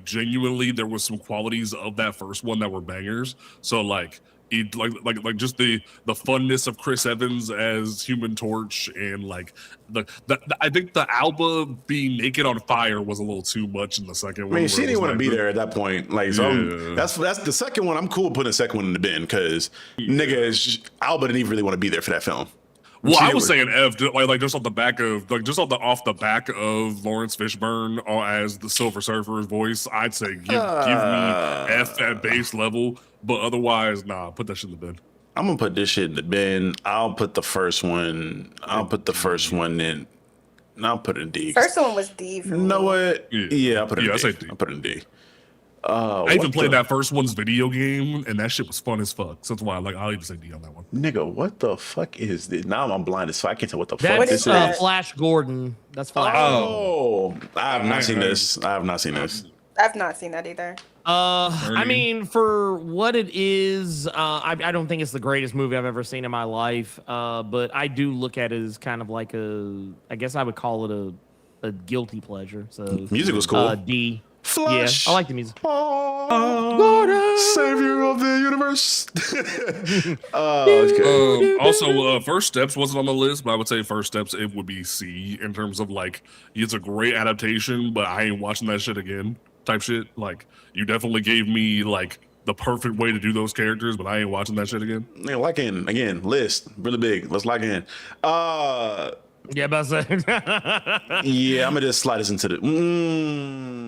genuinely, there was some qualities of that first one that were bangers. So like like just the funness of Chris Evans as Human Torch, and like the I think the Alba being naked on fire was a little too much in the second one. I mean, she didn't want to be there at that point. Like, so that's the second one. I'm cool putting the second one in the bin because Alba didn't even really want to be there for that film. Well, I was saying F, like just off the back of Lawrence Fishburne as the Silver Surfer's voice. I'd say give me F at base level, but otherwise, nah, put that shit in the bin. I'm gonna put this shit in the bin. I'll put the first one. I'll put the first one in. I'll put it in D. First one was D for me. You know what? Yeah, I'll put it in D. I say D. I'll put it in D. I even played that first one's video game, and that shit was fun as fuck. So that's why I'll even say D on that one. Nigga, what the fuck is this? Now I'm blind as fuck. I can't tell what the fuck this is. Flash Gordon. That's Flash. Oh, I have not seen this. I have not seen this. I've not seen that either. I mean, for what it is, I don't think it's the greatest movie I've ever seen in my life. But I do look at it as kind of like I guess I would call it a guilty pleasure. So music was cool. D. Flash. Yeah, I like the music. Savior of the universe. Also, First Steps wasn't on the list, but I would say First Steps, it would be C in terms of like, it's a great adaptation, but I ain't watching that shit again type shit. Like, you definitely gave me like the perfect way to do those characters, but I ain't watching that shit again. Yeah, lock in again. List really big. Let's lock in. Yeah, about to say. Yeah, I'm gonna just slide this into the.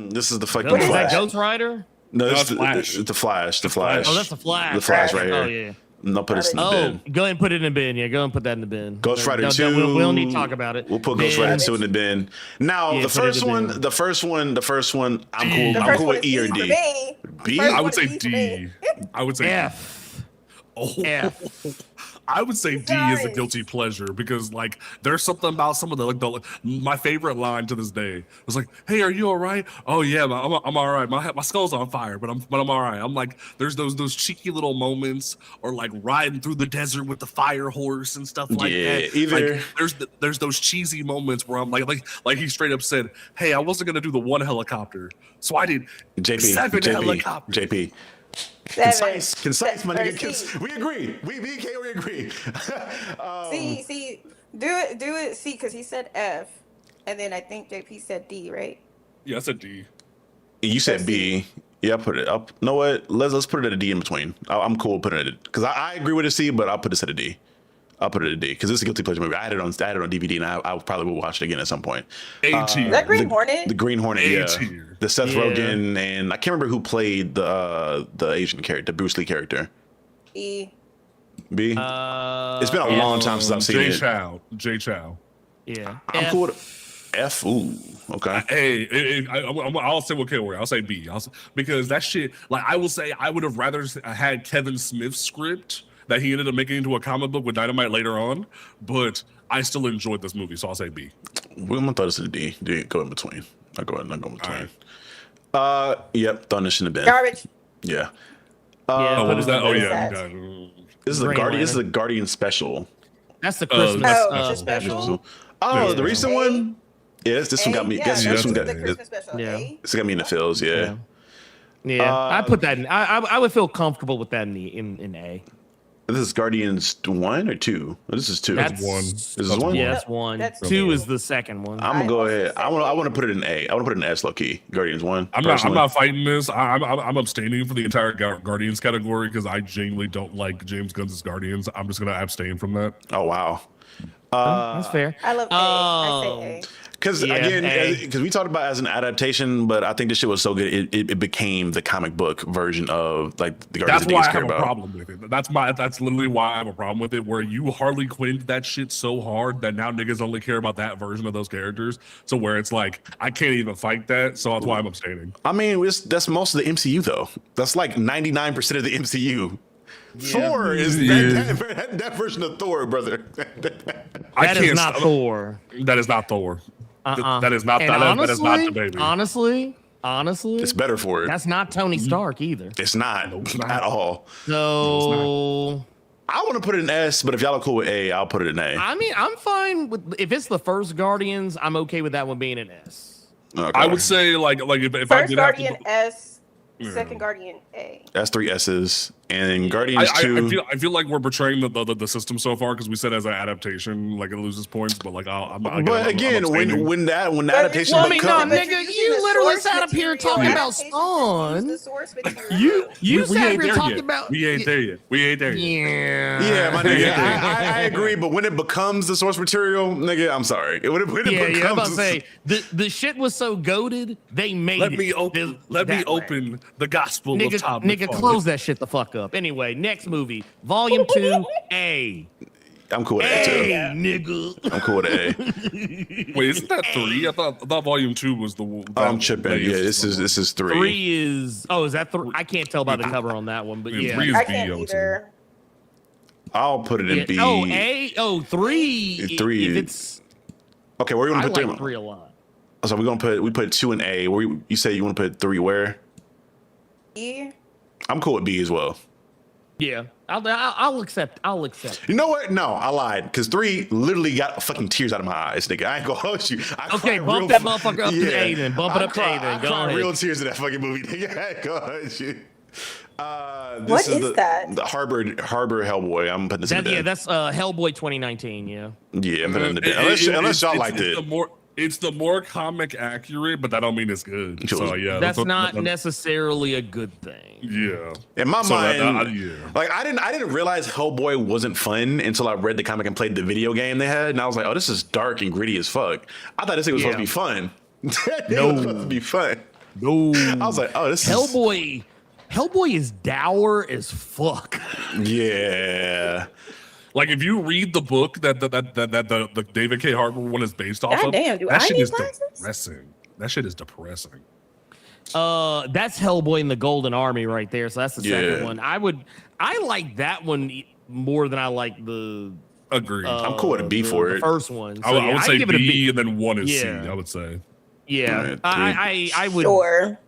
This is the fucking Is Flash. that Ghost Rider? No, No, it's the Flash. The Flash. Oh, that's the Flash. The Flash right here. Oh yeah. No, put this in the bin. Go ahead and put it in the bin. Yeah, go and put that in the bin. Ghost Rider 2. We don't need to talk about it. We'll put Ghost Rider 2 in the bin. Now, Yeah, the first one, I'm cool. I'm cool with E or D. B? I would say D. I would say F. Oh. F. I would say D is a guilty pleasure because like there's something about some of the my favorite line to this day was like, "Hey, are you all right? Oh yeah, I'm all right. My skull's on fire, but I'm all right." I'm like, there's those cheeky little moments, or like riding through the desert with the fire horse and stuff like that. Either like, there's those cheesy moments where I'm like he straight up said, "Hey, I wasn't gonna do the one helicopter, so I did 7 helicopters." JP. Concise, my nigga. We agree. We agree. See, do it. C, because he said F, and then I think JP said D, right? Yeah, I said D. You said B. Yeah, I put it up. You know what? Let's put it at a D in between. I'm cool putting it because I agree with a C, but I'll put this at a D. I'll put it at a D because it's a guilty pleasure movie. I had it on DVD, and I probably will watch it again at some point. A tier. Is that Green Hornet? The Green Hornet, A yeah. tier. The Seth Rogen, and I can't remember who played the Asian character, the Bruce Lee character. E. B. It's been a long time since I've seen it. Jay Chow. Yeah. I'm cool with F. Ooh, okay. Hey, I'll say what category. I'll say B. Because that shit, like I will say, I would have rather had Kevin Smith's script that he ended up making into a comic book with Dynamite later on, but I still enjoyed this movie, so I'll say B. We're gonna throw this in the D. D. Go in between. I'll go ahead and go in between. Right. Yep, throwing this in the bin. Garbage. Yeah. What was that? Oh yeah. This is a Guardian special. That's the Christmas special. Oh, the recent one. Yeah, this one got me. Yeah, This one got the Christmas special. Yeah. This got me in the feels. Yeah. I put that in. I would feel comfortable with that in A. This is Guardians 1 or 2? This is 2. That's 1. This is 1? Yeah, that's 1. That's 2 is the second one. I'm gonna go ahead. I want to put it in A. I want to put it in S low key. Guardians 1. I'm not fighting this. I'm abstaining from the entire Guardians category because I genuinely don't like James Gunn's Guardians. I'm just gonna abstain from that. Oh wow. That's fair. I love A. I say A. Because because we talked about it as an adaptation, but I think this shit was so good it became the comic book version of like the Guardians. That's why I have a problem with it. That's literally why I have a problem with it. Where you Harley Quinn that shit so hard that now niggas only care about that version of those characters. So where it's like I can't even fight that. So that's why I'm abstaining. I mean, that's most of the MCU though. That's like 99% of the MCU. Yeah. Thor is that version of Thor, brother. That is not Thor. That is not Thor. That is not that is not the baby. Honestly, it's better for it. That's not Tony Stark either. It's not at all. So I want to put it in S, but if y'all are cool with A, I'll put it in A. I mean, I'm fine with if it's the first Guardians. I'm okay with that one being an S. Okay. I would say like if first I did Guardian have to, S, second Guardian A. That's 3 S's. And Guardians 2. I feel like we're betraying the system so far because we said as an adaptation, like it loses points, but like I'm when the adaptation well, I mean, no, becomes, nigga, you literally sat up here talking about Spawn. You sat up here talking about. We ain't there yet. Yeah, my nigga, I agree, but when it becomes the source material, nigga, I'm sorry. When it becomes, I'm about to say the shit was so goated, they made let it. me open the gospel nigga, of Todd nigga, McFarlane. close that shit the fuck up. Anyway, next movie, Volume 2, A. I'm cool with A too. Nigga. I'm cool with A. Wait, isn't that 3? I thought Volume 2 was the. I'm tripping. Yeah, this is 3. 3 is. Oh, is that 3? I can't tell by the cover on that one, but yeah. 3 is I B, can't I would say. either. I'll put it in B. Oh, A. Oh, 3. 3. If it's. Okay, where you want I to put like 3? 3 a lot. So we put 2 in A. Where you say you want to put 3 where? E. I'm cool with B as well. Yeah, I'll accept. I'll accept. You know what? No, I lied. Because 3 literally got fucking tears out of my eyes, nigga. I ain't gonna hold you. Okay, bump that motherfucker up to A then. Bump it up to A then. I Go cried ahead. real tears in that fucking movie, nigga. I ain't gonna hold you. What is that? The Harbor Hellboy. I'm putting this in the den. That's Hellboy 2019. Yeah. Yeah, I'm putting it in the den. Unless y'all liked it. It's the more comic accurate, but that don't mean it's good. So yeah, that's not necessarily a good thing. Yeah, in my mind, yeah. Like I didn't realize Hellboy wasn't fun until I read the comic and played the video game they had, and I was like, oh, this is dark and gritty as fuck. I thought this thing was supposed to be fun. No, it was supposed to be fun. No, I was like, oh, this Hellboy. Hellboy is dour as fuck. Yeah. Like if you read the book that the David K. Harper one is based off of, damn, that shit is depressing. That shit is depressing. That's Hellboy and the Golden Army right there. So that's the second one. I like that one more than I like the. Agreed. I'm cool with a B for it. First one. So I would say give it a B, and then 1 is C. I would say. Yeah, right, I would. Sure.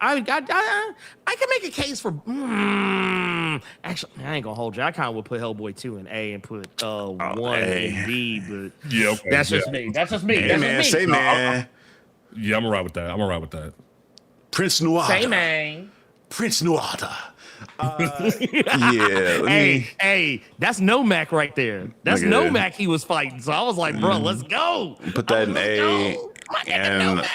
I can make a case for. Actually, I ain't gonna hold you. I kind of would put Hellboy 2 in A and put 1 in B, but yeah, okay, that's just me. That's just me. Hey, That's man, just me. say man. Yeah, I'm gonna ride with that. Prince Noir. Say man. Prince Noir. Yeah. Hey, that's Nomak right there. That's Nomak he was fighting. So I was like, bro, let's go. Put that in A. And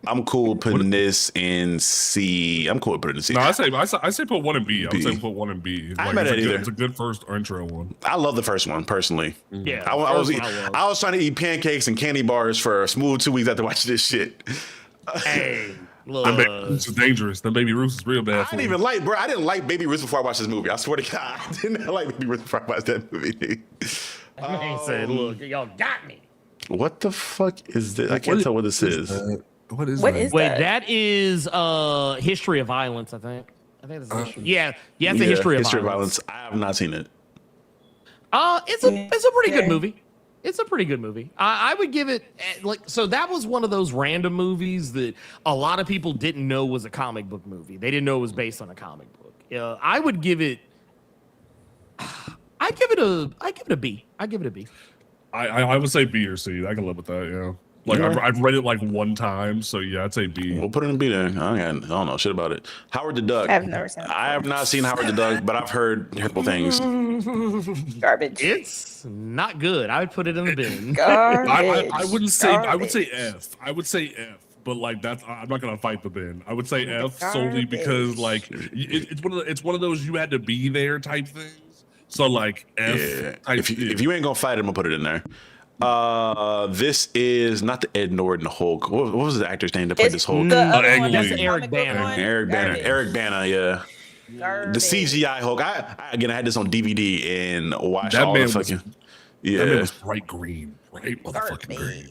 I'm cool putting this in C. I'm cool with putting it in C. No, I say put 1 in B. I would say put 1 in B. I ain't mad at either. It's a good first intro one. I love the first one personally. Yeah, I was trying to eat pancakes and candy bars for a smooth 2 weeks after watching this shit. Hey, look. This is dangerous. The Baby Ruth is real bad. I didn't like Baby Ruth before I watched this movie. I swear to God, I didn't like Baby Ruth before I watched that movie. He said, look, y'all got me. What the fuck is this? I can't tell what this is. What is Wait, that? that is History of Violence, I think. I think that's history. Yeah, it's a History of Violence. I have not seen it. It's a pretty good movie. It's a pretty good movie. I would give it so that was one of those random movies that a lot of people didn't know was a comic book movie. They didn't know it was based on a comic book. I would give it I give it a B. I give it a B. I would say B or C. I can live with that, yeah. Like I've read it like 1 time, so yeah, I'd say B. We'll put it in B then. I don't know shit about it. Howard the Duck. I've never seen it. I have not seen Howard the Duck, but I've heard terrible things. Garbage. It's not good. I would put it in the bin. Garbage. I wouldn't say. I would say F. I would say F. But like that's, I'm not gonna fight the bin. I would say F solely because like it's one of those you had to be there type things. So like F. Yeah. If you ain't gonna fight it, I'm gonna put it in there. This is not the Ed Norton Hulk. What was the actor's name that played this Hulk? That's Eric Bana. Eric Bana, yeah. Garbage. The CGI Hulk. I had this on DVD and watched that all man the fucking. That man was bright green, bright motherfucking green.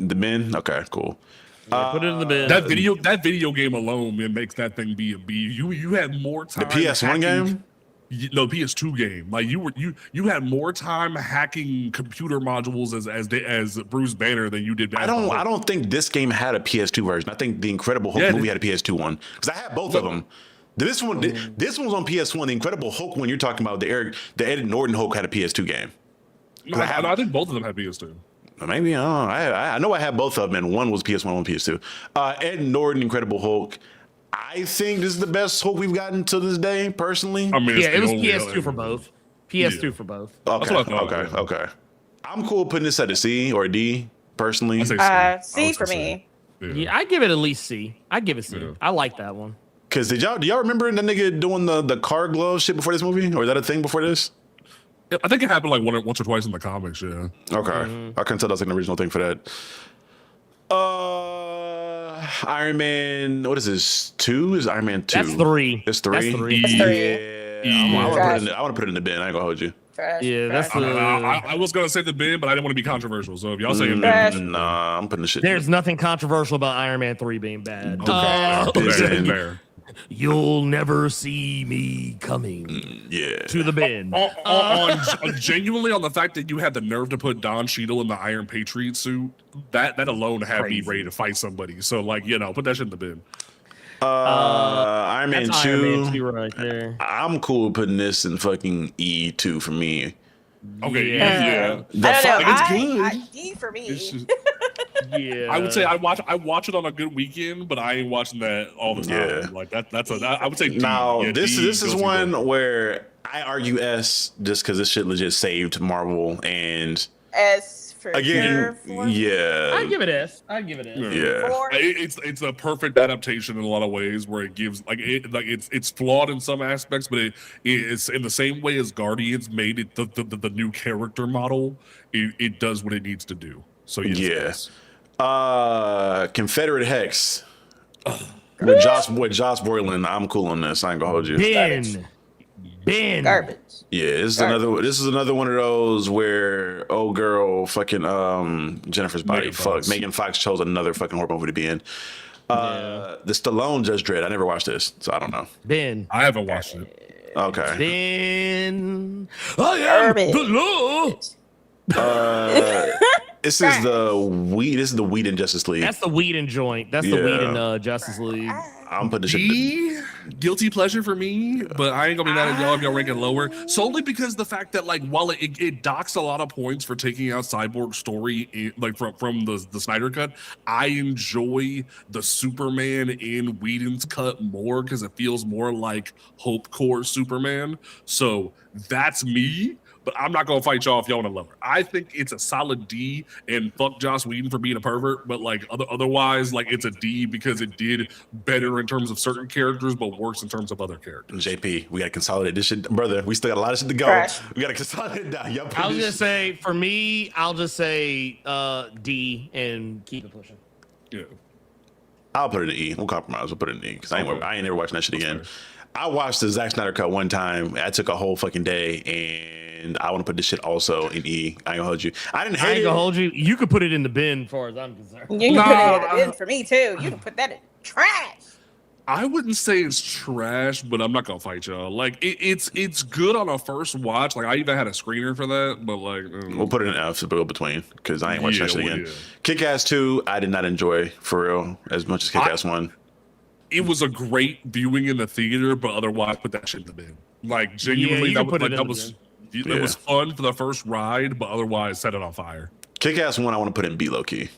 The men. Okay, cool. Put it in the bin. That video game alone, man, makes that thing be a B. You had more time. The PS1 game. No, PS2 game. Like you had more time hacking computer modules as Bruce Banner than you did. I don't think this game had a PS2 version. I think the Incredible Hulk movie had a PS2 one because I had both of them. This one's on PS1. The Incredible Hulk one you're talking about, the Ed Norton Hulk had a PS2 game. No, I think both of them had PS2. Maybe I know I had both of them, and one was PS1, one PS2. Ed Norton Incredible Hulk. I think this is the best Hulk we've gotten to this day, personally. I mean, Yeah, it was PS2 for both. PS2 Yeah. for both. Okay, what I thought, okay, yeah. okay. I'm cool putting this at a C or a D, personally. I say C for me. Yeah, I give it at least C. I give it C. Yeah. I like that one. Because do y'all remember that nigga doing the car glove shit before this movie? Or is that a thing before this? I think it happened like once or twice in the comics. Yeah. Okay. I couldn't tell that's like an original thing for that. Iron Man, what is this? 2? Is Iron Man 2? That's 3. It's 3? That's 3. That's 3. Yeah. I Trash. want to put it in the bin. I ain't gonna hold you. Trash. Yeah, that's trash. I was gonna say the bin, but I didn't want to be controversial. So if y'all say bin, Trash. Nah, I'm putting the shit. There's nothing controversial about Iron Man 3 being bad. fair. You'll never see me coming Yeah. to the bin. Genuinely on the fact that you had the nerve to put Don Cheadle in the Iron Patriot suit, that alone had me ready to fight somebody. So like, put that shit in the bin. Iron Man 2. That's Iron Man 2 right there. I'm cool with putting this in fucking E2 for me. Okay, Yeah. The I don't know. fuck is good. D for me. It's just- Yeah. I would say I watch it on a good weekend, but I ain't watching that all the time. Yeah. Like I would say D. Now, Yeah, this D is goes one through where I argue S just because this shit legit saved Marvel and S for again, sure. yeah. I'd give it S. I'd give it S. Yeah. 4. It's a perfect adaptation in a lot of ways where it gives it's flawed in some aspects, but it's in the same way as Guardians made it the new character model. It does what it needs to do. So yes. Confederate Hex with Josh Brolin. I'm cool on this. I ain't gonna hold you. Ben. Garbage. Yeah, this is another one of those where old girl fucking Jennifer's body Megan Fox. Megan Fox chose another fucking horror movie to be in. The Stallone Judge Dredd. I never watched this, so I don't know. Ben. I haven't watched it. Okay. Ben. I am Garbage. the law. This is the weed. This is the weed in Justice League. That's the Whedon joint. That's the Yeah. Whedon Justice League. I'm putting this shit. D, guilty pleasure for me, but I ain't gonna be mad at y'all if y'all rank it lower. Solely because the fact that like while it docks a lot of points for taking out Cyborg's story from the Snyder cut, I enjoy the Superman in Whedon's cut more because it feels more like Hope Core Superman. So that's me. But I'm not gonna fight y'all if y'all want to lower. I think it's a solid D, and fuck Joss Whedon for being a pervert. But like otherwise, like it's a D because it did better in terms of certain characters, but worse in terms of other characters. JP, we gotta consolidate this shit, brother. We still got a lot of shit to go. Trash. We gotta consolidate down. Y'all put I was this gonna say for me, I'll just say D and keep it pushing. Yeah. I'll put it in E. We'll compromise. We'll put it in E because I ain't never watching that shit again. I watched the Zack Snyder cut one time. I took a whole fucking day, and I want to put this shit also in E. I ain't gonna hold you. I didn't I hate ain't gonna it. hold you. You could put it in the bin, as far as I'm concerned. You can put it in the bin for me too. You can put that in trash. I wouldn't say it's trash, but I'm not gonna fight y'all. Like it's good on a first watch. Like I even had a screener for that, but like We'll put it in F to go between because I ain't watching that shit again. Yeah. Kick-Ass 2, I did not enjoy for real as much as Kick-Ass 1. It was a great viewing in the theater, but otherwise put that shit in the bin. Like genuinely, you that can put was it like, in that the was it was fun for the first ride, but otherwise set it on fire. Kick-Ass 1, I want to put in B low key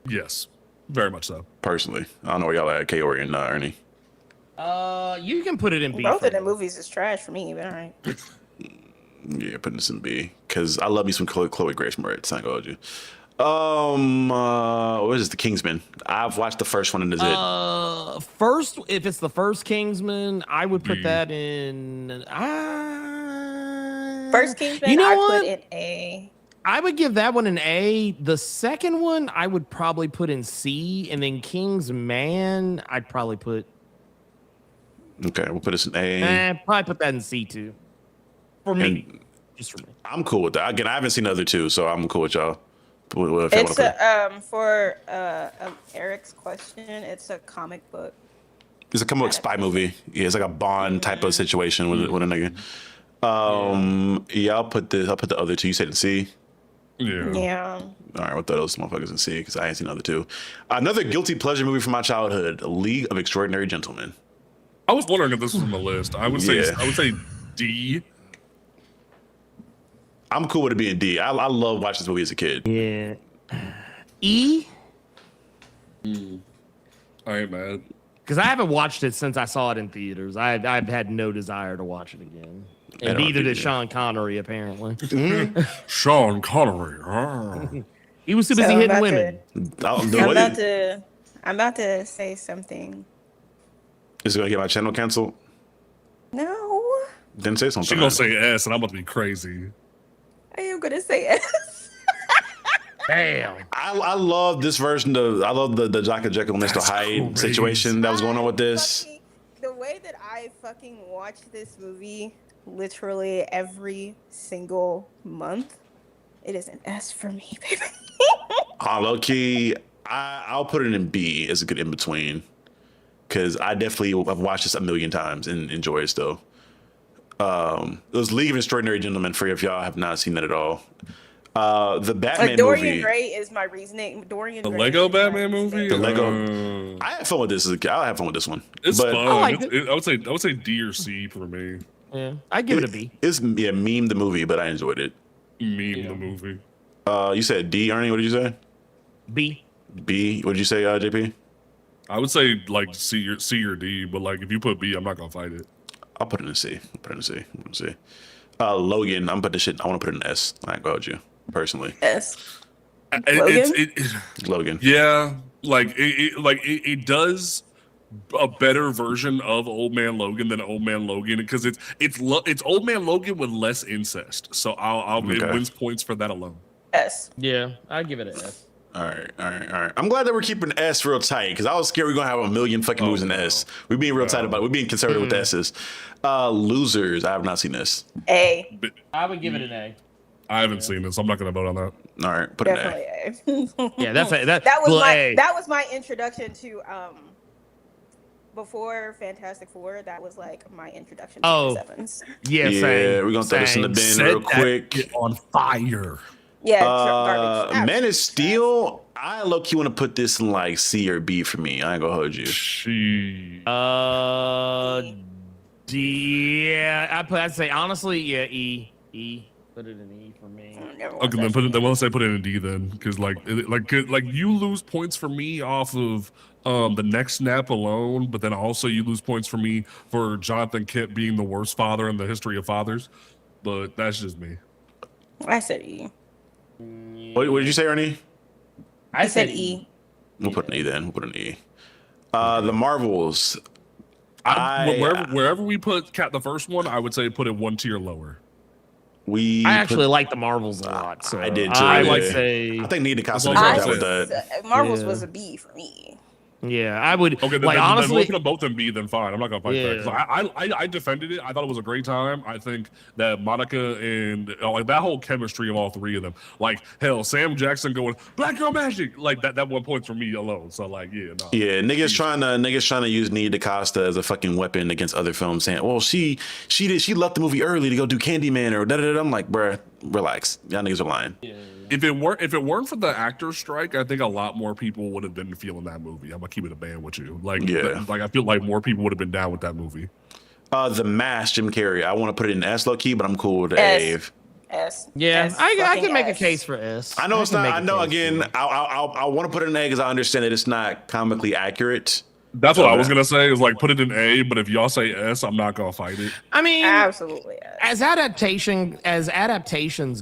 Yes, very much so. personally. I don't know where y'all at, Kaori and Ernie. You can put it in B. Both for of the me. movies is trash for me, but all right. Yeah, putting this in B because I love me some Chloe Grace Moretz. I ain't gonna hold you. What is this? The Kingsman. I've watched the first one and is it. First, if it's the first Kingsman, I would put that in. First Kingsman, You know I what? put in A. I would give that one an A. The second one, I would probably put in C, and then Kingsman, I'd probably put. Okay, we'll put this in A. Probably put that in C too. For me, And just for me. I'm cool with that. Again, I haven't seen the other two, so I'm cool with y'all. If y'all wanna It's put it. for Eric's question. It's a comic book. It's a comic book spy movie. Yeah, it's like a Bond type of situation with a nigga. Yeah, I'll put the other two. You said in C. Yeah. Yeah. All right, we'll throw those motherfuckers in C because I ain't seen the other two. Another guilty pleasure movie from my childhood: League of Extraordinary Gentlemen. I was wondering if this was on the list. I would say D. I'm cool with it being D. I love watching this movie as a kid. Yeah. E. I ain't mad. because I haven't watched it since I saw it in theaters. I've had no desire to watch it again, and neither did Sean Connery apparently. Sean Connery. He was too busy hitting women. I'm about to say something. Is it gonna get my channel canceled? No. Then say something. She gonna say S, and I'm about to be crazy. I am gonna say S. Damn. I love this version of. I love the Jack and Jekyll and Mr. Hyde situation that was going on with this. The way that I fucking watch this movie, literally every single month, it is an S for me, baby. Low key, I'll put it in B as a good in between, because I definitely have watched this a million times and enjoy it still. It was League of Extraordinary Gentlemen. For if y'all have not seen that at all, the Batman Dorian movie. Gray is my reasoning. Dorian The Gray Lego Batman movie. The Lego. I had fun with this. I'll have fun with this one. It's but fun. I liked I would say D or C for me. Yeah, I give it a B. It's meme the movie, but I enjoyed it. Meme the movie. You said D, Ernie. What did you say? B. B. What did you say, JP? I would say like C or D, but like if you put B, I'm not gonna fight it. I'll put it in C. Logan. I'm putting this shit. I want to put it in S. I ain't gonna hold you personally. S. Logan. Yeah, it does a better version of Old Man Logan than Old Man Logan, because it's Old Man Logan with less incest. So I'll it wins points for that alone. S. Yeah, I give it an S. All right. I'm glad that we're keeping S real tight, because I was scared we're gonna have a million fucking movies in S. We're being real tight about it. We're being conservative with the S's. Losers. I have not seen this. A. I would give it an A. I haven't seen this. I'm not gonna vote on that. All right, put it Definitely in A. Yeah, that's a, that that was my introduction to before Fantastic Four. That was like my introduction to the Sevens. Yeah, we're gonna throw this in the bin real quick. On fire. Yeah, garbage. Man of Steel. I low-key want to put this in like C or B for me. I ain't gonna hold you. D. Yeah, I'd say honestly, yeah, E. Put it in E for me. Okay, then put it in D then, because like you lose points for me off of the next snap alone, but then also you lose points for me for Jonathan Kent being the worst father in the history of fathers. But that's just me. I said E. What did you say, Ernie? I said E. We'll put an E then. We'll put an E. The Marvels. Wherever we put the first one, I would say put it one tier lower. I actually like the Marvels a lot. So I did too. I would say. I think Nita Costa with that. Marvels was a B for me. Yeah, I would. Okay, like, honestly, then we'll put them both in B. Then fine, I'm not gonna fight that. I defended it. I thought it was a great time. I think that Monica and like that whole chemistry of all three of them. Like hell, Sam Jackson going Black Girl Magic. Like that 1 point for me alone. So like niggas trying to use Nita Costa as a fucking weapon against other films, saying, well, she left the movie early to go do Candyman or da. I'm like, bruh, relax. Y'all niggas are lying. Yeah. If it weren't for the actor strike, I think a lot more people would have been feeling that movie. I'm gonna keep it a band with you. Like I feel like more people would have been down with that movie. The Mask, Jim Carrey. I want to put it in S low key, but I'm cool with A. S. Yeah, S, I can make S. a case for S. I know it's not. I know again. I want to put it in A because I understand that it's not comically accurate. That's what I was gonna say. Is like put it in A, but if y'all say S, I'm not gonna fight it. I mean, absolutely. As adaptations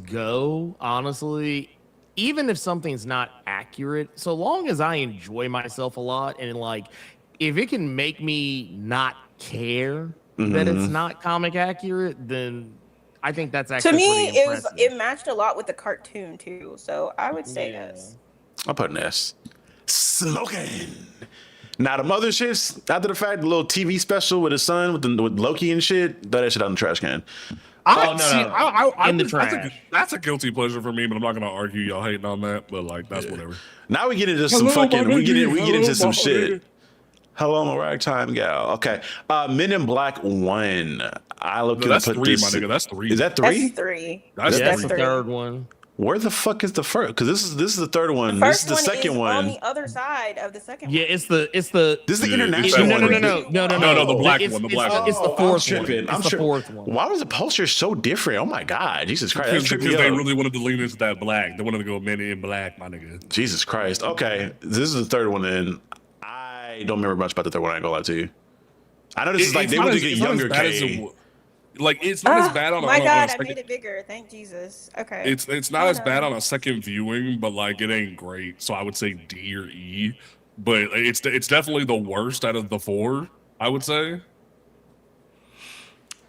go, honestly, even if something's not accurate, so long as I enjoy myself a lot and like, if it can make me not care that it's not comic accurate, then I think that's actually to me pretty it matched a lot with the cartoon too. So I would say S. I'll put an S. Smoking. Now the mother shits, after the fact, the little TV special with his son with Loki and shit, throw that shit out in the trash can. In the trash. That's a guilty pleasure for me, but I'm not gonna argue y'all hating on that. But like, that's whatever. Now we get into some we get into some shit. Hello, my ragtime gal. Okay, Men in Black 1. I look at that's put three, this. my nigga. That's three. Is that three? That's three. That's the third one. Where the fuck is the first? Because this is the third one. The This is first the second one. on the other side of the second Yeah, one. it's the. This is the international No, one. no, the black one. The black one. It's the fourth I'm one. tripping. It's the fourth one. Why was the poster so different? Oh my god, Jesus Christ! That's Because tripping they me up. really wanted to lean into that black. They wanted to go Men in Black, my nigga. Jesus Christ. Okay, this is the third one. Then I I don't remember much about the third one. I ain't gonna lie to you. I know this is like It's they not want to as- get it's not as younger. bad as K. it Like it's not as bad on. My on God, a I second, made it bigger. Thank Jesus. Okay. It's not as bad on a second viewing, but like it ain't great. So I would say D or E. But it's definitely the worst out of the 4. I would say.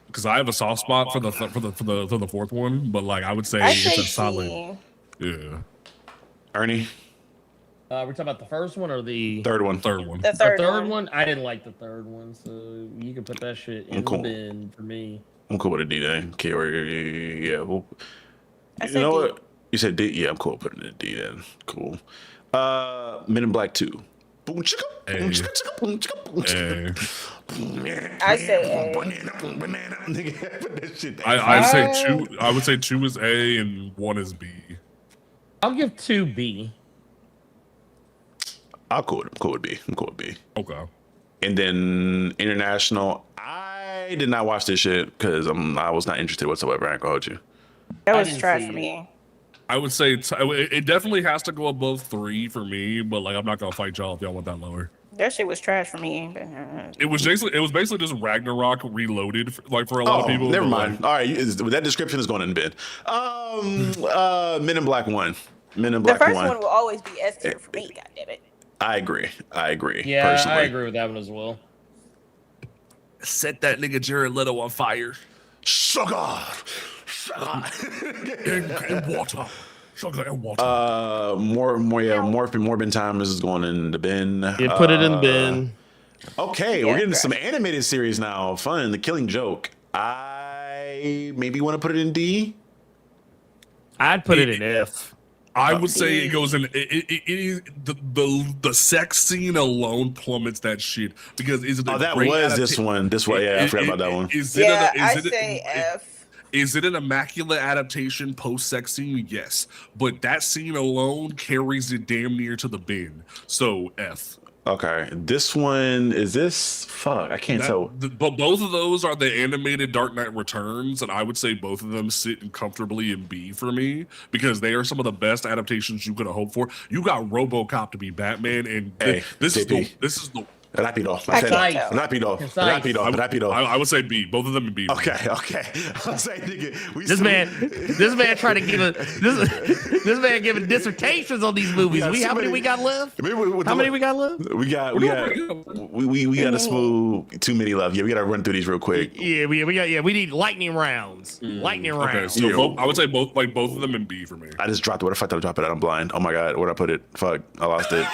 Because I have a soft spot for the fourth one, but like I would say it's a solid. Yeah. Ernie. We're talking about the first one or the third one? The The third third one. one, I didn't like the third one, so you can put that shit in the bin for me. I'm cool with a D then. Okay, yeah. Well, I you said know D. what? You said D. Yeah, I'm cool with putting it in D then. Cool. Men in Black 2. Boom chicka, boom chicka, chicka, boom chicka, boom chicka. I say A. Banana. Nigga, put that shit down. I say 2. I would say 2 is A and 1 is B. I'll give 2 B. I'm cool with B. I'm cool with B. Okay. And then international. I did not watch this shit because I was not interested whatsoever. I ain't gonna hold you. That I was didn't trash see for it. me. I would say it definitely has to go above 3 for me, but like I'm not gonna fight y'all if y'all want that lower. That shit was trash for me. It was basically just Ragnarok reloaded for a lot of people. Never but, mind. All right, that description is going in bed. Men in Black 1. Men in The Black first 1. one will always be S tier for me. God damn it. I agree. Yeah, personally. I agree with that one as well. Set that nigga Jared Leto on fire. Sugar. And water. Sugar and water. Morbin time is going in the bin. You put it in the bin. Okay, Yeah, we're getting trash. some animated series now. Fun. The Killing Joke. I maybe want to put it in D. I'd put it in F. I would say it goes in. The sex scene alone plummets that shit because is it? That was this one. This one. Yeah, I forgot about that one. I say F. Is it an immaculate adaptation post-sex scene? Yes, but that scene alone carries it damn near to the bin. So F. Okay, this one is this. Fuck, I can't tell. But both of those are the animated Dark Knight Returns, and I would say both of them sit comfortably in B for me because they are some of the best adaptations you could have hoped for. You got RoboCop to be Batman, and this is the. Rápido. I would say B. Both of them in B. Okay. I'll say, nigga, This man trying to give this man giving dissertations on these movies. How many we got left? How many we got left? We got a smooth too many left. Yeah, we got to run through these real quick. Yeah, we need lightning rounds. Lightning rounds. Okay, so I would say both of them in B for me. I just dropped it. What if I thought I dropped it? I'm blind. Oh my god, where'd I put it? Fuck, I lost it.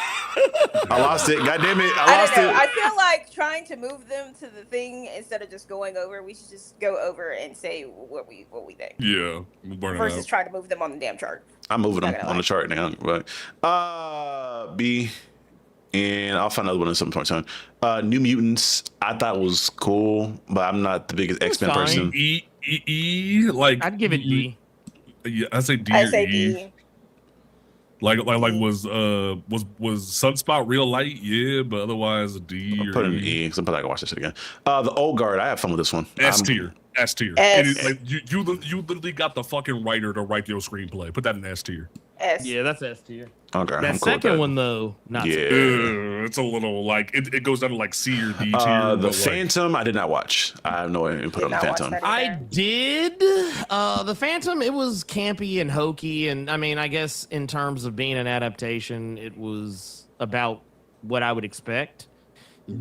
I lost it. God damn it, I lost it. I feel like trying to move them to the thing instead of just going over. We should just go over and say what we think. Yeah, burn it Versus out. trying to move them on the damn chart. I'm moving them Not gonna on lie. the chart now. But B, and I'll find another one in some point soon. New Mutants, I thought was cool, but I'm not the biggest X-Men fine. person. Like I'd give it D. Yeah, I say D I or say E. D. Like was Sunspot real light? Yeah, but otherwise a D I'll or put it in E. E because I'm probably gonna watch this shit again. The Old Guard, I have fun with this one. S tier. S tier. S. It is like you literally got the fucking writer to write your screenplay. Put that in S tier. S. Yeah, that's S tier. Okay, I'm That cool with second that. one though, not Yeah. It's a little like it goes down to like C or D tier. The but, like, Phantom, I did not watch. I have no input on the not watch Phantom. that. I did. The Phantom, it was campy and hokey, and I mean, I guess in terms of being an adaptation, it was about what I would expect.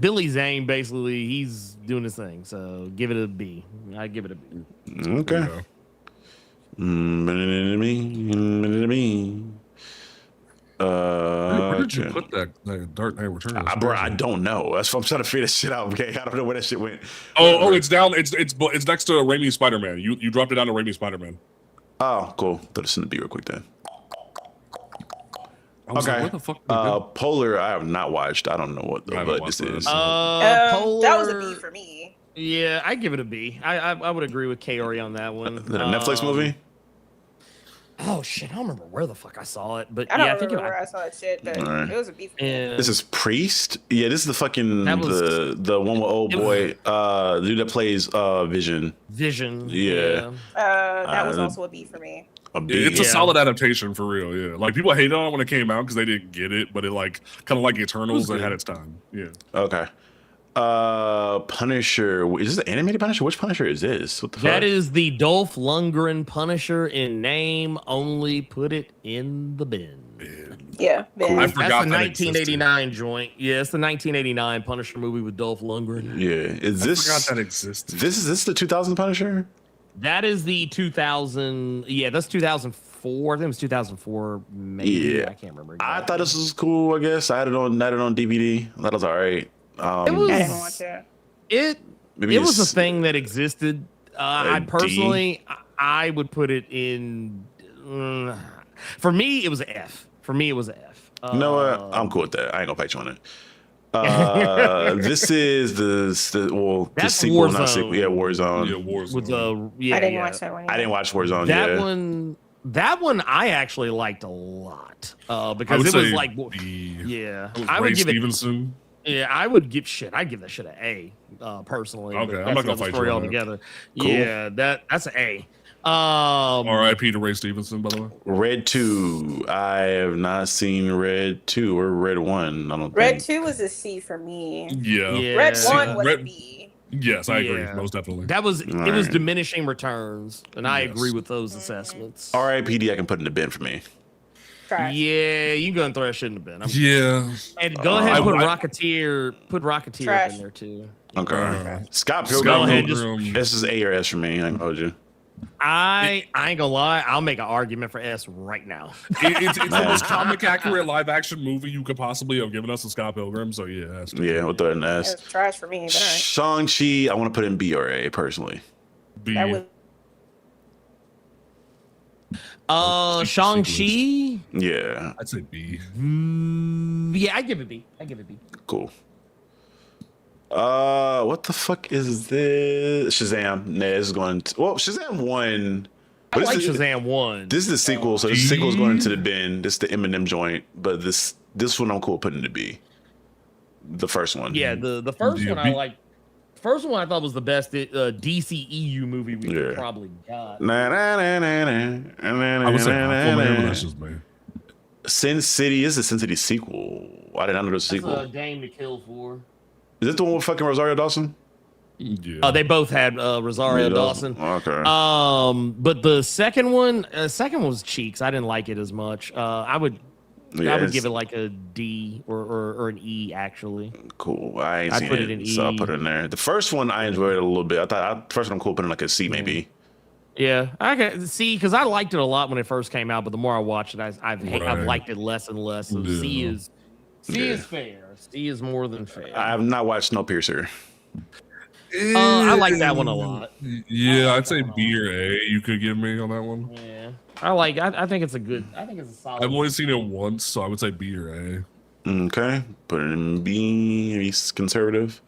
Billy Zane, basically, he's doing his thing, so give it a B. I'd give it a B. Okay. Yeah. Where did you put that Dark Knight Returns? Bro, I don't know. That's what I'm trying to figure this shit out. Okay, I don't know where that shit went. Oh, it's down. It's next to Raimi Spider-Man. You dropped it down to Raimi Spider-Man. Oh, cool. Throw this in the B real quick then. I was like, Okay. what the fuck did I do? Polar, I have not watched. I don't know what I haven't this watched that. is. That was a B for me. Yeah, I give it a B. I would agree with Kaori on that one. Is it a Netflix movie? Oh shit, I don't remember where the fuck I saw it, but I don't yeah, I think remember where I saw that shit, but Alright. it was a B for me. This is Priest. Yeah, this is the fucking That was- the one with old boy, the dude that plays Vision. Vision. Yeah. That was Uh, also a B for me. A B. It's a solid adaptation for real. Yeah, like people hated on it when it came out because they didn't get it, but it like kind of like Eternals that had its time. Yeah. Okay. Punisher. Is this the animated Punisher? Which Punisher is this? What the fuck? That is the Dolph Lundgren Punisher in name only. Put it in the bin. Yeah, Cool. I That's forgot the that 1989 joint. Yeah, it's the 1989 Punisher movie with Dolph Lundgren. Yeah. Is I this? forgot that existed. This is this the 2000 Punisher? That is the 2000. Yeah, that's 2004. I think it was 2004. Maybe. Yeah. I can't remember. I exactly. thought this was cool. I guess I had it on DVD. That was all right. It was. I didn't watch it. Maybe It was a it's thing that existed. I D? personally, I would put it in. For me, it was an F. For me, it was an F. You know what? I'm cool with that. I ain't gonna fight you on it. This is the That's sequel, not Warzone. sequel. Yeah, Warzone. Yeah, Warzone. With the yeah, I didn't yeah. watch that one. I didn't watch Warzone. That yeah. one. That one I actually liked a lot I because would it was say like B. yeah. That was I Ray would give it. Stevenson. Yeah, I would give shit. I'd give that shit an A, personally. Okay, but I'm not that's gonna another fight you story on that. altogether. Cool. Yeah, that's an A. R.I.P. to Ray Stevenson, by the way. Red 2. I have not seen Red 2 or Red 1. I don't Red think. 2 was a C for me. Yeah. Yeah. Red See, 1 was a Red- B. Yes, I agree. Yeah. Most definitely. That was it was Alright. diminishing returns, and I Yes. agree with those assessments. R.I.P.D. I can put in the bin for me. Trash. Yeah, you can go and throw that shit in the bin. Yeah. And go ahead and put I- Rocketeer. Put Rocketeer Trash. in there too. Okay. Scott Go Pilgrim. ahead, just- This is A or S for me. I ain't gonna hold you. I ain't gonna lie. I'll make an argument for S right now. It's the most comic accurate live action movie you could possibly have given us, a Scott Pilgrim. So yeah, that's Yeah, we'll throw it in It S. was trash for me. But alright. Shang-Chi, I want to put in B or A personally. B. That was Shang-Chi. Yeah, I'd say B. Yeah, I give it B. I give it B. cool. What the fuck is this? Shazam. Nah, this is going to, well, Shazam 1. I But like this is- Shazam 1. This is the sequel, so the sequel's going into the bin. This is the Eminem joint, but this one I'm cool putting in the B. The first one. Yeah, the first Yeah, one I B- like. First one I thought was the best DCEU movie we Yeah. probably got. Na, na, na, na, na, na, I would say na, na, Aquaman, but na. that's just me. Sin City is the Sin City sequel. I did not know there was a That's sequel. a Dame to Kill For. Is this the one with fucking Rosario Dawson? Yeah. They both had Rosario Dawson. Okay. But the second one was Cheeks. I didn't like it as much. I would give it like a D or an E actually. Cool. I ain't I'd seen put it, it in so I'll E. put it in there. The first one I enjoyed it a little bit. I thought first one I'm cool putting like a C maybe. Yeah, I can see because I liked it a lot when it first came out, but the more I watched it, I've Right. liked it less and less. So C Yeah. is fair. C is more than fair. I have not watched Snowpiercer. I like that one a lot. Yeah, I'd say B or A. You could give me on that one. Yeah, I think it's a good. I think it's a solid. I've only seen it once, so I would say B or A. Okay. Put it in B. He's conservative.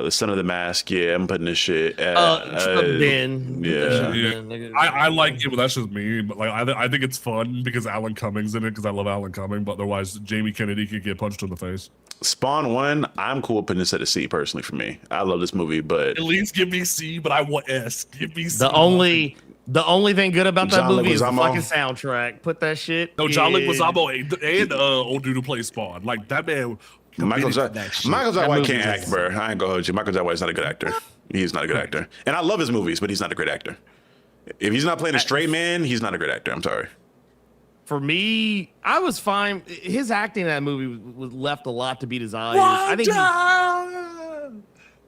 The Son of the Mask. Yeah, I'm putting this shit at Ben. Yeah. I like it, but that's just me. But like, I think it's fun because Alan Cumming's in it because I love Alan Cumming. But otherwise, Jamie Kennedy could get punched in the face. Spawn 1. I'm cool putting this at a C personally for me. I love this movie, but At least give me C, but I want S. Give me C. The only thing good about that John movie is the Leguizamo. fucking soundtrack. Put that shit. No, John in- Leguizamo and old dude who plays Spawn. Like that man. Michael J. committed to that shit. Michael J. That White movie can't act, is- bro. I ain't gonna hold you. Michael J. White's not a good actor. He's not a good actor. And I love his movies, but he's not a great actor. If he's not playing a straight man, he's not a great actor. I'm sorry. For me, I was fine. His acting in that movie was left a lot to be desired. I think.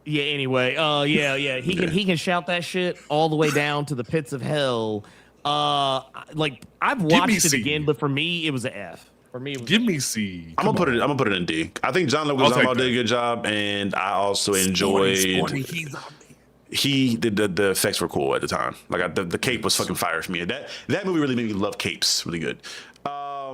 Yeah. Anyway. Yeah. He can shout that shit all the way down to the pits of hell. Like I've me watched it C. again, but for me, it was an F. For me, it was Give me C. I'm gonna put it in D. I think John take Leguizamo that. did a good job, and I also enjoyed. The effects were cool at the time. Like the cape was fucking fire for me. That movie really made me love capes. Really good.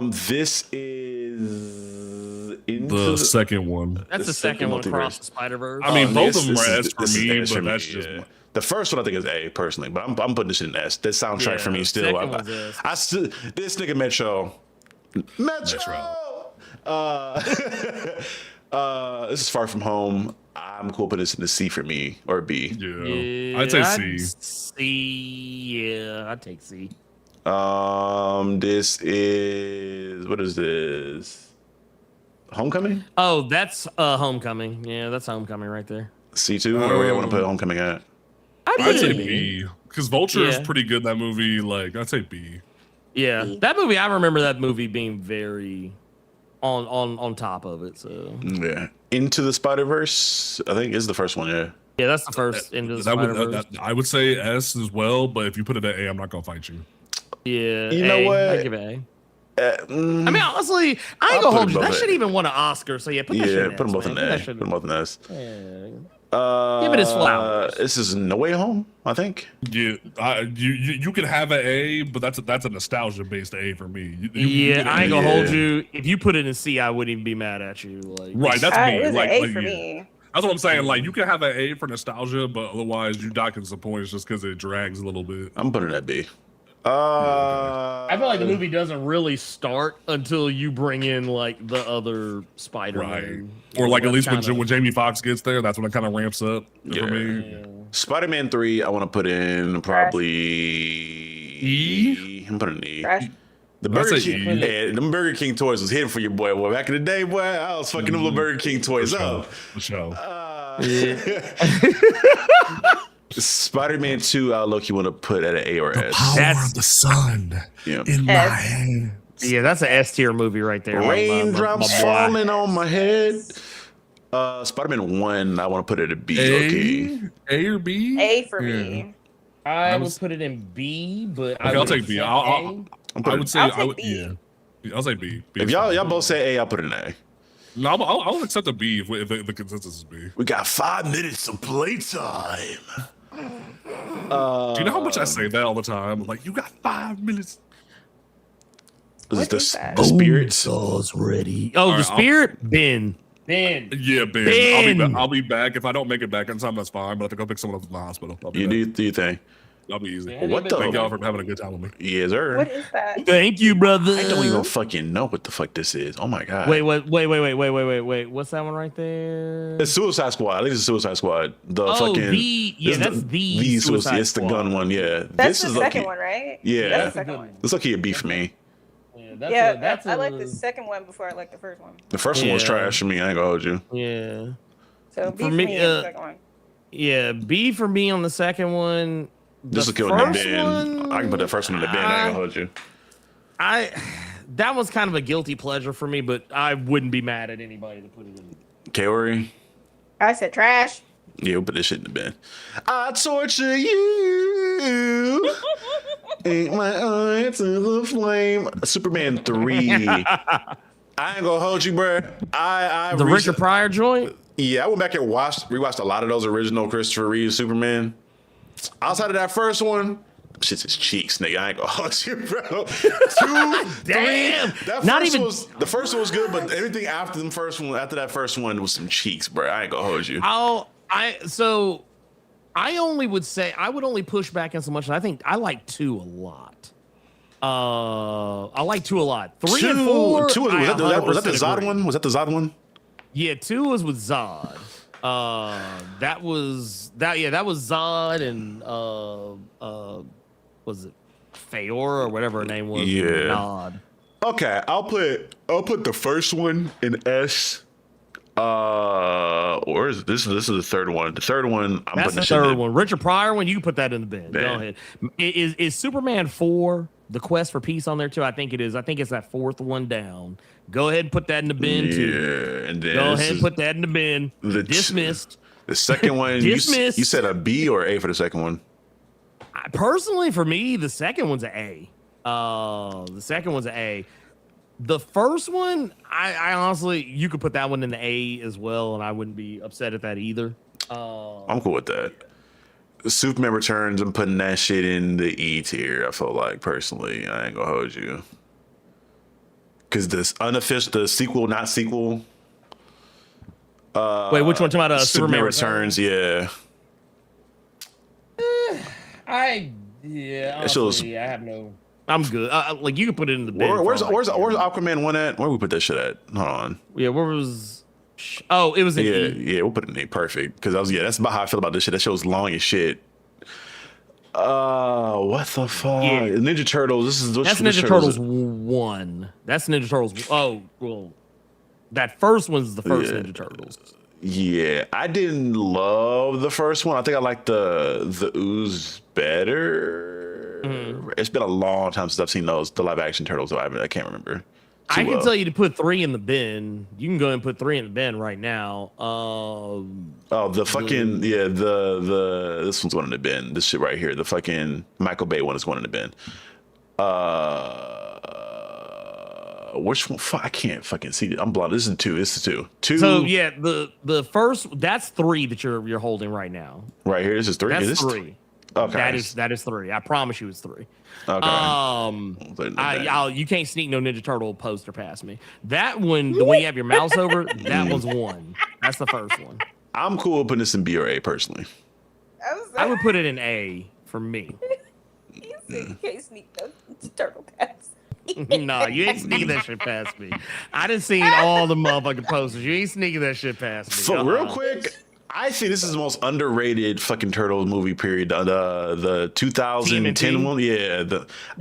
This is into The second one. That's the second one, Across the Spider-Verse. I mean, both of them this are is- S for this is me, S but for that's me, just yeah. The first one I think is A personally, but I'm putting this in S. That soundtrack for me Yeah, still. second one's S. I still this nigga Metro. This is Far From Home. I'm cool putting this in the C for me, or B. Yeah, I'd say C. C. Yeah, I'd take C. This is, what is this? Homecoming? Oh, that's Homecoming. Yeah, that's Homecoming right there. C2? Where I want to put Homecoming at? I'd say B. Because Vulture is pretty good, that movie. Like, I'd say B. Yeah, that movie, I remember that movie being very on top of it. So yeah, Into the Spider-Verse, I think is the first one. Yeah, that's the first Into the Spider-Verse. I would say S as well, but if you put it at A, I'm not gonna fight you. Yeah, you know what? I give it A. I mean, honestly, I ain't gonna hold you. That should even won an Oscar. So yeah, put that shit in put them both in A. Put them both in S. Give it his flowers. This is No Way Home, I think. Yeah, you can have an A, but that's a nostalgia based A for me. I ain't gonna hold you. If you put it in C, I wouldn't even be mad at you. Like, right, that's me. Like A for me. That's what I'm saying. Like, you can have an A for nostalgia, but otherwise, you docking some points just because it drags a little bit. I'm putting it at B. I feel like the movie doesn't really start until you bring in like the other Spider-Man. Right. Or like at least when Jamie Foxx gets there, that's when it kind of ramps up for me. Yeah. Spider-Man 3, I want to put in probably E. I'm putting E. The Burger King, them Burger King toys was hitting for your boy. Well, back in the day, boy, I was fucking them little Burger King toys up. For sure. Spider-Man 2, I look, you want to put at an A or S. Power of the sun in my hands. Yeah, that's an S tier movie right there. Raindrops falling on my head. Spider-Man 1, I want to put it at B. A or B? A for me. I would put it in B, but okay, I'll take B. I would say B. Yeah, I'll say B. If y'all both say A, I'll put it in A. No, I'll accept a B if the consensus is B. We got 5 minutes of playtime. Do you know how much I say that all the time? Like, you got 5 minutes. Is this the Spirit? Sauce ready. Oh, the Spirit? Ben. Yeah, Ben. I'll be back. If I don't make it back in time, that's fine. But I have to go pick someone up from the hospital. Do you think? That'll be easy. What the? Thank y'all for having a good time with me. Yes, sir. What is that? Thank you, brother. I don't even fucking know what the fuck this is. Oh my god. Wait. What's that one right there? It's Suicide Squad. I think it's Suicide Squad. That's the Suicide It's the gun one. Yeah. That's the second one, right? Yeah. That's the second one. It's lucky a B for me. I like the second one before I like the first one. The first one was trash for me. I ain't gonna hold you. Yeah. So B for me is the second one. Yeah, B for me on the second one. This will kill the bin. I can put that first one in the bin. I ain't gonna hold you. That was kind of a guilty pleasure for me, but I wouldn't be mad at anybody to put it in. Kaori? I said trash. Yeah, we'll put this shit in the bin. I torture you. Ain't my eye to the flame. Superman 3. I ain't gonna hold you, bro. The Richard Pryor joint? Yeah, I went back and rewatched a lot of those original Christopher Reeve Superman. Outside of that first one, shit's his cheeks, nigga. I ain't gonna hold you, bro. 2, damn. 3. The first one was good, but everything after that first one was some cheeks, bro. I ain't gonna hold you. I would only push back in so much. I think I like 2 a lot. I like 2 a lot. 3 and 4. Was that the Zod one? Was that the Zod one? Yeah, 2 was with Zod. That was Zod and was it Feor or whatever her name was? Yeah. Nod. Okay, I'll put the first one in S. Or is this is the third one? The third one, I'm That's putting the third one. Richard Pryor one, you can put that in the bin. Go ahead. Is Superman 4 the Quest for Peace on there too? I think it is. I think it's that 4th one down. Go ahead and put that in the bin too. Yeah, and then go ahead and put that in the bin. Dismissed. The second one, dismissed. You said a B or A for the second one? Personally, for me, the second one's an A. The second one's an A. The first one, I honestly, you could put that one in the A as well, and I wouldn't be upset at that either. I'm cool with that. Superman Returns, I'm putting that shit in the E tier. I feel like personally, I ain't gonna hold you, because this unofficial, the sequel, not sequel. Wait, which one? Talking about Superman Returns? Yeah. Honestly, I have no. I'm good. Like you can put it in the bin. Where's Aquaman 1 at? Where we put that shit at? Hold on. Yeah, where was? Oh, it was an Yeah, E. yeah, we'll put it in A. Perfect. Because that's about how I feel about this shit. That show's long as shit. What the fuck? Yeah. Ninja Turtles. That's Ninja Turtles 1. That's Ninja Turtles. Oh, well, that first one's the first Ninja Turtles. Yeah, I didn't love the first one. I think I liked the Ooze better. It's been a long time since I've seen the live action Turtles. So I can't remember. I can tell you to put 3 in the bin. You can go and put 3 in the bin right now. The fucking the this one's going in the bin. This shit right here, the fucking Michael Bay one is going in the bin. Which one? I can't fucking see it. I'm blind. This is 2. This is 2. So yeah, the first, that's 3 that you're holding right now. Right here. This is 3. That's is this 3. Okay. That is 3. I promise you, it's 3. Okay. You can't sneak no Ninja Turtle poster past me. That one, the way you have your mouse over, that one's 1. That's the first one. I'm cool with putting this in B or A personally. I would put it in A for me. You said you can't sneak the turtle past. Nah, you ain't sneaking that shit past me. I done seen all the motherfucking posters. You ain't sneaking that shit past me. So real quick, I think this is the most underrated fucking Turtles movie period. The 2010 one. Yeah.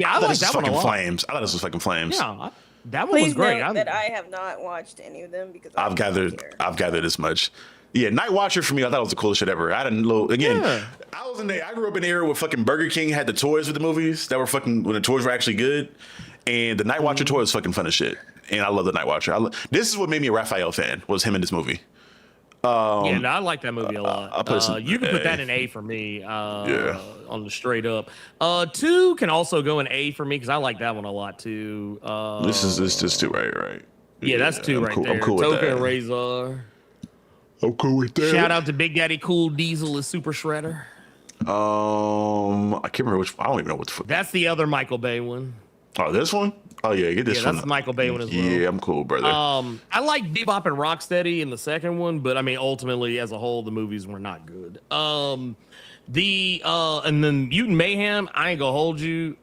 I like that one a lot. Flames. I thought this was fucking Flames. Yeah, that one was great. Note that I have not watched any of them because I've gathered this much. Yeah, Night Watcher for me, I thought it was the coolest shit ever. I didn't know. Again, I grew up in the era where fucking Burger King had the toys with the movies that were fucking when the toys were actually good, and the Night Watcher toy was fucking fun as shit. And I love the Night Watcher. This is what made me a Raphael fan. Was him in this movie. I like that movie a lot. You can put that in A for me. On the straight up. 2 can also go in A for me because I like that one a lot too. This is 2, right? Yeah, that's 2 right there. I'm cool with Toka that. and Razor. I'm cool with that. Shout out to Big Daddy Cool Diesel as Super Shredder. I can't remember which. I don't even know what the fuck. That's the other Michael Bay one. Oh, this one? Oh yeah, get this one. Yeah, that's the Michael Bay one as well. Yeah, I'm cool, brother. I like Bebop and Rocksteady in the second one, but I mean, ultimately, as a whole, the movies were not good. And then Mutant Mayhem, I ain't gonna hold you.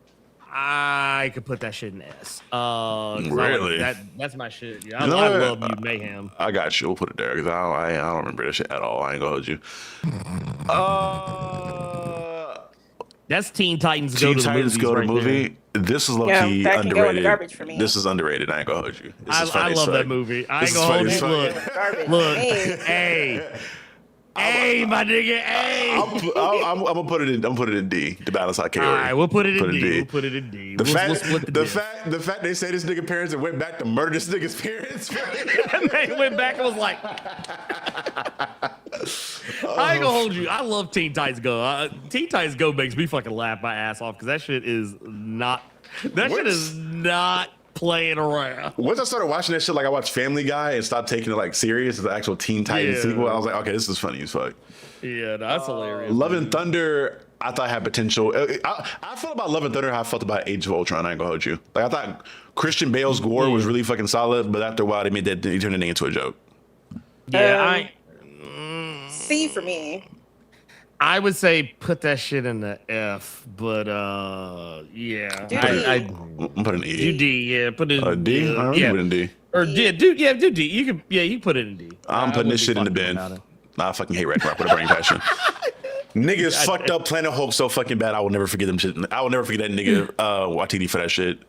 I could put that shit in S. Really? That's my shit. Yeah, I love Mutant Mayhem. I got you. We'll put it there because I don't remember that shit at all. I ain't gonna hold you. That's Teen Titans Teen Go to Titans the Go to Movies. Movie. This is low key that can go in the underrated. garbage for me. This is underrated. I ain't gonna hold you. This is I funny as love fuck. that movie. I ain't This gonna is hold funny you. as fuck. Look, hey, my nigga, hey. I'm gonna put it in. I'm gonna put it in D to balance out K. All right, we'll put it in D. We'll put it in D. The We'll split the diff. fact they say this nigga parents and went back to murder this nigga's parents. They went back and was like, I ain't gonna hold you. I love Teen Titans Go. Teen Titans Go makes me fucking laugh my ass off because that shit is not. Shit is not playing around. Once I started watching that shit, like I watched Family Guy and stopped taking it like serious as the actual Teen Titans sequel, I was like, okay, this is funny as fuck. Yeah, that's hilarious. Love and Thunder, I thought had potential. I felt about Love and Thunder how I felt about Age of Ultron. I ain't gonna hold you. Like I thought Christian Bale's gore was really fucking solid, but after a while they turned it into a joke. Yeah, C for me. I would say put that shit in the F, but yeah. I'm putting E. Do D, yeah. Put it in D? I don't put it in D. Or D, do D. You can put it in D. I'm putting this shit in the bin. Nah, I fucking hate Ragnarok with a burning passion. Niggas fucked up Planet Hulk so fucking bad. I will never forget them shit. I will never forget that nigga Watiti for that shit.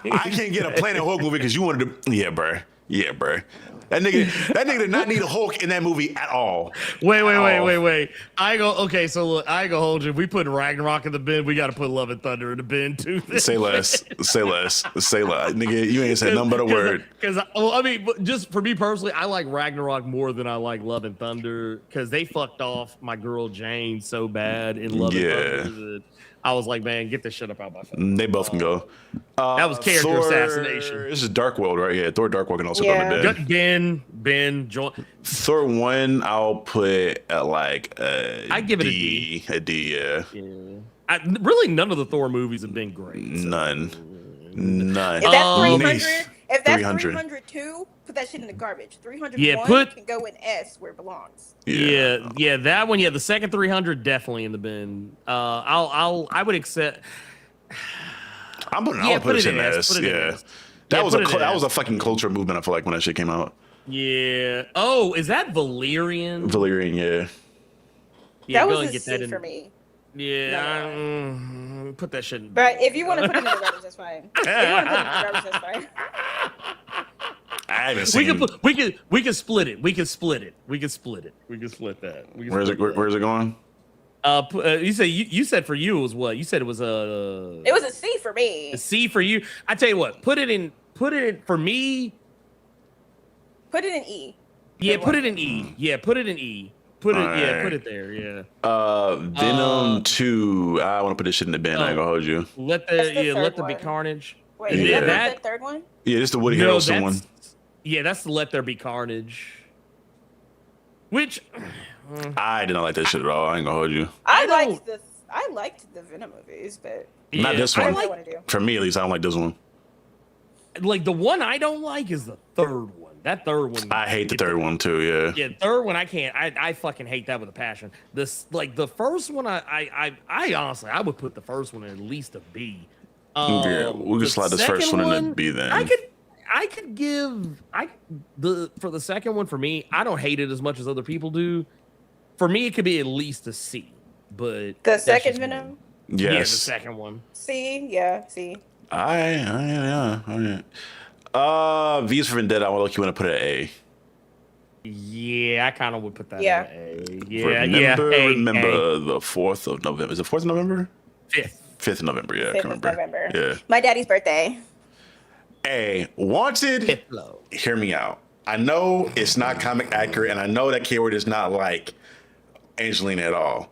I can't get a Planet Hulk movie because you wanted to. Yeah, bruh. That nigga did not need a Hulk in that movie at all. Wait. Okay, so look, I ain't gonna hold you. If we put Ragnarok in the bin, we gotta put Love and Thunder in the bin too. Say less. Nigga, you ain't said nothing but a word. Because I mean, just for me personally, I like Ragnarok more than I like Love and Thunder because they fucked off my girl Jane so bad in Love and Thunder that I was like, man, get this shit up out my face. They both can go. That was character Thor, assassination. This is Dark World, right? Yeah, Thor Dark World can also go in the Ben, join. Thor 1, I'll put at like I give it a D. A D, yeah. Really, none of the Thor movies have been great. So. None. If that's 302, put that shit in the garbage. 301 can go in S where it belongs. Yeah, that one. Yeah, the second 300 definitely in the bin. I would accept. I would put it in S. Yeah, that was a fucking culture movement. I feel like when that shit came out. Yeah. Oh, is that Valyrian? Valyrian, yeah. Yeah, That go was and a get C that in. for me. Yeah, put that shit in. But if you want to put it in the garbage, that's fine. If you want to put it in the garbage, that's fine. I haven't seen. We can split it. We can split it. We can split it. We can split that. Where's it going? You said for you it was what? You said it was a. It was a C for me. A C for you. I tell you what. Put it in for me. Put it in E. Yeah, put it in E. Yeah, put it in E. Put it there. Yeah. Venom 2. I want to put this shit in the bin. I ain't gonna hold you. Let there be carnage. Wait, yeah. is that the third one? Yeah, this is the Woody Harrelson one. Yeah, that's the Let There Be Carnage. Which I did not like that shit at all. I ain't gonna hold you. I liked the Venom movies, but not this one. want to do. For me, at least, I don't like this one. Like the one I don't like is the third one. That third one. I hate the third one too. Yeah. Yeah, third one I can't. I fucking hate that with a passion. This like the first one. I honestly I would put the first one in at least a B. Yeah, we can slide this first one in a B then. I could give for the second one for me. I don't hate it as much as other people do. For me, it could be at least a C. But the second Venom. Yes. Yeah, the second one. C. Yeah. C. Yeah. V is for Vendetta. I want to put it at A. Yeah, I kind of would put that Yeah. at A. Yeah, remember the 4th of November. Is it 4th of November? 5th of November. Yeah, 5th of November. Yeah. My daddy's birthday. A Wanted. Hear me out. I know it's not comic accurate, and I know that keyword is not like Angelina at all.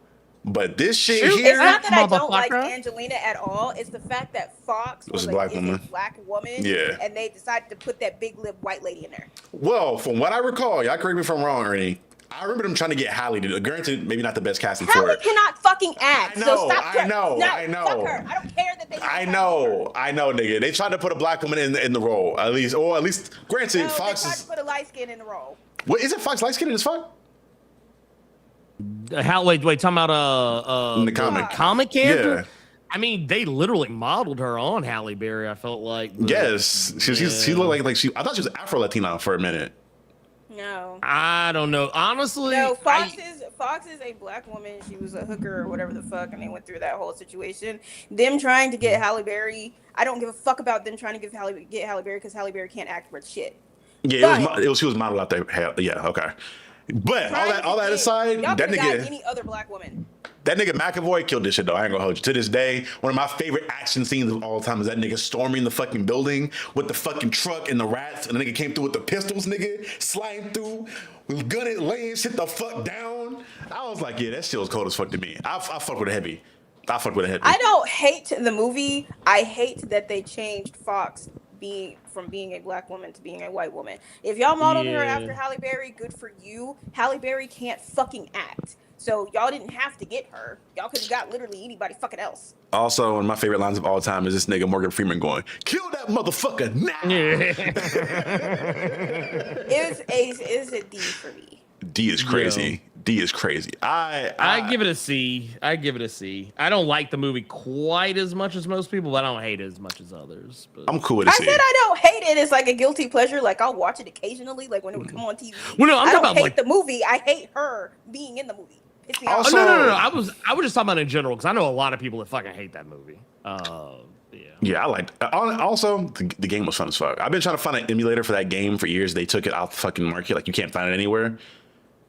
But this shit here, it's not that I don't like Angelina at all. It's the fact that Fox was a black woman, yeah, and they decided to put that big lip white lady in there. Well, from what I recall, y'all correct me if I'm wrong, Ernie. I remember them trying to get Halle to do it. Granted, maybe not the best casting for it. Halle cannot fucking act. I know, so stop I know. Fuck her. I don't care that they. I know, nigga. They tried to put a black woman in the role, at least. Granted, Fox they tried to put a light skin in the role. What is it? Fox light skinned as fuck? Wait, talking about in the comic character? Yeah. I mean, they literally modeled her on Halle Berry. I felt like. But, yes, she looked like she. I thought she was Afro Latina for a minute. No. I don't know. Honestly, no. Fox is a black woman. She was a hooker or whatever the fuck, and they went through that whole situation. Them trying to get Halle Berry. I don't give a fuck about them trying to get Halle Berry because Halle Berry can't act worth shit. Yeah, she was modeled out there. Yeah, okay. But all that aside, that nigga, any other black woman. That nigga McAvoy killed this shit though. I ain't gonna hold you. To this day, one of my favorite action scenes of all time is that nigga storming the fucking building with the fucking truck and the rats, and the nigga came through with the pistols, nigga, sliding through, gunning, laying shit the fuck down. I was like, yeah, that shit was cold as fuck to me. I fuck with a heavy. I don't hate the movie. I hate that they changed Fox from being a black woman to being a white woman. If y'all modeled her after Halle Berry, good for you. Halle Berry can't fucking act. So y'all didn't have to get her. Y'all could have got literally anybody fucking else. Also, one of my favorite lines of all time is this nigga Morgan Freeman going, "Kill that motherfucker now." It's a D for me. D is crazy. Yo. D is crazy. I give it a C. I don't like the movie quite as much as most people, but I don't hate it as much as others. But. I'm cool with it. I said I don't hate it. It's like a guilty pleasure. Like I'll watch it occasionally, like when it would come on TV. Well, no, I don't hate the movie. I hate her being in the movie. Also, no. I was just talking about in general because I know a lot of people that fucking hate that movie. Yeah, I liked. Also, the game was fun as fuck. I've been trying to find an emulator for that game for years. They took it off the fucking market. Like you can't find it anywhere.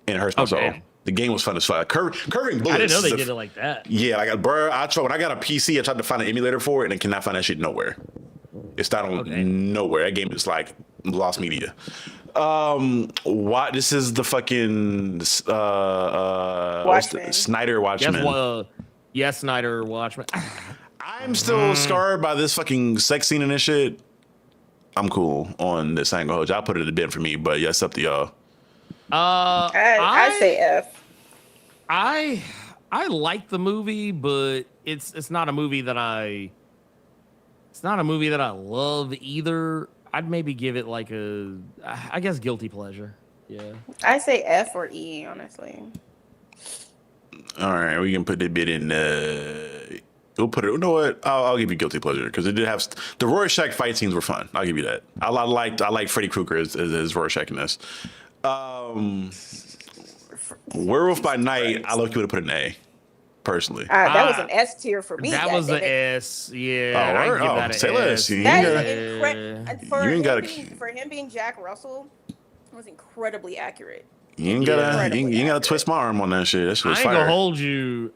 And it hurts my soul. The game was fun as fuck. Curving bullets. I didn't know they did it like that. Yeah, like bro, when I got a PC, I tried to find an emulator for it and I cannot find that shit nowhere. It's not on nowhere. That game is like lost media. This is the fucking Snyder Watchmen. Yes, Snyder Watchmen. I'm still scarred by this fucking sex scene and this shit. I'm cool on this. I ain't gonna hold you. I'll put it in the bin for me, but yeah, it's up to y'all. I say F. I like the movie, but it's not a movie that I love either. I'd maybe give it like I guess guilty pleasure. Yeah. I say F or E, honestly. All right, we can put the bit in We'll put it. You know what? I'll give you guilty pleasure because it did have the Rorschach fight scenes were fun. I'll give you that. I liked Freddy Krueger as Rorschach in this. Werewolf by Night. I look you would have put an A, personally. That was an S tier for me. That was an S. Yeah, I give that an say less. For him being Jack Russell, it was incredibly accurate. You ain't gotta twist my arm on that shit. That shit was I ain't fire. gonna hold you.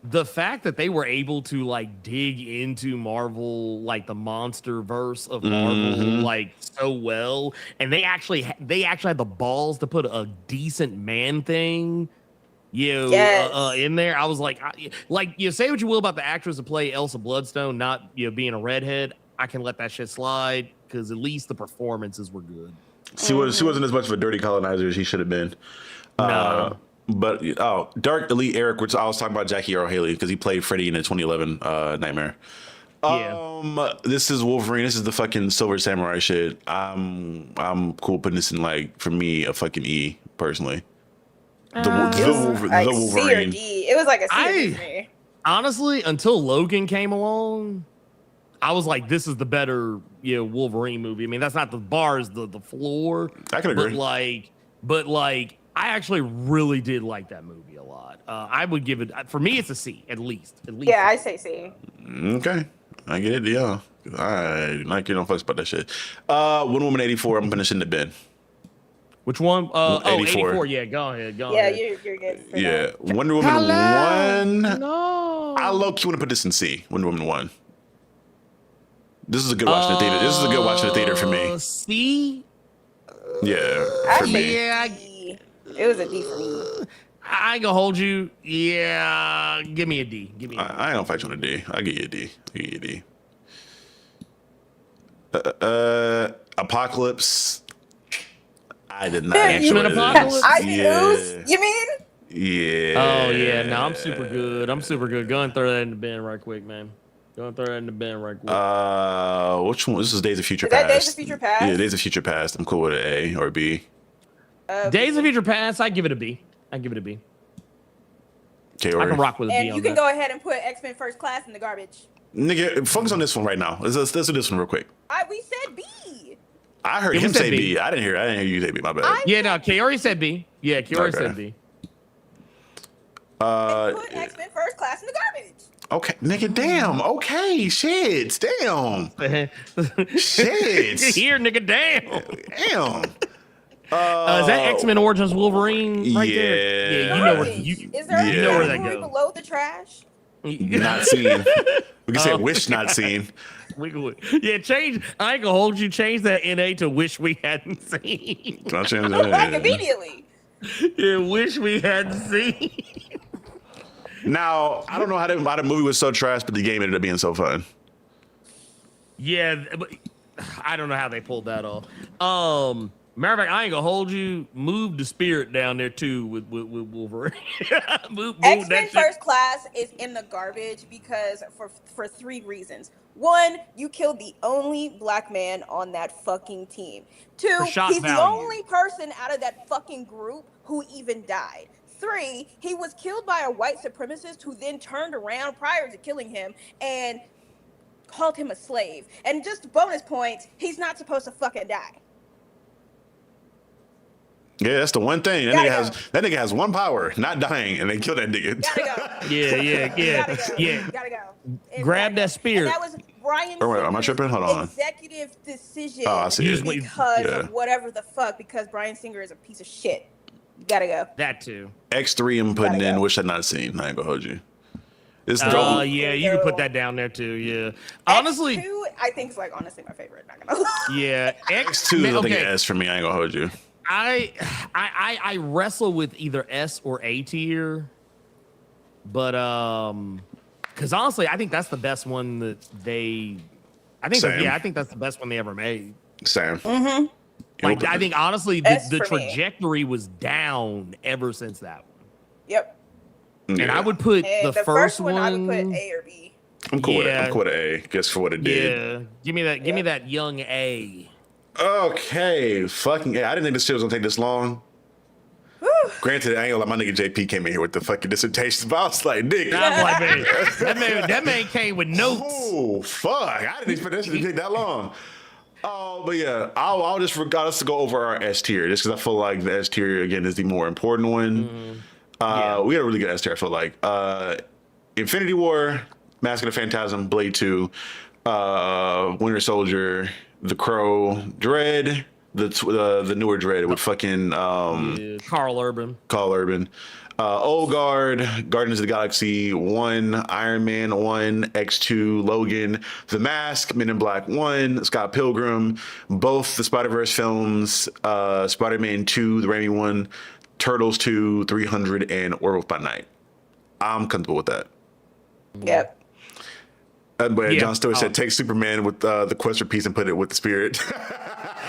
The fact that they were able to like dig into Marvel, like the monster verse of Marvel, like so well, and they actually had the balls to put a decent man thing, in there. I was like, say what you will about the actress to play Elsa Bloodstone, not being a redhead. I can let that shit slide because at least the performances were good. She wasn't as much of a dirty colonizer as he should have been. No. But Dark Elite Eric, which I was talking about Jackie Earl Haley because he played Freddy in the 2011 Nightmare. This is Wolverine. This is the fucking Silver Samurai shit. I'm cool putting this in like for me a fucking E personally. The Wolverine. C or D. It was like a C or D for me. Honestly, until Logan came along, I was like, this is the better Wolverine movie. I mean, that's not the bar, is the floor. I can agree. But I actually really did like that movie a lot. I would give it, for me, it's a C, at least. Yeah, I say C. Okay. I get it, yeah. I like you don't fucks about that shit. Wonder Woman 84, I'm finishing the bin. Which one? 84. Yeah, go ahead. Yeah, you're good. Yeah. Wonder Woman 1. No. I low-key want to put this in C. Wonder Woman 1. This is a good watch in the theater. This is a good watch in the theater for me. C? Yeah, for me. Yeah, it was a D for me. I ain't gonna hold you. Yeah, give me a D. I ain't gonna fight you on a D. I'll give you a D. Apocalypse. I did not enjoy it. Apocalypse? You mean? Yeah. Oh yeah. No, I'm super good. Go and throw that in the bin right quick, man. Go and throw that in the bin right quick. Which one? This is Days of Future Is that Past. Days of Future Past? Yeah, Days of Future Past. I'm cool with an A or a B. Days of Future Past, I give it a B. Okay, I can rock with a B. And you can go ahead and put X-Men First Class in the garbage. Nigga, focus on this one right now. Let's do this one real quick. We said B. I heard him say B. I didn't hear you say B. My bad. No, Kiori said B. Yeah, Kiori said B. Put X-Men First Class in the garbage. Okay, nigga, damn. Okay, shit, damn. Shit. Here, nigga, damn. Damn. Is that X-Men Origins Wolverine right there? Yeah, you know where Is there you know where that goes. goes. Below the trash? Not seen. We can say wish not seen. Change. I ain't gonna hold you. Change that NA to wish we hadn't seen. I'll change that. Like immediately. Yeah, wish we hadn't seen. Now, I don't know how the movie was so trash, but the game ended up being so fun. Yeah, but I don't know how they pulled that off. Matter of fact, I ain't gonna hold you. Move the spirit down there too with Wolverine. move X-Men First Class is in the garbage because for 3 reasons. 1, you killed the only black man on that fucking team. 2, he's the only person out of that fucking group who even died. 3, he was killed by a white supremacist who then turned around prior to killing him and called him a slave. And just bonus points, he's not supposed to fucking die. Yeah, that's the one thing. That nigga has one power, not dying, and they kill that nigga. Gotta go. Yeah. Gotta go. Grab that spear. And that was Brian. Oh, wait, am I tripping? Hold on. Executive decision. Oh, I see. Because of whatever the fuck. Because Bryan Singer is a piece of shit. You gotta go. That too. X3 I'm putting in. Wish I'd not seen. I ain't gonna hold you. Yeah, you can put that down there too. Yeah. Honestly, X2, I think is honestly my favorite. Not gonna lie. Yeah. X2 is I think S for me. I ain't gonna hold you. I wrestle with either S or A tier, but because honestly, I think that's the best one that they. I think that's the best one they ever made. Same. Mm-hmm. I think honestly, the trajectory was down ever since that one. Yep. Yeah. And I would put the first one. I would put A or B. I'm cool with it. I'm cool with A. Guess for what it did. Yeah. Give me that. Give me that young A. Okay, fucking A. I didn't think this shit was gonna take this long. Granted, I ain't gonna lie, my nigga JP came in here with the fucking dissertations, but I was like, nigga. I'm like, man, that man came with notes. Oh, fuck. I didn't expect that shit to take that long. But yeah, I'll just forgot us to go over our S tier just because I feel like the S tier, again, is the more important one. We had a really good S tier, I feel like. Infinity War, Mask of the Phantasm, Blade 2, Winter Soldier, The Crow, Dread, the newer Dread with fucking Carl Urban. Old Guard, Guardians of the Galaxy 1, Iron Man 1, X2, Logan, The Mask, Men in Black 1, Scott Pilgrim, both the Spider-Verse films, Spider-Man 2, the Raimi 1, Turtles 2, 300, and Werewolf by Night. I'm comfortable with that. Yep. But John Stewart said, take Superman with the quest for peace and put it with the spirit.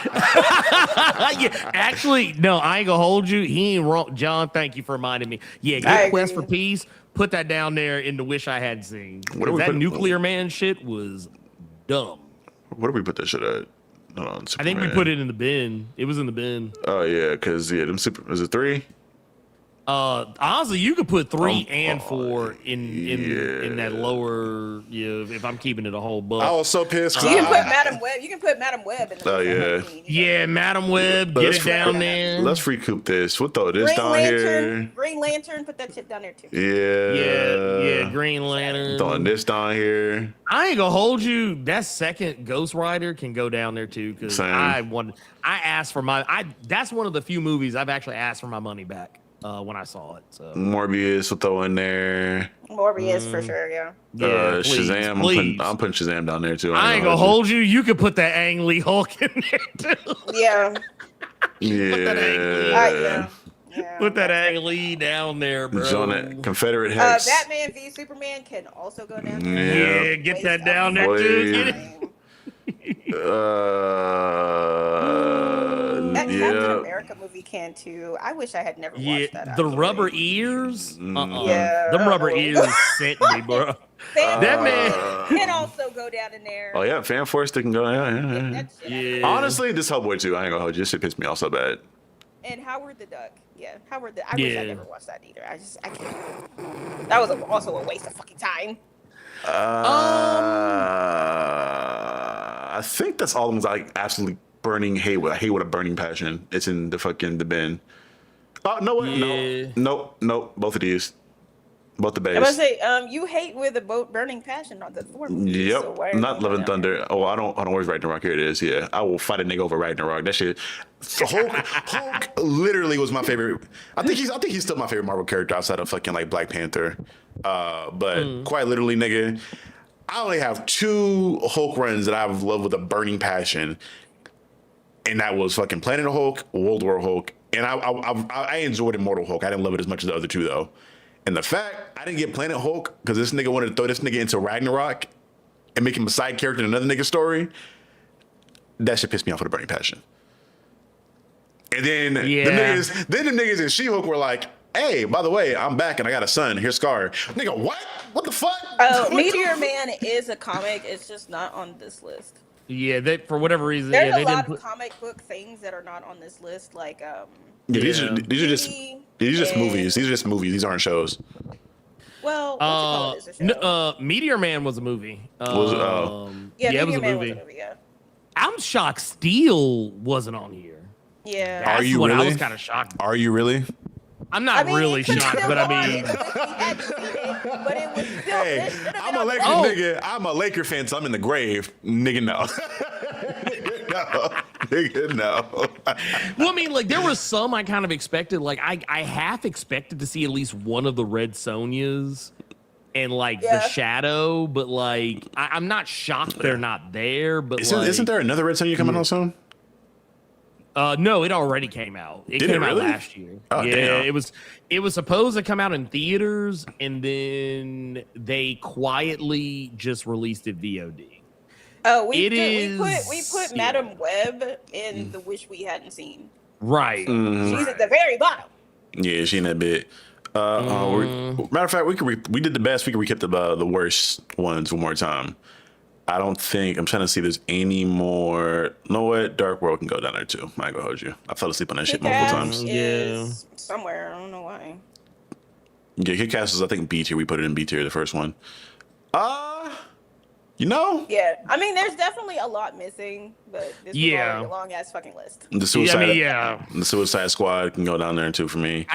Yeah, actually, no, I ain't gonna hold you. He ain't wrong. John, thank you for reminding me. Yeah, get Quest for Peace, put that down there in the Wish I Had Seen. That Nuclear Man shit was dumb. Where do we put that shit at? I think we put it in the bin. It was in the bin. Oh, yeah, because, was it 3? Honestly, you could put 3 and 4 in that lower. If I'm keeping it a whole buck. I was so pissed. You can put Madam Web. You can put Madam Web in the yeah, Madam Web. Get it down there. Let's recoup this. We'll throw this down here. Green Lantern. Put that shit down there too. Yeah. Green Lantern. Throwing this down here. I ain't gonna hold you. That second Ghost Rider can go down there too because I asked for that's one of the few movies I've actually asked for my money back. When I saw it, so Morbius will throw in there. Morbius for sure, yeah. Please, Shazam. I'm putting Shazam down there too. I ain't gonna hold you. You could put that Ang Lee Hulk in there too. Yeah. Put that Ang Lee. Put that Ang Lee down there, bro. Confederate Hex. Batman v Superman can also go down there. Yeah, get that down there too. That Captain America movie can too. I wish I had never watched that. The rubber ears? Yeah. Them rubber ears sent me, bro. That man can also go down in there. Oh, yeah. Fan Force, they can go. Yeah. Honestly, this Hellboy too, I ain't gonna hold you. This shit pissed me off so bad. And Howard the Duck. Yeah, Howard the I wish I never watched that either. I can't. That was also a waste of fucking time. I think that's all the ones I absolutely burning hate with. I hate with a burning passion. It's in the bin. Oh, no, what? Yeah. Nope. Both of these. Both the base. I was gonna say, you hate with a burning passion on the Thor movie. Yep. So not Love and Thunder. Oh, I don't know where's Ragnarok. Here it is. Yeah. I will fight a nigga over Ragnarok. That shit. Hulk literally was my favorite. I think he's still my favorite Marvel character outside of fucking like Black Panther. But quite literally, nigga, I only have 2 Hulk runs that I've loved with a burning passion. And that was fucking Planet of Hulk, World War Hulk. And I enjoyed Immortal Hulk. I didn't love it as much as the other 2 though. And the fact I didn't get Planet Hulk because this nigga wanted to throw this nigga into Ragnarok and make him a side character in another nigga's story, that shit pissed me off with a burning passion. And then the niggas in She-Hulk were like, hey, by the way, I'm back and I got a son. Here's Scar. Nigga, what? What the fuck? Oh, Meteor Man is a comic. It's just not on this list. Yeah, for whatever reason, there's they a lot of comic book things that are not on this list. Like, these are just movies. These are just movies. These aren't shows. Well, what's it called? Is a show. Meteor Man was a movie. Yeah, it was a movie. Yeah. I'm shocked Steel wasn't on here. Yeah. That's are you what really? I was kind of shocked. Are you really? I'm not really shocked, but I mean, but it was still. Hey, I'm a Laker nigga. I'm a Laker fan, so I'm in the grave, nigga. No, nigga, no. Well, I mean, like there was some I kind of expected. Like I half expected to see at least one of the Red Sonjas and like the Shadow, but like I'm not shocked they're not there. But isn't there another Red Sonja coming out soon? No, it already came out. It came out last year. Oh, damn. It was supposed to come out in theaters, and then they quietly just released it VOD. Oh, we put Madam Web in the Wish We Hadn't Seen. Right. She's at the very bottom. Yeah, she in that bit. Matter of fact, we did the best. We could recap the worst ones one more time. I don't think I'm trying to see if there's any more. You know what? Dark World can go down there too. I ain't gonna hold you. I fell asleep on that shit multiple times. Is somewhere. I don't know why. Yeah, Kick-Ass is I think B tier. We put it in B tier, the first one. Yeah, I mean, there's definitely a lot missing, but this was already a long ass fucking list. The Suicide Squad can go down there too for me.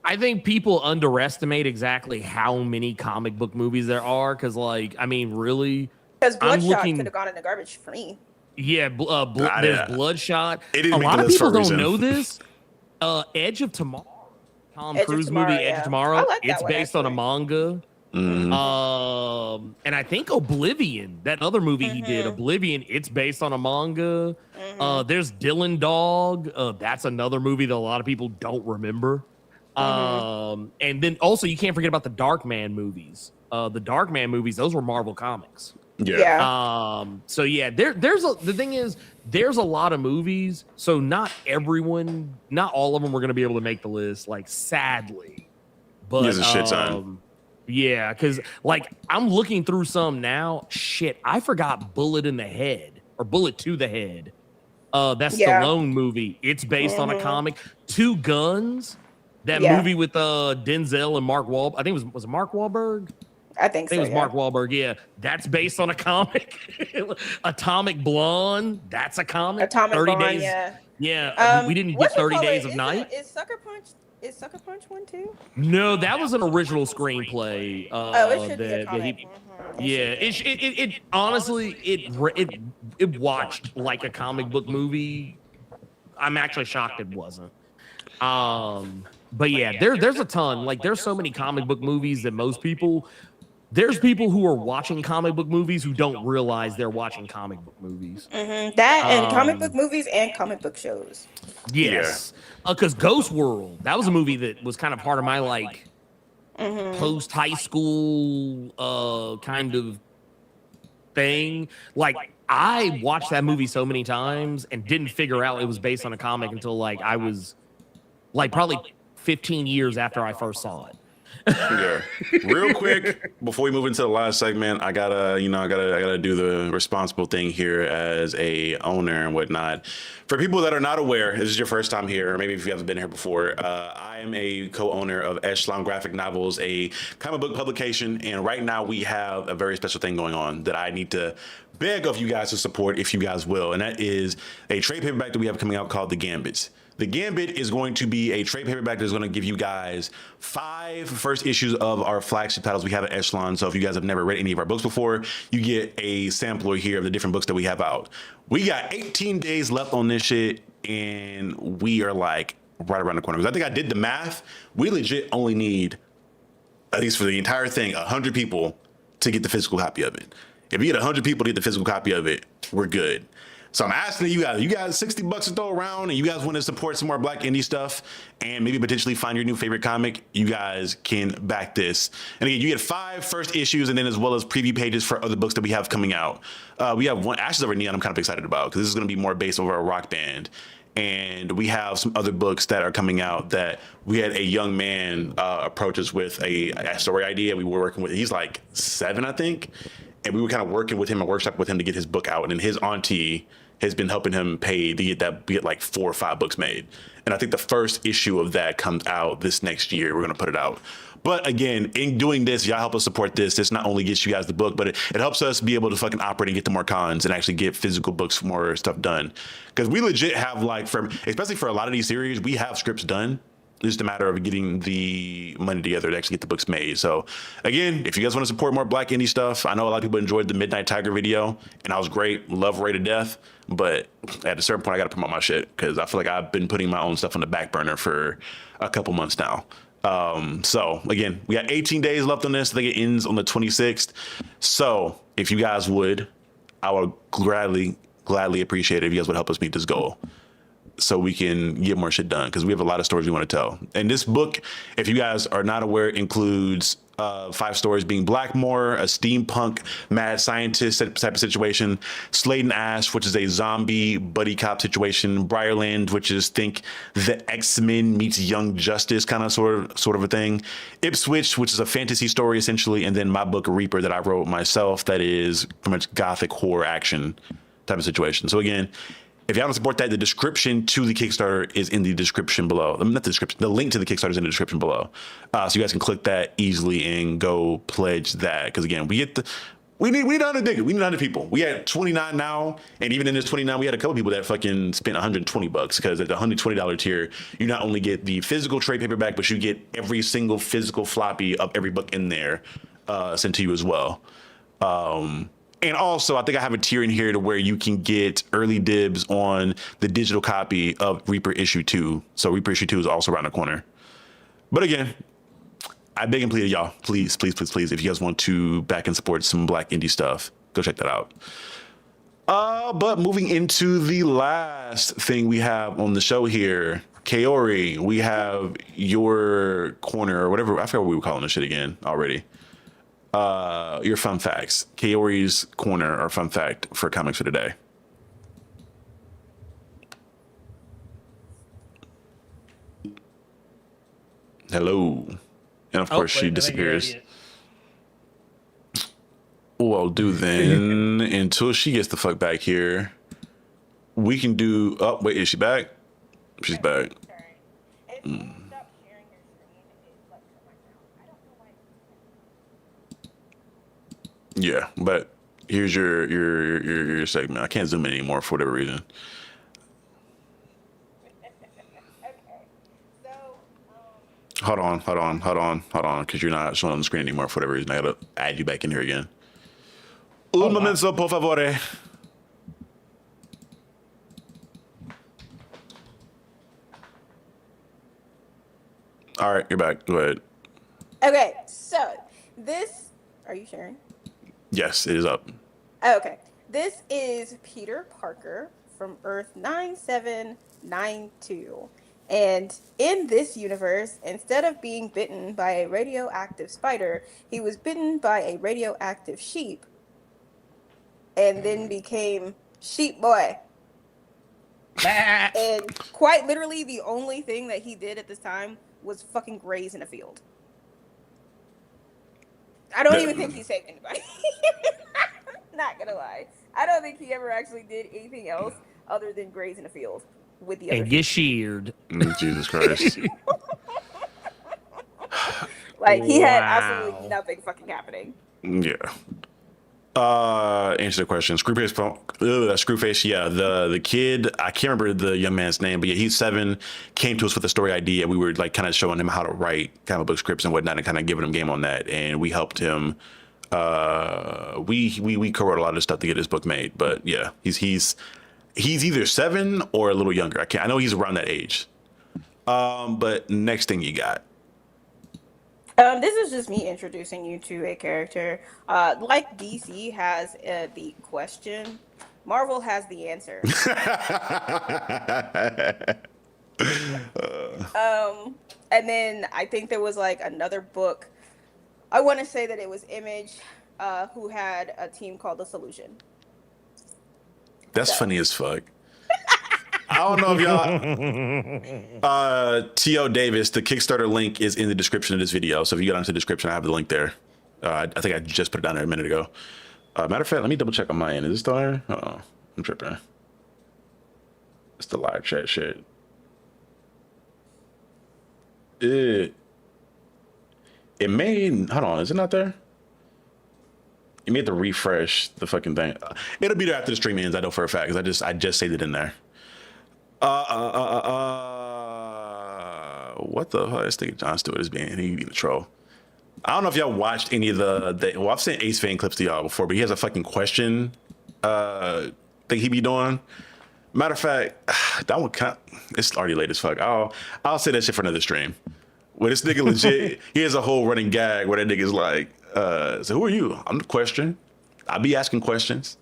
I think people underestimate exactly how many comic book movies there are, because really, because Bloodshot could have gone in the garbage for me. Yeah, there's Bloodshot. A lot of people don't know this. Edge of Tomorrow, Tom Cruise movie, Edge of Tomorrow. It's based on a manga. Mm-hmm. And I think Oblivion, that other movie he did, Oblivion, it's based on a manga. There's Dylan Dog. That's another movie that a lot of people don't remember. And then also you can't forget about the Darkman movies. The Darkman movies, those were Marvel Comics. Yeah. So yeah, the thing is, there's a lot of movies, so not all of them were gonna be able to make the list, like, sadly. But there's a shit ton. Yeah, because I'm looking through some now. Shit, I forgot Bullet to the Head. That's Stallone movie. It's based on a comic. Two Guns, that movie with Denzel and Mark Wahlberg. I think was it Mark Wahlberg? I think so. It was Mark Wahlberg. Yeah, that's based on a comic. Atomic Blonde. That's a comic. Atomic 30 Blonde. Days. Yeah. We didn't get 30 Days of Night. Is Sucker Punch one too? No, that was an original screenplay. It should be a comic. It honestly it watched like a comic book movie. I'm actually shocked it wasn't. But yeah, there's a ton. Like, there's so many comic book movies that there's people who are watching comic book movies who don't realize they're watching comic book movies. That and comic book movies and comic book shows. Yes. Because Ghost World, that was a movie that was kind of part of my post high school kind of thing. Like, I watched that movie so many times and didn't figure out it was based on a comic until I was probably 15 years after I first saw it. Yeah. Real quick before we move into the last segment, I gotta do the responsible thing here as a owner and whatnot. For people that are not aware, this is your first time here, or maybe if you haven't been here before, I am a co-owner of Echelon Graphic Novels, a comic book publication, and right now we have a very special thing going on that I need to beg of you guys to support, if you guys will, and that is a trade paperback that we have coming out called The Gambits. The Gambit is going to be a trade paperback that's going to give you guys 5 first issues of our flagship titles we have at Echelon. So if you guys have never read any of our books before, you get a sampler here of the different books that we have out. We got 18 days left on this shit, and we are right around the corner. Because I think I did the math. We legit only need, at least for the entire thing, 100 people to get the physical copy of it. If you get 100 people to get the physical copy of it, we're good. So I'm asking you guys $60 to throw around, and you guys want to support some more Black indie stuff and maybe potentially find your new favorite comic, you guys can back this. And again, you get 5 first issues, and then as well as preview pages for other books that we have coming out. We have one, Ashes Over Neon, I'm kind of excited about, because this is going to be more based over a rock band. And we have some other books that are coming out that we had a young man approach us with a story idea. We were working with, he's 7, I think. And we were kind of working with him and workshop with him to get his book out. And then his auntie has been helping him pay to get 4 or 5 books made. And I think the first issue of that comes out this next year. We're going to put it out. But again, in doing this, y'all help us support this. This not only gets you guys the book, but it helps us be able to fucking operate and get to more cons and actually get physical books, more stuff done. Because we legit have especially for a lot of these series, we have scripts done. It's just a matter of getting the money together to actually get the books made. So again, if you guys want to support more Black indie stuff, I know a lot of people enjoyed the Midnight Tiger video, and I was great, love Ray to death. But at a certain point, I got to promote my shit, because I feel like I've been putting my own stuff on the back burner for a couple months now. So again, we got 18 days left on this. I think it ends on the 26th. So if you guys would, I would gladly appreciate it if you guys would help us meet this goal. so we can get more shit done, because we have a lot of stories we want to tell. And this book, if you guys are not aware, includes 5 stories being Blackmore, a steampunk mad scientist type of situation, Slade and Ash, which is a zombie buddy cop situation, Briarland, which is think the X-Men meets Young Justice kind of sort of a thing, Ipswich, which is a fantasy story essentially, and then my book Reaper that I wrote myself that is pretty much gothic horror action type of situation. So again, if you want to support that, the description to the Kickstarter is in the description below. Not the description, the link to the Kickstarter is in the description below. So you guys can click that easily and go pledge that. Because again, we need 100 niggas. We need 100 people. We had 29 now, and even in this 29, we had a couple people that fucking spent $120 because at the $120 tier, you not only get the physical trade paperback, but you get every single physical floppy of every book in there sent to you as well. And also, I think I have a tier in here to where you can get early dibs on the digital copy of Reaper issue 2. So Reaper issue 2 is also around the corner. But again, I beg and plead y'all, please, if you guys want to back and support some Black indie stuff, go check that out. But moving into the last thing we have on the show here, Kaori, we have your corner or whatever. I forgot what we were calling this shit again already. Your fun facts, Kaori's corner or fun fact for comics for today. Hello. And of course she disappears. What I'll do then, until she gets the fuck back here, we can do, oh wait, is she back? She's back. Yeah, but here's your segment. I can't zoom in anymore for whatever reason. Hold on, because you're not showing on the screen anymore for whatever reason. I gotta add you back in here again. Un momento, por favore. All right, you're back. Go ahead. Okay, so this, are you sharing? Yes, it is up. Okay, this is Peter Parker from Earth 9792. And in this universe, instead of being bitten by a radioactive spider, he was bitten by a radioactive sheep and then became Sheep Boy. And quite literally, the only thing that he did at this time was fucking graze in a field. I don't even think he saved anybody. Not gonna lie. I don't think he ever actually did anything else other than graze in a field with the other and get sheared. Jesus Christ. Like, he had absolutely nothing fucking happening. Yeah. Answer the question. Screwface. Yeah, the kid. I can't remember the young man's name, but yeah, he's 7. Came to us with a story idea. We were like kind of showing him how to write comic book scripts and whatnot, and kind of giving him game on that. And we helped him. We co-wrote a lot of stuff to get his book made. But yeah, he's either 7 or a little younger. I know he's around that age. But next thing you got. This is just me introducing you to a character. Like DC has the question, Marvel has the answer. And then I think there was like another book. I want to say that it was Image, who had a team called The Solution. That's funny as fuck. I don't know if y'all. T.O. Davis, the Kickstarter link is in the description of this video. So if you go down to the description, I have the link there. I think I just put it down there a minute ago. Matter of fact, let me double check on my end. Is this still there? Oh, I'm tripping. It's the live chat shit. It made. Hold on, is it not there? You made to refresh the fucking thing. It'll be there after the stream ends. I know for a fact because I just saved it in there. What the hell? This nigga John Stewart is being a troll. I don't know if y'all watched any of well, I've seen Ace Fan clips to y'all before, but he has a fucking question thing he be doing. Matter of fact, that one it's already late as fuck. I'll say that shit for another stream. Where this nigga legit, he has a whole running gag where that nigga's like, so who are you? I'm the question. I be asking questions.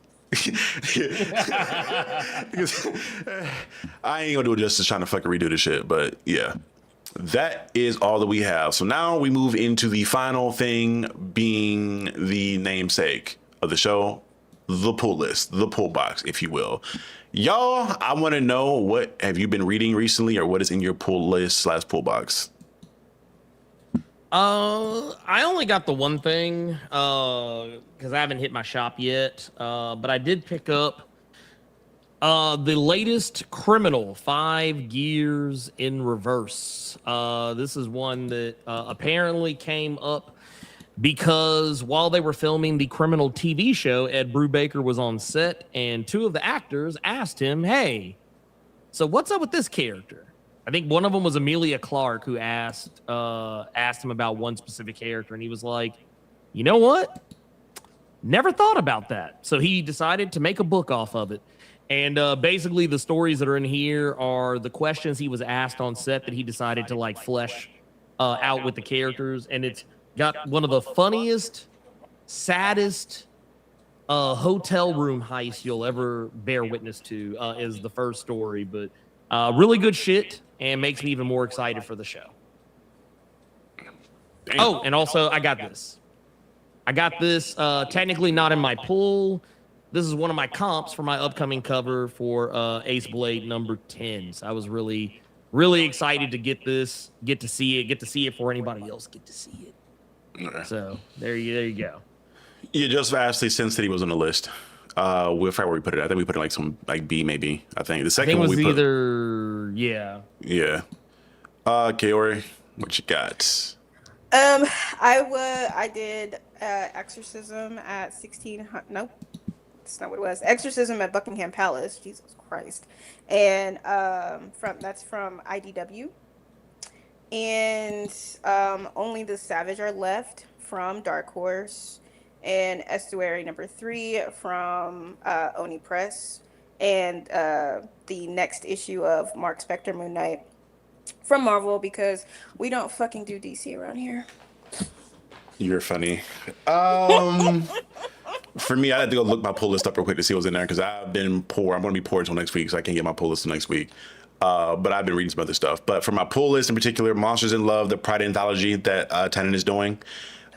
Because, I ain't gonna do it justice trying to fucking redo the shit, but yeah. That is all that we have. So now we move into the final thing, being the namesake of the show, the pull list, the pull box, if you will. Y'all, I want to know, what have you been reading recently, or what is in your pull list / pull box? I only got the one thing because I haven't hit my shop yet. But I did pick up the latest Criminal, 5 Gears in Reverse. This is one that apparently came up because while they were filming the Criminal TV show, Ed Brubaker was on set, and 2 of the actors asked him, "Hey, so what's up with this character?" I think one of them was Amelia Clark, who asked him about one specific character, and he was like, "You know what? Never thought about that." So he decided to make a book off of it. And basically the stories that are in here are the questions he was asked on set that he decided to like flesh out with the characters. And it's got one of the funniest, saddest hotel room heists you'll ever bear witness to is the first story. But really good shit, and makes me even more excited for the show. Damn. Oh, and also I got this. Technically not in my pull. This is one of my comps for my upcoming cover for Ace Blade number 10. So I was really, really excited to get this, get to see it before anybody else get to see it. Okay. So there you go. Yeah, Joseph Ashley since that he was on the list. We forgot where we put it. I think we put it like some like B maybe. I think the second one was we either put, yeah. Kaori, what you got? I did Exorcism at 1600. Nope. That's not what it was. Exorcism at Buckingham Palace. Jesus Christ. And that's from IDW. And Only the Savage Are Left from Dark Horse. And Estuary number 3 from Oni Press. And the next issue of Mark Spector Moon Knight from Marvel, because we don't fucking do DC around here. You're funny. For me, I had to go look my pull list up real quick to see what's in there, because I've been poor. I'm going to be poor until next week, so I can't get my pull list until next week. But I've been reading some other stuff. But for my pull list in particular, Monsters in Love, the Pride anthology that Tennant is doing,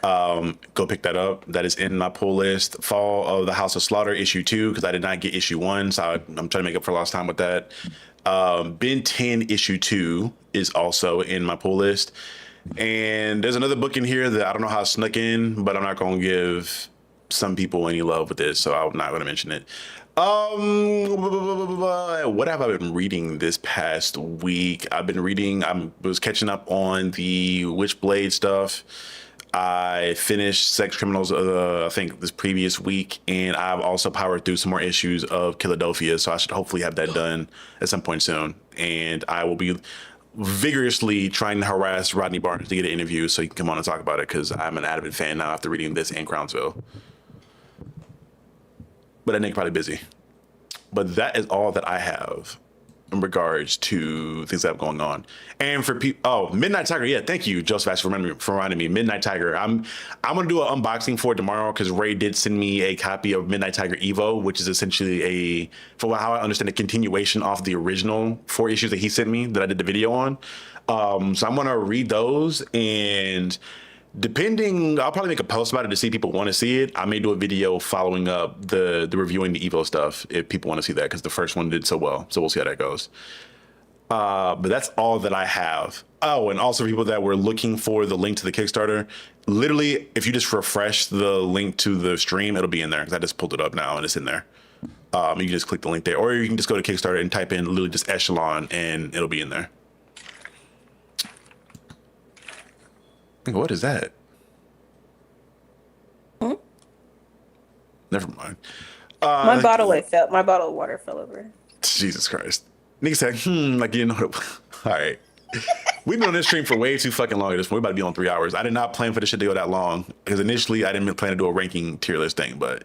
go pick that up. That is in my pull list. Fall of the House of Slaughter issue 2, because I did not get issue 1, so I'm trying to make up for lost time with that. Ben 10 issue 2 is also in my pull list. And there's another book in here that I don't know how it snuck in, but I'm not going to give some people any love with this, so I'm not going to mention it. What have I been reading this past week? I was catching up on the Witchblade stuff. I finished Sex Criminals, I think this previous week, and I've also powered through some more issues of Philadelphia, so I should hopefully have that done at some point soon. And I will be vigorously trying to harass Rodney Barnes to get an interview so he can come on and talk about it, because I'm an avid fan now after reading this and Crownsville. But that nigga probably busy. But that is all that I have in regards to things that have going on. And for people, Midnight Tiger, yeah, thank you, Joseph, Ash, for reminding me. Midnight Tiger, I'm gonna do an unboxing for it tomorrow, because Ray did send me a copy of Midnight Tiger Evo, which is essentially for how I understand, a continuation off the original 4 issues that he sent me that I did the video on. So I'm gonna read those, and I'll probably make a post about it to see if people want to see it. I may do a video following up the reviewing the Evo stuff if people want to see that, because the first one did so well. So we'll see how that goes. But that's all that I have. Oh, and also people that were looking for the link to the Kickstarter, literally, if you just refresh the link to the stream, it'll be in there, because I just pulled it up now and it's in there. You can just click the link there, or you can just go to Kickstarter and type in literally just Echelon, and it'll be in there. What is that? Never mind. My bottle of water fell over. Jesus Christ. Nigga said, like you know. All right. We've been on this stream for way too fucking long at this point. We're about to be on 3 hours. I did not plan for this shit to go that long, because initially I didn't plan to do a ranking tier list thing, but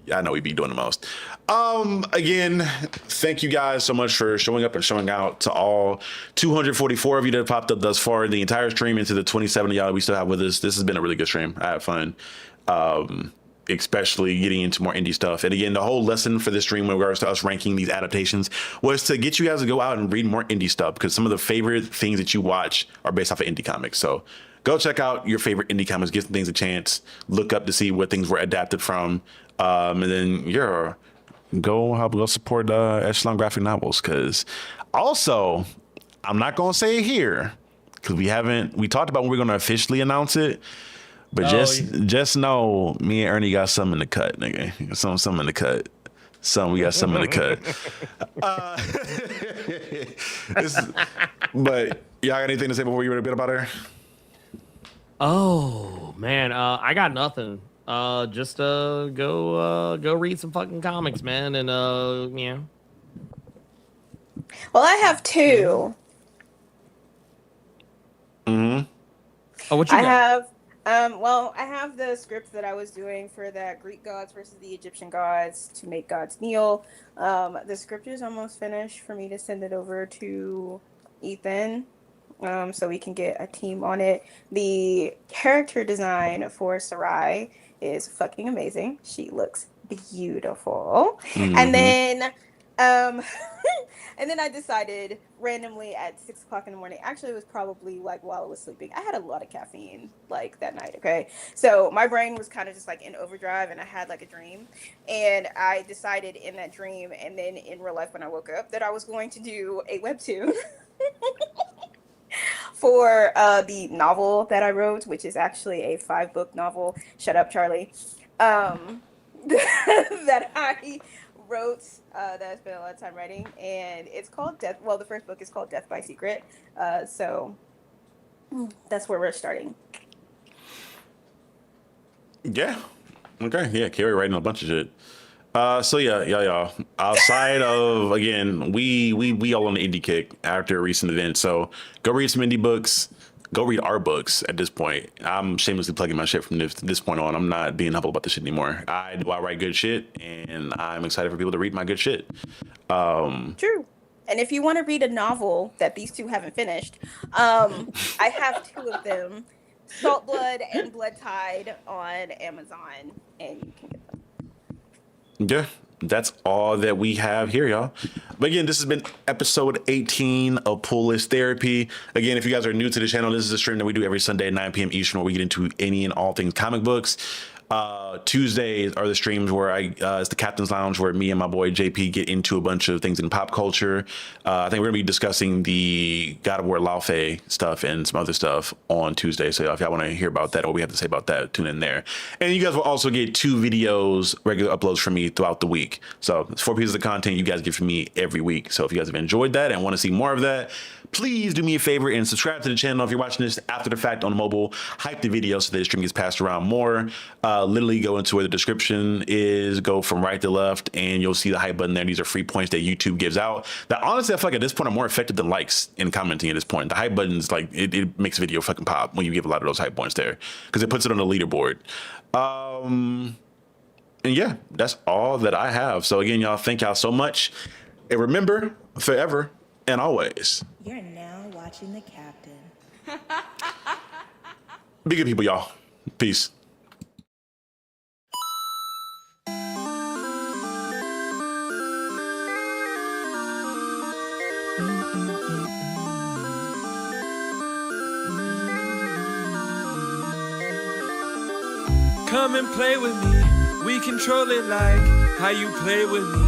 yeah, I know we'd be doing the most. Again, thank you guys so much for showing up and showing out to all 244 of you that have popped up thus far in the entire stream, into the 27 of y'all we still have with us. This has been a really good stream. I had fun. especially getting into more indie stuff. And again, the whole lesson for this stream in regards to us ranking these adaptations was to get you guys to go out and read more indie stuff, because some of the favorite things that you watch are based off of indie comics. So go check out your favorite indie comics, give some things a chance, look up to see what things were adapted from, and then go support Echelon graphic novels. Because also, I'm not gonna say it here because we talked about when we're gonna officially announce it. But just know, me and Ernie got something in the cut, nigga. Something in the cut. We got something in the cut. But y'all got anything to say before you read a bit about her? Oh man, I got nothing. Just go read some fucking comics, man, and yeah. Well, I have two. Mm-hmm. Oh, what you got? I have the script that I was doing for that Greek gods versus the Egyptian gods to make gods kneel. The script is almost finished for me to send it over to Ethan, so we can get a team on it. The character design for Sarai is fucking amazing. She looks beautiful. Mm-hmm. And then and then I decided randomly at 6 o'clock in the morning, actually it was probably like while I was sleeping. I had a lot of caffeine like that night, okay? So my brain was kind of just like in overdrive, and I had like a dream, and I decided in that dream and then in real life when I woke up that I was going to do a webtoon for the novel that I wrote, which is actually a 5-book novel. Shut up, Charlie. That I wrote, that I spent a lot of time writing, and it's called Death. Well, the first book is called Death by Secret. So that's where we're starting. Yeah. Okay. Yeah. Carrie writing a bunch of shit. So y'all. Outside of, again, we all on the indie kick after a recent event. So go read some indie books. Go read our books at this point. I'm shamelessly plugging my shit from this point on. I'm not being humble about this shit anymore. I write good shit, and I'm excited for people to read my good shit. True. And if you want to read a novel that these two haven't finished, I have 2 of them, Salt Blood and Blood Tide, on Amazon, and you can get them. Yeah, that's all that we have here, y'all. But again, this has been episode 18 of Pull List Therapy. Again, if you guys are new to the channel, this is a stream that we do every Sunday at 9 p.m. Eastern, where we get into any and all things comic books. Tuesdays are the streams where it's the Captain's Lounge, where me and my boy JP get into a bunch of things in pop culture. I think we're gonna be discussing the God of War Laufey stuff and some other stuff on Tuesday. So if y'all want to hear about that or we have to say about that, tune in there. And you guys will also get 2 videos, regular uploads from me throughout the week. So it's 4 pieces of content you guys get from me every week. So if you guys have enjoyed that and want to see more of that, please do me a favor and subscribe to the channel. If you're watching this after the fact on mobile, hype the video so that the stream gets passed around more. Literally go into where the description is, go from right to left, and you'll see the hype button there. These are free points that YouTube gives out that honestly I feel like at this point are more effective than likes in commenting at this point. The hype button is like, it makes a video fucking pop when you give a lot of those hype points there, because it puts it on the leaderboard. And yeah, that's all that I have. So again, y'all, thank y'all so much. And remember, forever and always, you're now watching the Captain. be good people, y'all. Peace. Come and play with me. We control it like how you play with me.